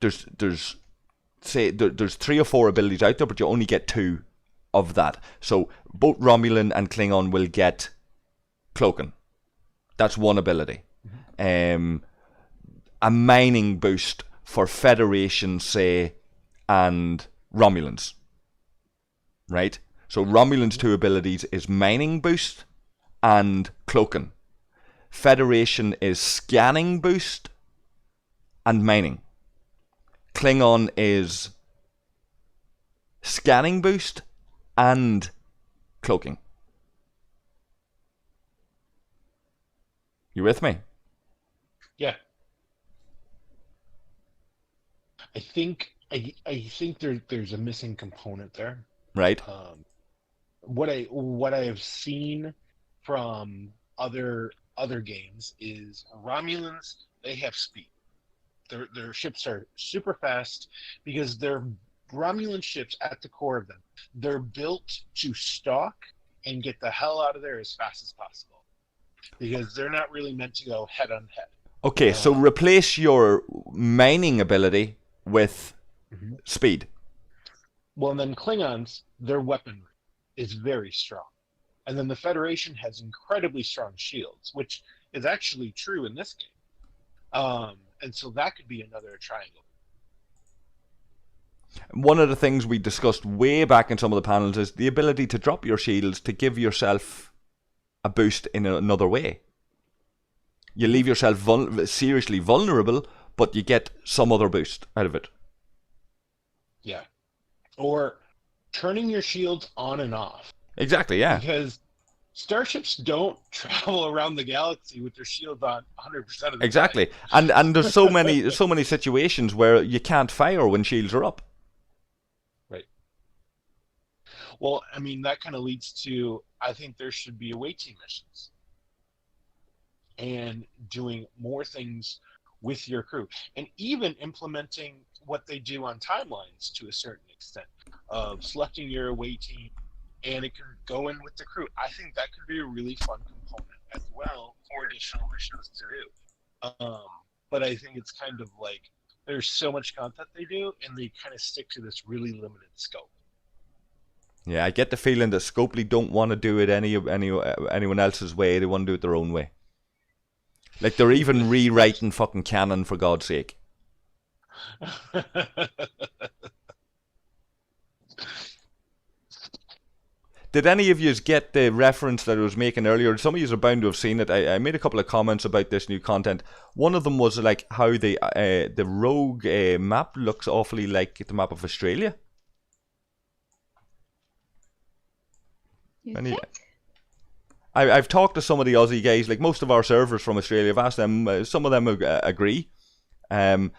there's 3 or 4 abilities out there, but you only get 2 of that. So both Romulan and Klingon will get cloaking. That's one ability. A mining boost for Federation, say, and Romulans. Right? So Romulan's 2 abilities is mining boost and cloaking. Federation is scanning boost and mining. Klingon is scanning boost and cloaking. You with me? Yeah. I think there's a missing component there. Right. What I have seen from other games is Romulans, they have speed. Their ships are super fast because they're Romulan ships at the core of them. They're built to stalk and get the hell out of there as fast as possible, because they're not really meant to go head on head. Okay, so replace your mining ability with speed. Well, and then Klingons, their weaponry is very strong. And then the Federation has incredibly strong shields, which is actually true in this game. And so that could be another triangle. One of the things we discussed way back in some of the panels is the ability to drop your shields to give yourself a boost in another way. You leave yourself seriously vulnerable, but you get some other boost out of it. Yeah. Or turning your shields on and off. Exactly, yeah. Because starships don't travel around the galaxy with their shields on 100% of the time. Exactly. And there's so many situations where you can't fire when shields are up. Right. Well, I mean, that kind of leads to, I think there should be away team missions. And doing more things with your crew. And even implementing what they do on timelines to a certain extent. Of selecting your away team, and it can go in with the crew. I think that could be a really fun component as well for additional missions to do. But I think it's kind of like there's so much content they do, and they kind of stick to this really limited scope. Yeah, I get the feeling that Scopely don't want to do it anyone else's way. They want to do it their own way. Like they're even rewriting fucking canon, for God's sake. Did any of you get the reference that I was making earlier? Some of you are bound to have seen it. I made a couple of comments about this new content. One of them was like how the rogue map looks awfully like the map of Australia. You think? I've talked to some of the Aussie guys, like most of our servers from Australia. I've asked them, some of them agree. And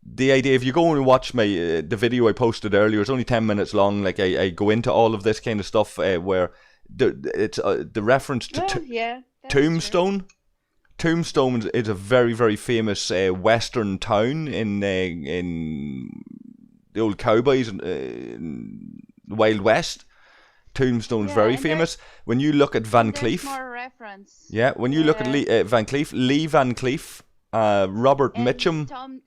the idea, if you go and watch the video I posted earlier, it's only 10 minutes long. Like I go into all of this kind of stuff where it's the reference to Tombstone. Tombstone is a very, very famous western town in the old cowboys in the Wild West. Tombstone's very famous. When you look at Van Cleef, more reference. Yeah, when you look at Van Cleef, Lee Van Cleef, Robert Mitchum.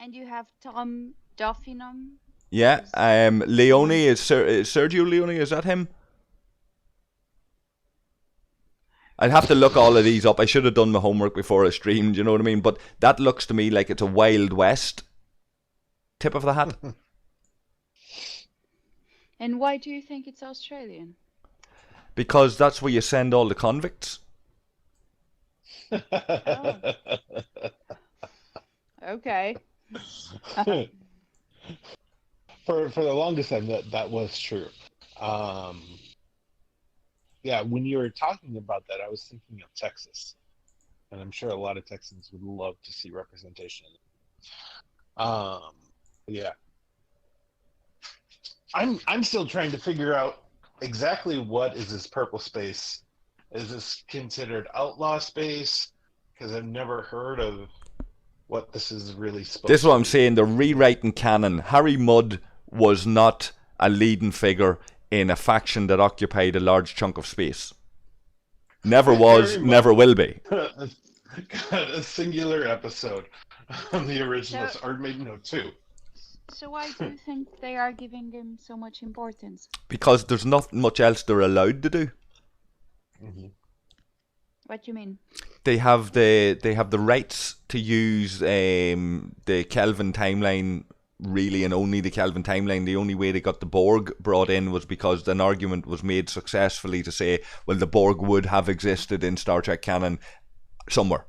And you have Tom Duffinum. Yeah, Is Leone one- is Sergio Leone. Is that him? I'd have to look all of these up. I should have done my homework before I streamed. You know what I mean? But that looks to me like it's a Wild West tip of the hat. And why do you think it's Australian? Because that's where you send all the convicts. Okay. For the longest time, that was true. Yeah, when you were talking about that, I was thinking of Texas, and I'm sure a lot of Texans would love to see representation. Yeah, I'm still trying to figure out exactly what is this purple space. Is this considered outlaw space? Because I've never heard of what this is really supposed to be. This is what I'm saying. They're rewriting canon. Harry Mudd was not a leading figure in a faction that occupied a large chunk of space. Never was, never will be. A singular episode on the originals, or maybe no, two. So why do you think they are giving him so much importance? Because there's not much else they're allowed to do. Mm-hmm. What do you mean? They have the rights to use the Kelvin timeline, really, and only the Kelvin timeline. The only way they got the Borg brought in was because an argument was made successfully to say, well, the Borg would have existed in Star Trek canon somewhere.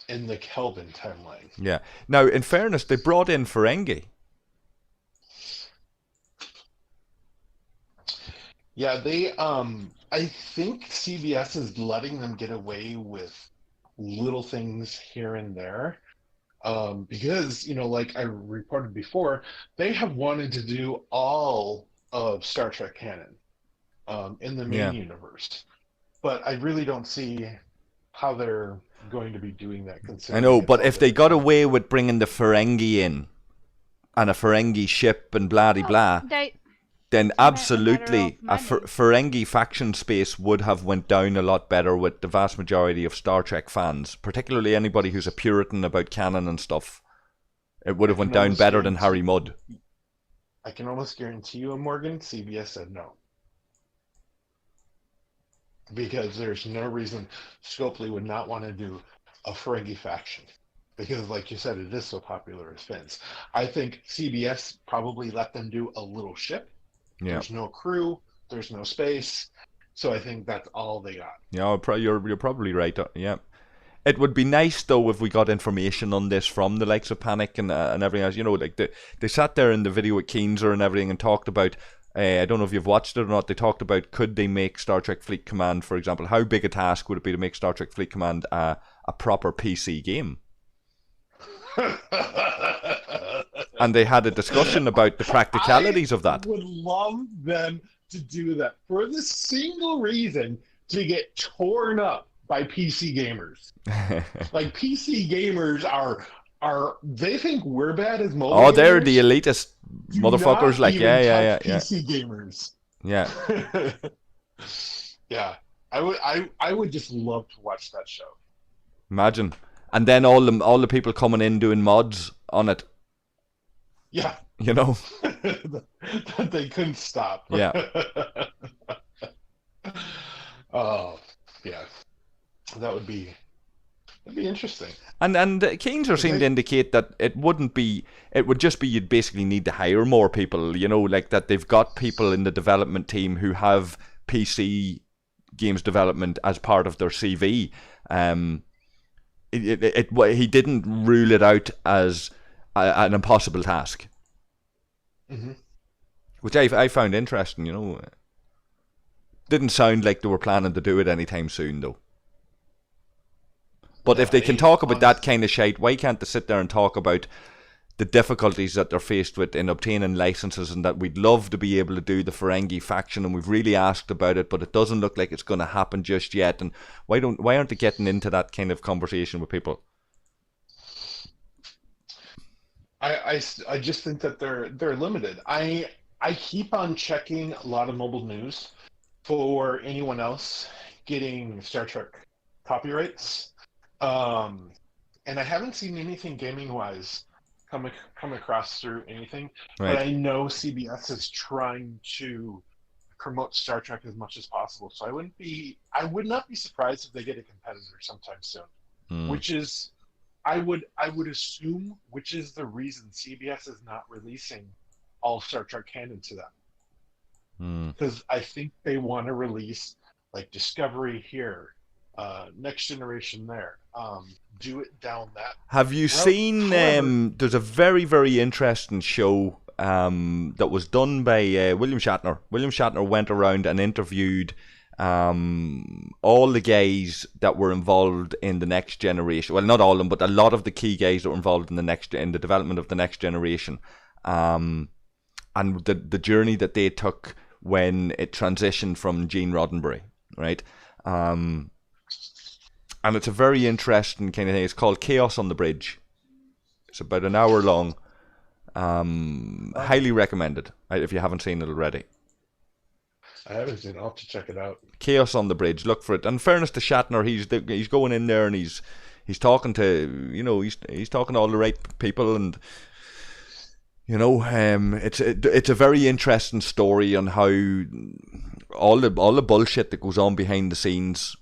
In the Kelvin timeline. Yeah. Now, in fairness, they brought in Ferengi. Yeah, they I think CBS is letting them get away with little things here and there. Because, like I reported before, they have wanted to do all of Star Trek canon in the main universe. But I really don't see how they're going to be doing that. I know, but if they got away with bringing the Ferengi in, and a Ferengi ship and blah-de-blah, then absolutely a Ferengi faction space would have went down a lot better with the vast majority of Star Trek fans, particularly anybody who's a Puritan about canon and stuff. It would have went down better than Harry Mudd. I can almost guarantee you, Amorgin, CBS said no. Because there's no reason Scopely would not want to do a Ferengi faction. Because, like you said, it is so popular as fans. I think CBS probably let them do a little ship. Yeah. There's no crew. There's no space. So I think that's all they got. Yeah, you're probably right. Yeah. It would be nice, though, if we got information on this from the likes of Panic and everything else. Like they sat there in the video with Keenser and everything and talked about, I don't know if you've watched it or not, they talked about could they make Star Trek Fleet Command, for example, how big a task would it be to make Star Trek Fleet Command a proper PC game? And they had a discussion about the practicalities of that. I would love them to do that for the single reason to get torn up by PC gamers. Like, PC gamers are they think we're bad as mobile gamers? They're the elitist motherfuckers. Like, yeah. PC gamers. Yeah. Yeah. I would just love to watch that show. Imagine. And then all the people coming in doing mods on it. Yeah. That they couldn't stop. Yeah. Oh, yeah. That'd be interesting. And Keenser seemed to indicate that it would just be you'd basically need to hire more people, like that they've got people in the development team who have PC games development as part of their CV. He didn't rule it out as an impossible task. Mm-hmm. Which I found interesting, Didn't sound like they were planning to do it anytime soon, though. But if they can talk about that kind of shite, why can't they sit there and talk about the difficulties that they're faced with in obtaining licenses, and that we'd love to be able to do the Ferengi faction, and we've really asked about it, but it doesn't look like it's going to happen just yet. And why aren't they getting into that kind of conversation with people? I just think that they're limited. I keep on checking a lot of mobile news for anyone else getting Star Trek copyrights. and I haven't seen anything gaming wise come across through anything. Right. But I know CBS is trying to promote Star Trek as much as possible. So I would not be surprised if they get a competitor sometime soon. Which is, I would assume, which is the reason CBS is not releasing all Star Trek canon to them. Because I think they want to release like Discovery here, Next Generation there. Do it down that. Have you seen? There's a very, very interesting show that was done by William Shatner. William Shatner went around and interviewed all the guys that were involved in the Next Generation. Well, not all of them, but a lot of the key guys that were involved in the development of the Next Generation, and the journey that they took when it transitioned from Gene Roddenberry, right? And it's a very interesting kind of thing. It's called Chaos on the Bridge. It's about an hour long. Highly recommended if you haven't seen it already. I haven't seen it. I'll have to check it out. Chaos on the Bridge. Look for it. And in fairness to Shatner, he's going in there and he's talking to, he's talking to all the right people, and it's a very interesting story on how all the bullshit that goes on behind the scenes.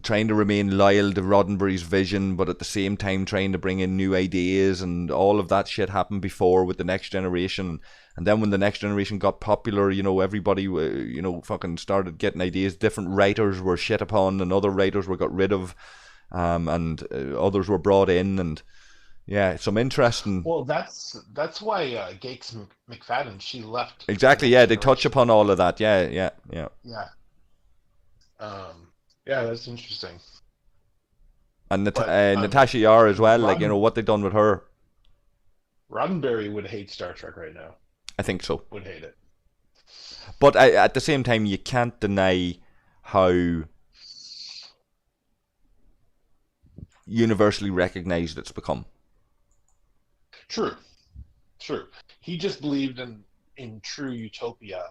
Trying to remain loyal to Roddenberry's vision, but at the same time trying to bring in new ideas, and all of that shit happened before with the Next Generation. And then when the Next Generation got popular, everybody, fucking started getting ideas. Different writers were shit upon, and other writers were got rid of, and others were brought in, and yeah, some interesting. Well, that's why Gates McFadden, she left. Exactly, yeah, they touch upon all of that. Yeah. Yeah, that's interesting. And Natasha Yar as well, what they done with her. Roddenberry would hate Star Trek right now. I think so. Would hate it. But at the same time, you can't deny how universally recognized it's become. True. He just believed in true utopia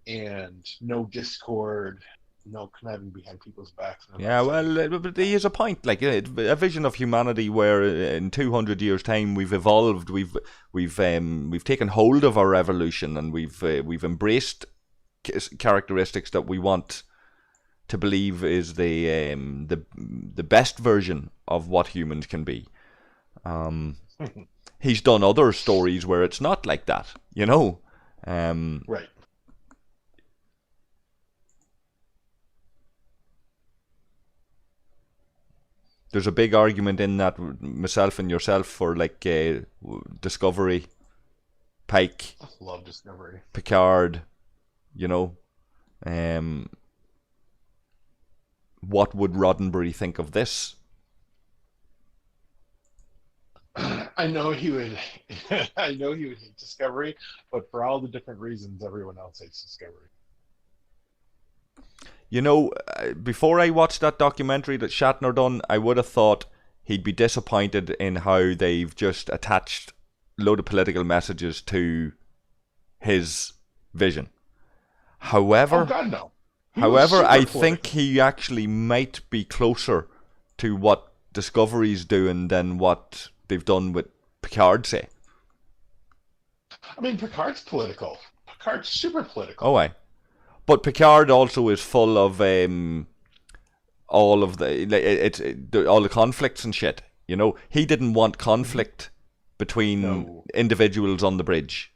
and no discord, no conniving behind people's backs. Yeah, well, but he has a point. Like a vision of humanity where in 200 years' time we've evolved, we've taken hold of our evolution, and we've embraced characteristics that we want to believe is the best version of what humans can be. He's done other stories where it's not like that, Right. There's a big argument in that, myself and yourself, for Discovery, Pike. I love Discovery. Picard, what would Roddenberry think of this? I know he would. I know he would hate Discovery, but for all the different reasons, everyone else hates Discovery. Before I watched that documentary that Shatner done, I would have thought he'd be disappointed in how they've just attached a load of political messages to his vision. However, oh God, no. I think he actually might be closer to what Discovery's doing than what they've done with Picard, say. I mean, Picard's political. Picard's super political. Oh, aye. But Picard also is full of all of all the conflicts and shit. He didn't want conflict between individuals on the bridge.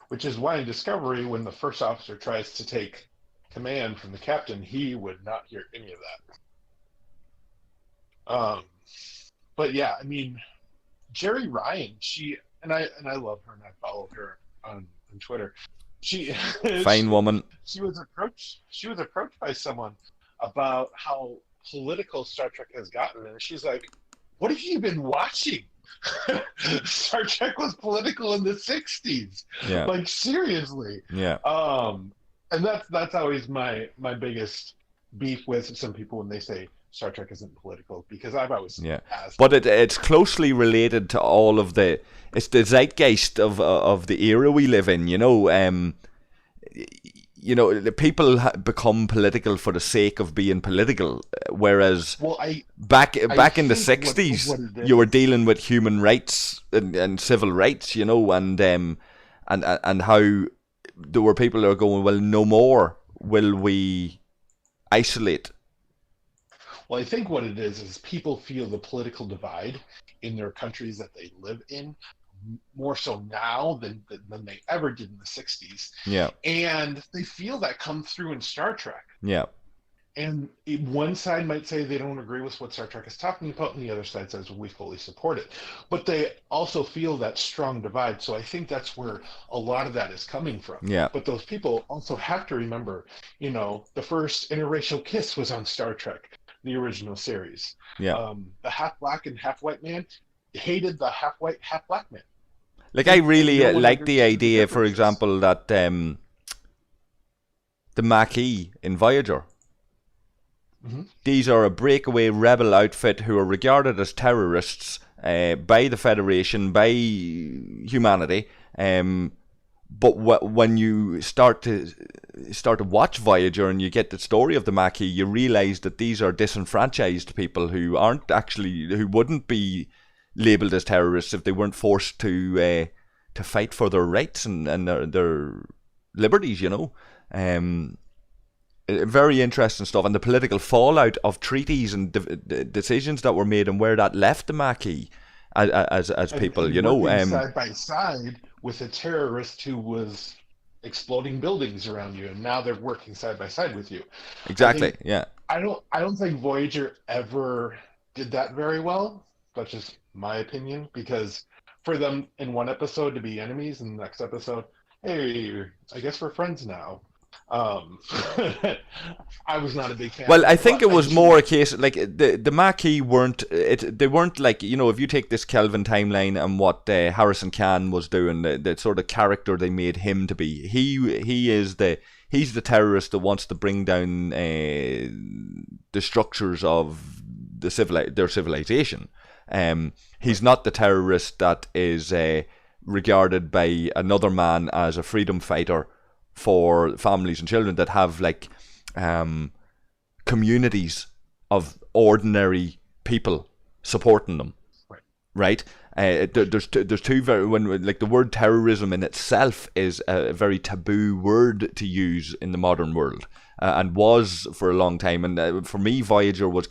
Which is why in Discovery, when the first officer tries to take command from the captain, he would not hear any of that. But yeah, I mean, Jerry Ryan, I love her and I follow her on Twitter. Fine woman. She was approached by someone about how political Star Trek has gotten, and she's like, "What have you been watching? Star Trek was political in the '60s. Yeah. Like seriously." Yeah. And that's always my biggest beef with some people when they say Star Trek isn't political, because I've always asked. But it's closely related to all of it's the zeitgeist of the era we live in. you know, the people become political for the sake of being political, whereas Well, back in the think '60s, what it you were is. dealing with human rights and civil rights, you know, and how there were people who are going, well, no more will we isolate. Well, I think what it is people feel the political divide in their countries that they live in more so now than they ever did in the 60s. Yeah, And they feel that come through in Star Trek. yeah, And one side might say they don't agree with what Star Trek is talking about, and the other side says, well, we fully support it. But they also feel that strong divide. So I think that's where a lot of that is coming from. yeah, But those people also have to remember, you know, the first interracial kiss was on Star Trek, the original series. yeah. The half black and half white man hated the half white, half black man. Like, I really no one like the understood the idea, for differences. example, that the Maquis in Voyager, Mhm. these are a breakaway rebel outfit who are regarded as terrorists by the Federation, by humanity. But when you start to watch Voyager and you get the story of the Maquis, you realize that these are disenfranchised people who wouldn't be labeled as terrorists if they weren't forced to fight for their rights and their liberties, you know. Very interesting stuff, and the political fallout of treaties and decisions that were made and where that left the Maquis as people, and you know. working side by side with a terrorist who was exploding buildings around you, and now they're working side by side with you. Exactly. Yeah. I don't think Voyager ever did that very well. That's just my opinion, because for them in one episode to be enemies, and the next episode, hey, I guess we're friends now. I was not a big fan. Well, I think it was more a case like the Maquis weren't. They weren't like, you know, if you take this Kelvin timeline and what Harrison Khan was doing, the sort of character they made him to be. He's the terrorist that wants to bring down the structures of their civilization. He's not the terrorist that is regarded by another man as a freedom fighter for families and children that have like communities of ordinary people supporting them, right? There's two very, when like the word terrorism in itself is a very taboo word to use in the modern world, and was for a long time. And for me, Voyager was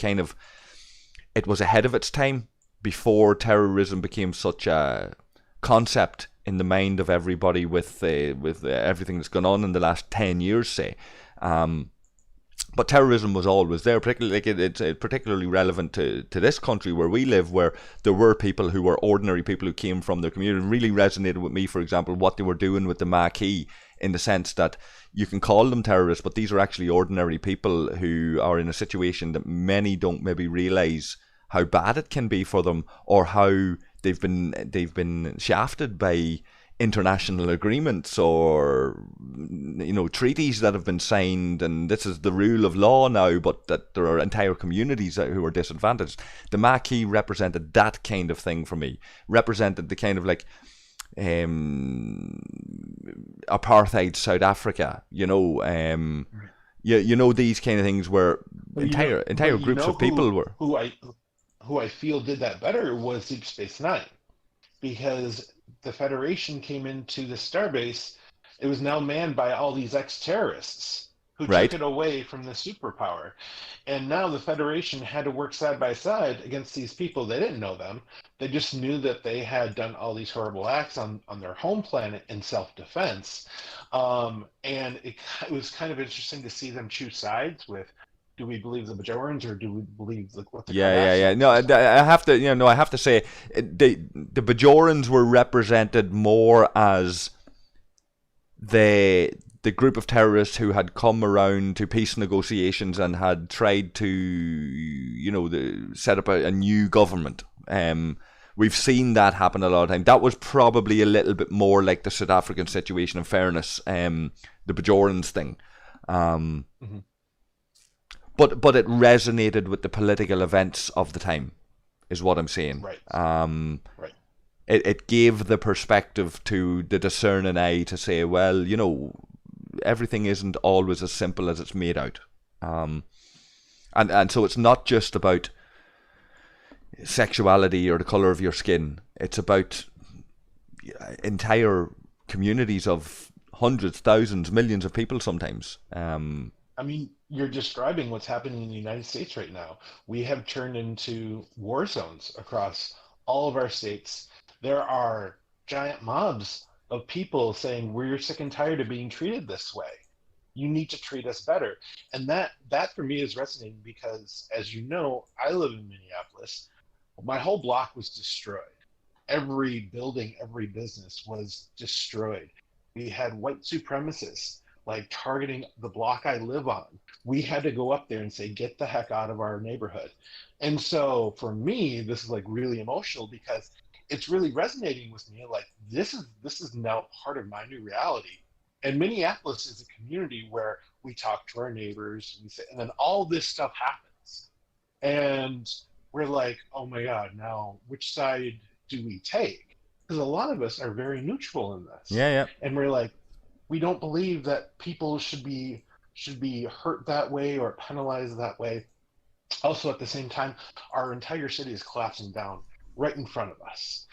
it was ahead of its time before terrorism became such a concept in the mind of everybody with everything that's gone on in the last 10 years, say. But terrorism was always there, particularly like it's particularly relevant to this country where we live, where there were people who were ordinary people who came from their community. It really resonated with me, for example, what they were doing with the Maquis, in the sense that you can call them terrorists, but these are actually ordinary people who are in a situation that many don't maybe realise how bad it can be for them, or how they've been shafted by international agreements or, you know, treaties that have been signed, and this is the rule of law now, but that there are entire communities who are disadvantaged. The Maquis represented that kind of thing for me. Represented the kind of like apartheid South Africa, you know, you know, these kind of things where entire groups of people were. Who I feel did that better was Deep Space Nine, because the Federation came into the starbase. It was now manned by all these ex-terrorists who took it away from the superpower, and now the Federation had to work side by side against these people. They didn't know them; they just knew that they had done all these horrible acts on their home planet in self-defense. And it was kind of interesting to see them choose sides with. Do we believe the Bajorans, or do we believe what the Yeah. No, I have to, I have to say, the Bajorans were represented more as the group of terrorists who had come around to peace negotiations and had tried to, set up a new government. We've seen that happen a lot of time. That was probably a little bit more like the South African situation, in fairness, the Bajorans thing. Mm-hmm. But it resonated with the political events of the time, is what I'm saying. Right. Right. It gave the perspective to the discerning eye to say, well, everything isn't always as simple as it's made out. And so it's not just about sexuality or the color of your skin. It's about entire communities of hundreds, thousands, millions of people sometimes. I mean, you're describing what's happening in the United States right now. We have turned into war zones across all of our states. There are giant mobs of people saying, we're sick and tired of being treated this way. You need to treat us better. And that for me is resonating because, as you know, I live in Minneapolis. My whole block was destroyed. Every building, every business was destroyed. We had white supremacists like targeting the block I live on. We had to go up there and say, get the heck out of our neighborhood. And so for me, this is like really emotional because it's really resonating with me. Like this is now part of my new reality. And Minneapolis is a community where we talk to our neighbors, we say, and then all this stuff happens. And we're like, oh my God, now which side do we take? Because a lot of us are very neutral in this. Yeah. And we're like, we don't believe that people should be hurt that way or penalized that way. Also, at the same time, our entire city is collapsing down right in front of us.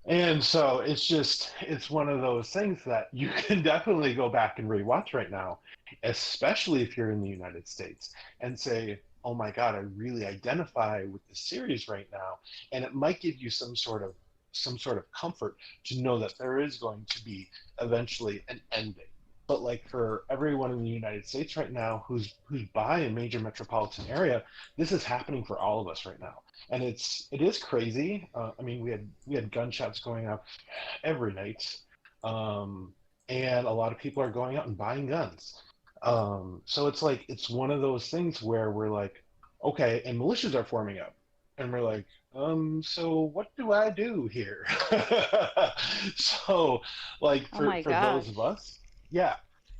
And so it's one of those things that you can definitely go back and rewatch right now, especially if you're in the United States, and say, oh my God, I really identify with the series right now. And it might give you some sort of comfort to know that there is going to be eventually an ending. But like for everyone in the United States right now who's by a major metropolitan area, this is happening for all of us right now, and it is crazy. I mean, we had gunshots going off every night, and a lot of people are going out and buying guns. So it's like it's one of those things where we're like, okay, and militias are forming up, and we're like, so what do I do here? So like for those of us, yeah,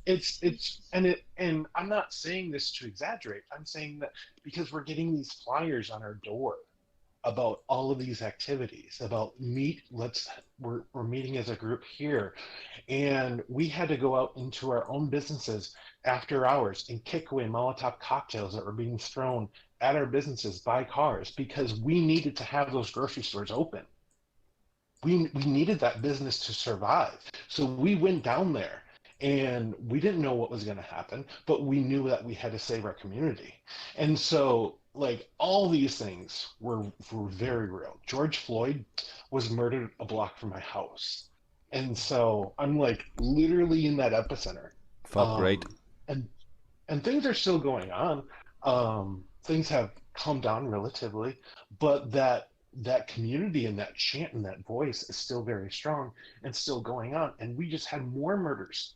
and I'm not saying this to exaggerate. I'm saying that because we're getting these flyers on our door about all of these activities, about we're meeting as a group here, and we had to go out into our own businesses after hours and kick away Molotov cocktails that were being thrown at our businesses by cars because we needed to have those grocery stores open. We needed that business to survive. So we went down there and we didn't know what was going to happen, but we knew that we had to save our community. And so like all these things were very real. George Floyd was murdered a block from my house. And so I'm like literally in that epicenter. Fuck, right. And things are still going on. Things have calmed down relatively, but that community and that chant and that voice is still very strong and still going on. And we just had more murders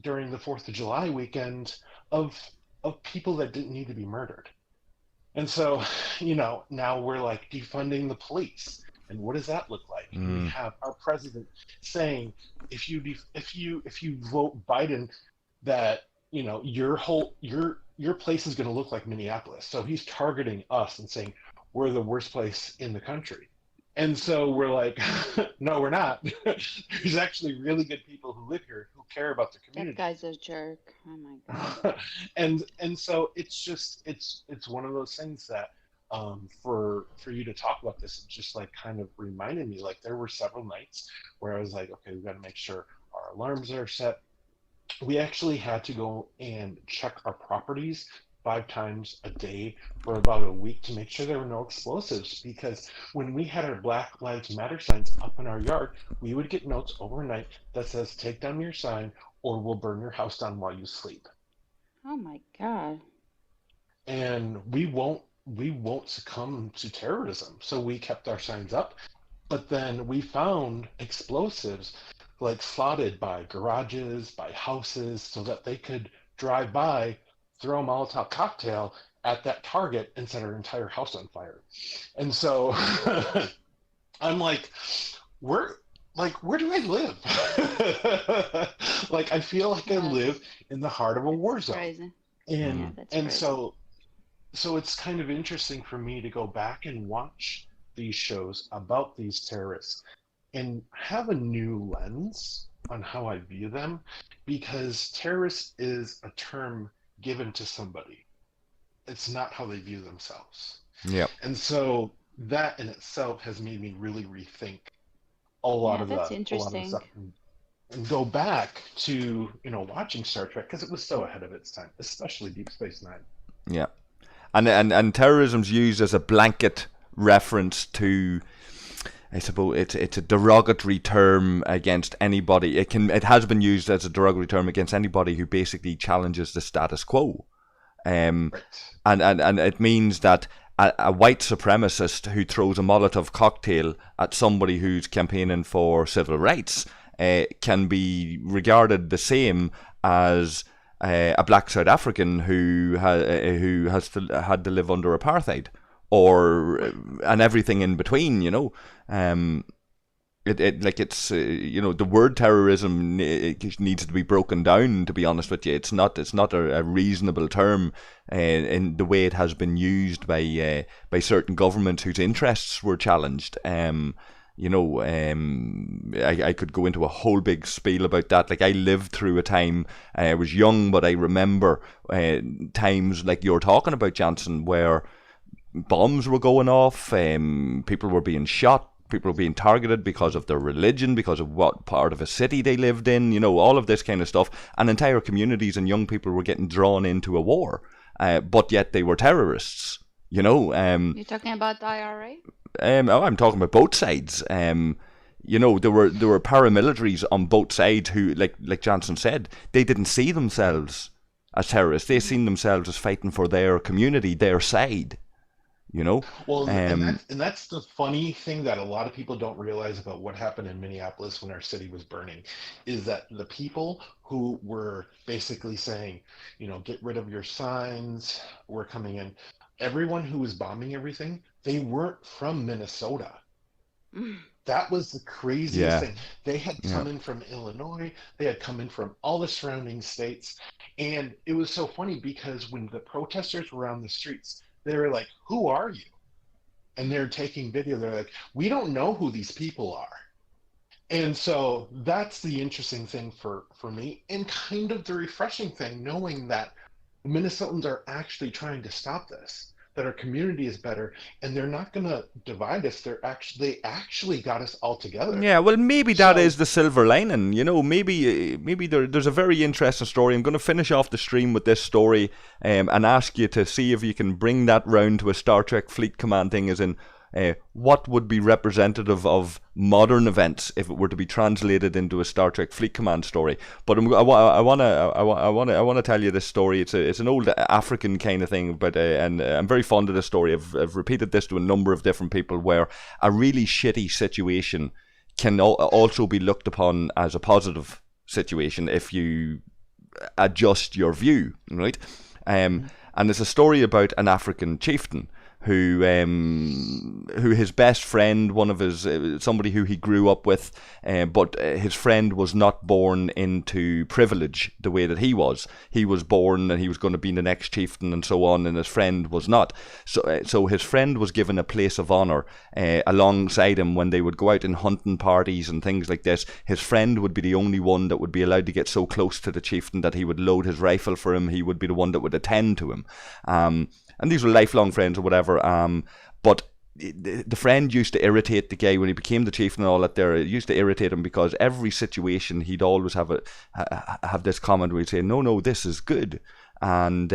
during the 4th of July weekend of people that didn't need to be murdered. And so, you know, now we're like defunding the police. And what does that look like? We have our president saying, if you vote Biden, that, you know, your place is going to look like Minneapolis. So he's targeting us and saying we're the worst place in the country. And so we're like, no, we're not. There's actually really good people who live here who care about the community. That guy's a jerk. Oh my God. and so it's one of those things that for you to talk about this, it just like kind of reminded me, like there were several nights where I was like, okay, we got to make sure our alarms are set. We actually had to go and check our properties 5 times a day for about a week to make sure there were no explosives, because when we had our Black Lives Matter signs up in our yard, we would get notes overnight that says, take down your sign or we'll burn your house down while you sleep. Oh my God. And we won't succumb to terrorism. So we kept our signs up, but then we found explosives like slotted by garages, by houses, so that they could drive by, throw a Molotov cocktail at that target and set our entire house on fire. And so I'm like, where do I live? Like, I feel like I live in the heart of a war zone. Crazy. And that's and crazy. so it's kind of interesting for me to go back and watch these shows about these terrorists and have a new lens on how I view them, because terrorist is a term given to somebody. It's not how they view themselves. Yeah. And so that in itself has made me really rethink a lot of that's the interesting. stuff, and go back to watching Star Trek, because it was so ahead of its time, especially Deep Space Nine. Yeah. And terrorism's used as a blanket reference to, I suppose it's a derogatory term against anybody. It has been used as a derogatory term against anybody who basically challenges the status quo. Right. And it means that a white supremacist who throws a Molotov cocktail at somebody who's campaigning for civil rights can be regarded the same as a black South African who had to live under apartheid, and everything in between. The word terrorism needs to be broken down. To be honest with you, it's not a reasonable term in the way it has been used by certain governments whose interests were challenged. I could go into a whole big spiel about that. Like, I lived through a time, I was young, but I remember times like you're talking about, Jansen, where bombs were going off, people were being shot, people were being targeted because of their religion, because of what part of a city they lived in, all of this kind of stuff. And entire communities and young people were getting drawn into a war, but yet they were terrorists, You're talking about the IRA? I'm talking about both sides. There were paramilitaries on both sides who, like Jansen said, they didn't see themselves as terrorists. They seen themselves as fighting for their community, their side. Well, and that's the funny thing that a lot of people don't realize about what happened in Minneapolis when our city was burning, is that the people who were basically saying, get rid of your signs, we're coming in. Everyone who was bombing everything, they weren't from Minnesota. That was the craziest thing. They had come in from Illinois. They had come in from all the surrounding states. And it was so funny because when the protesters were on the streets, they were like, who are you? And they're taking video. They're like, we don't know who these people are. And so that's the interesting thing for me, and kind of the refreshing thing, knowing that Minnesotans are actually trying to stop this, that our community is better, and they're not going to divide us. They actually got us all together. Yeah, well, maybe that is the silver lining. Maybe there's a very interesting story. I'm going to finish off the stream with this story, and ask you to see if you can bring that round to a Star Trek Fleet Command thing, as in what would be representative of modern events if it were to be translated into a Star Trek Fleet Command story. But I want to tell you this story. It's an old African kind of thing, but and I'm very fond of this story. I've repeated this to a number of different people, where a really shitty situation can also be looked upon as a positive situation if you adjust your view, right? And it's a story about an African chieftain who his best friend, one of his somebody who he grew up with, but his friend was not born into privilege the way that he was. He was born and he was going to be the next chieftain and so on, and his friend was not. So his friend was given a place of honor alongside him when they would go out in hunting parties and things like this. His friend would be the only one that would be allowed to get so close to the chieftain that he would load his rifle for him. He would be the one that would attend to him. And these were lifelong friends or whatever. But the friend used to irritate the guy when he became the chief and all that. There, it used to irritate him because every situation he'd always have this comment where he'd say, "No, this is good." And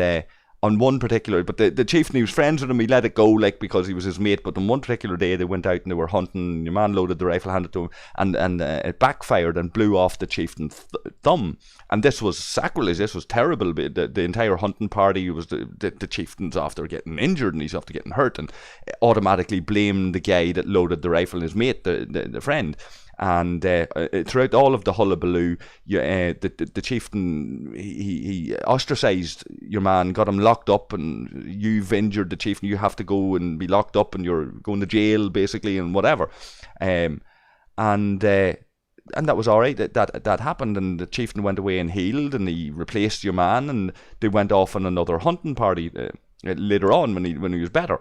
on one particular, but the chief, and he was friends with him, he let it go, like, because he was his mate. But on one particular day, they went out and they were hunting. Your man loaded the rifle, handed it to him, and it backfired and blew off the chieftain's thumb. And this was sacrilege. This was terrible. The entire hunting party was the chieftain's after getting injured and he's after getting hurt, and automatically blamed the guy that loaded the rifle, his mate, the friend. And throughout all of the hullabaloo, the chieftain, he ostracized your man, got him locked up, and you've injured the chieftain, you have to go and be locked up, and you're going to jail basically, and whatever. And that was all right. That happened, and the chieftain went away and healed, and he replaced your man, and they went off on another hunting party later on when he was better.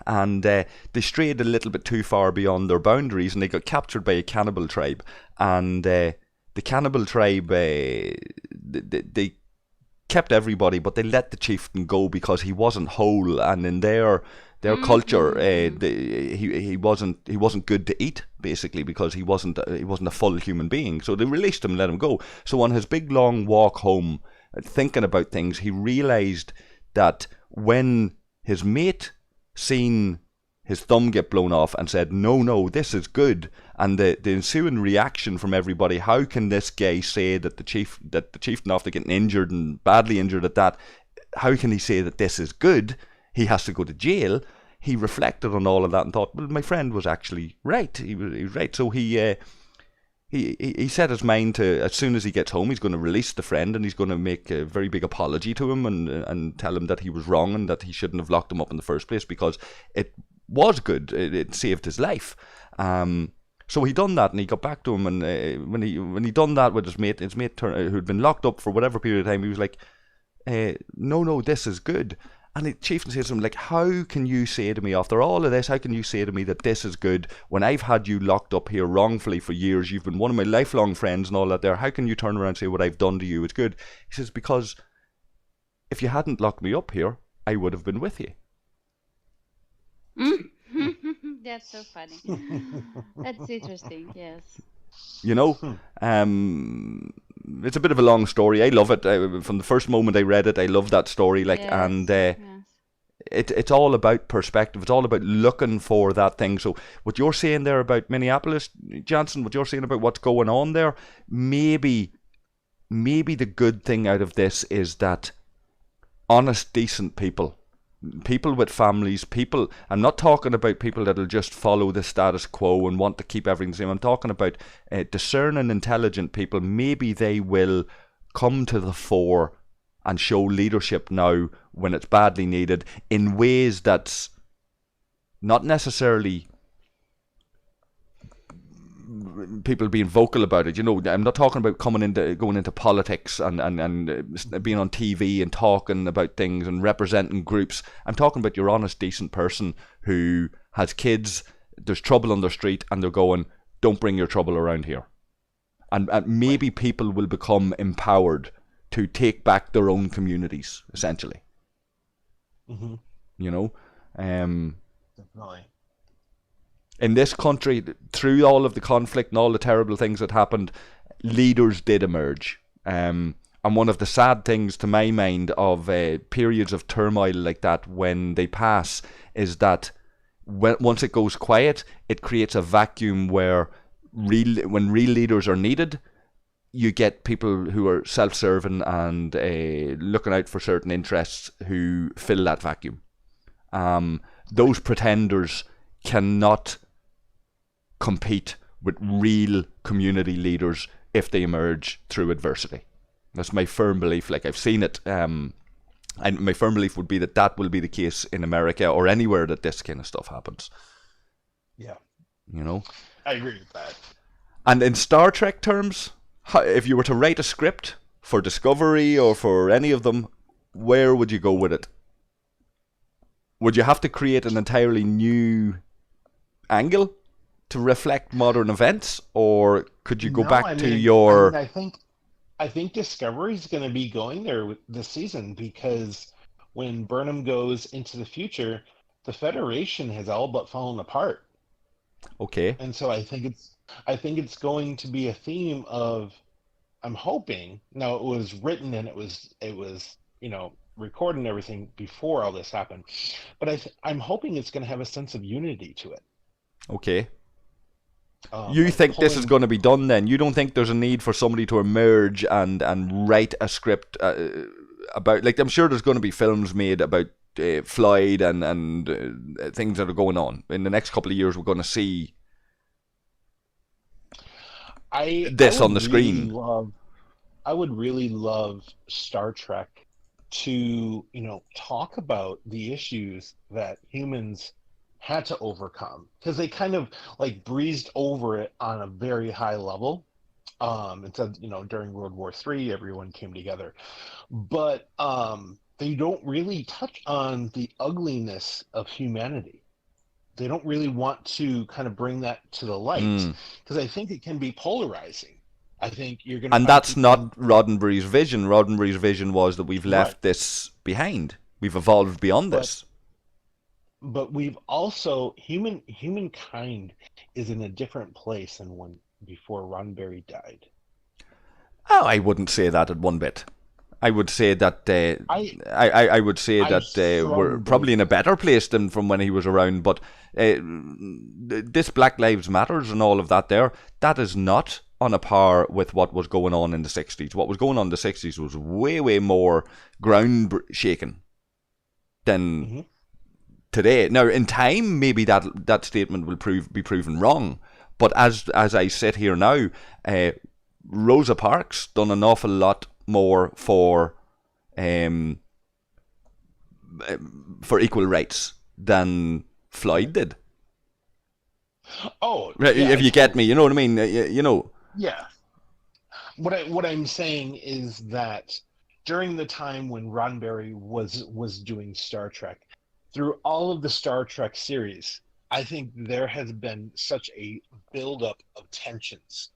And they strayed a little bit too far beyond their boundaries, and they got captured by a cannibal tribe. And the cannibal tribe, they kept everybody, but they let the chieftain go because he wasn't whole, and in their culture, he wasn't good to eat, basically, because he wasn't a full human being. So they released him, and let him go. So on his big long walk home, thinking about things, he realized that when his mate seen his thumb get blown off and said, no, this is good, and the ensuing reaction from everybody, how can this guy say that the chieftain, after getting injured and badly injured at that, how can he say that this is good? He has to go to jail. He reflected on all of that and thought, well, my friend was actually right. He was right. So he set his mind to, as soon as he gets home, he's going to release the friend, and he's going to make a very big apology to him and tell him that he was wrong and that he shouldn't have locked him up in the first place, because it was good. It saved his life. So he done that, and he got back to him, and when he done that with his mate who'd been locked up for whatever period of time, he was like, no, this is good. And the chieftain says to him, like, how can you say to me, after all of this, how can you say to me that this is good when I've had you locked up here wrongfully for years? You've been one of my lifelong friends and all that there. How can you turn around and say what I've done to you is good? He says, because if you hadn't locked me up here, I would have been with you. That's so funny. That's interesting, yes. You know, it's a bit of a long story. I love it. From the first moment I read it, I love that story. Like, Yes, and yes. it's all about perspective. It's all about looking for that thing. So what you're saying there about Minneapolis, Jansen, what you're saying about what's going on there, maybe the good thing out of this is that honest, decent people with families, I'm not talking about people that'll just follow the status quo and want to keep everything the same. I'm talking about discerning, intelligent people. Maybe they will come to the fore and show leadership now when it's badly needed, in ways that's not necessarily people being vocal about it. You know, I'm not talking about going into politics and being on TV and talking about things and representing groups. I'm talking about your honest, decent person who has kids, there's trouble on their street, and they're going, don't bring your trouble around here. And maybe people will become empowered to take back their own communities, essentially. Mm-hmm. You know? Definitely. In this country, through all of the conflict and all the terrible things that happened, leaders did emerge. And one of the sad things, to my mind, of periods of turmoil like that, when they pass, is that once it goes quiet, it creates a vacuum where when real leaders are needed, you get people who are self-serving and looking out for certain interests who fill that vacuum. Those pretenders cannot compete with real community leaders if they emerge through adversity. That's my firm belief. Like, I've seen it, and my firm belief would be that will be the case in America or anywhere that this kind of stuff happens. Yeah. You know? I agree with that. And in Star Trek terms, if you were to write a script for Discovery or for any of them, where would you go with it? Would you have to create an entirely new angle to reflect modern events, or could you go back to your... I think Discovery's going to be going there this season, because when Burnham goes into the future, the Federation has all but fallen apart. Okay. And so I think it's going to be a theme of, I'm hoping, now it was written and it was recorded and everything before all this happened, but I'm hoping it's going to have a sense of unity to it. Okay. You think this is going to be done then? You don't think there's a need for somebody to emerge and write a script about, like, I'm sure there's going to be films made about Floyd and things that are going on. In the next couple of years, we're going to see this on the screen. I would really love Star Trek to, talk about the issues that humans had to overcome, because they kind of like breezed over it on a very high level. It said, during World War III, everyone came together, but they don't really touch on the ugliness of humanity. They don't really want to kind of bring that to the light, because I think it can be polarizing. I think you're going to. And that's not Roddenberry's vision. Roddenberry's vision was that we've left this behind. We've evolved beyond this. But we've also humankind is in a different place than when before Roddenberry died. Oh, I wouldn't say that at one bit. I would say that I would say that we're probably in a better place than from when he was around. But this Black Lives Matters and all of that that is not on a par with what was going on in the 60s. What was going on in the 60s was way more ground shaking than today. Now, in time, maybe that statement will be proven wrong. But as I sit here now, Rosa Parks done an awful lot more for equal rights than Floyd did. Oh, if you get me, you know what I mean. You know. Yeah. What I'm saying is that during the time when Roddenberry was doing Star Trek, through all of the Star Trek series, I think there has been such a buildup of tensions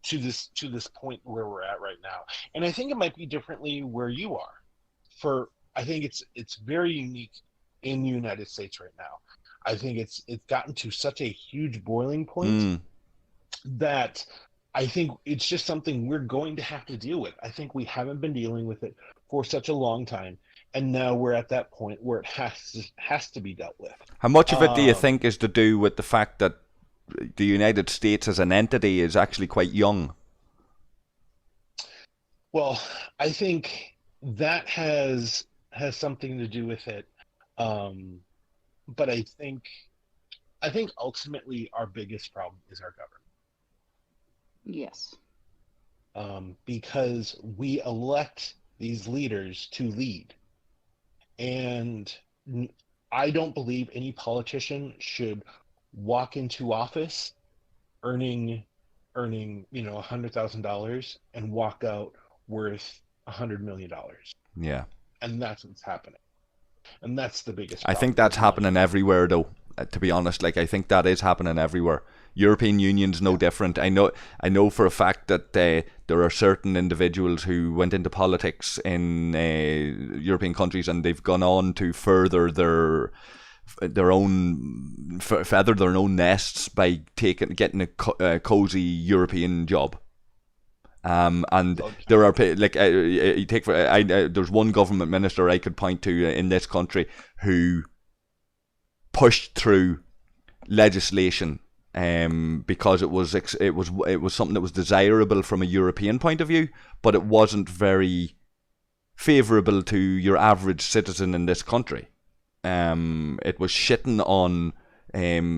to this point where we're at right now, and I think it might be differently where you are. I think it's very unique in the United States right now. I think it's gotten to such a huge boiling point that I think it's just something we're going to have to deal with. I think we haven't been dealing with it for such a long time, and now we're at that point where it has to be dealt with. How much of it do you think is to do with the fact that the United States as an entity is actually quite young? Well, I think that has something to do with it. But I think ultimately our biggest problem is our government. Yes. Because we elect these leaders to lead. And I don't believe any politician should walk into office earning $100,000 and walk out worth $100 million. Yeah. And that's what's happening. And that's the biggest problem. I think that's that's happening everywhere, though, to be honest. Like, I think that is happening everywhere. European Union's no different. I know for a fact that there are certain individuals who went into politics in European countries and they've gone on to further their own feather their own nests by getting a cozy European job. And there are there's one government minister I could point to in this country who pushed through legislation because it was something that was desirable from a European point of view, but it wasn't very favourable to your average citizen in this country. It was shitting on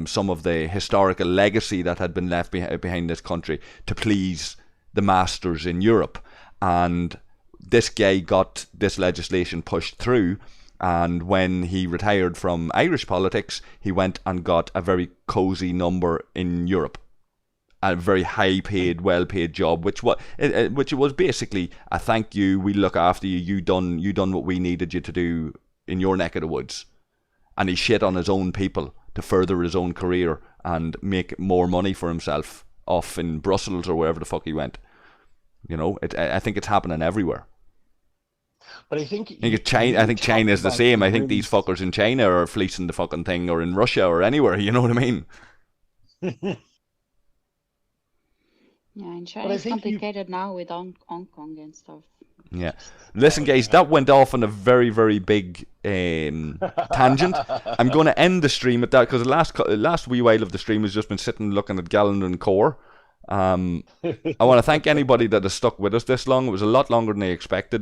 some of the historical legacy that had been left behind this country to please the masters in Europe. And this guy got this legislation pushed through, and when he retired from Irish politics, he went and got a very cosy number in Europe, a very high-paid, well-paid job, which was basically a thank you. We look after you. You done what we needed you to do in your neck of the woods. And he shit on his own people to further his own career and make more money for himself off in Brussels or wherever the fuck he went. You know, I think it's happening everywhere. But I think China is the same. I think these fuckers in China are fleecing the fucking thing, or in Russia or anywhere. You know what I mean? Yeah, and China is complicated now with Hong Kong and stuff. Yeah. Listen, guys, that went off on a very, very big tangent. I'm going to end the stream at that because the last wee while of the stream has just been sitting looking at Gallon and Core. I want to thank anybody that has stuck with us this long. It was a lot longer than I expected.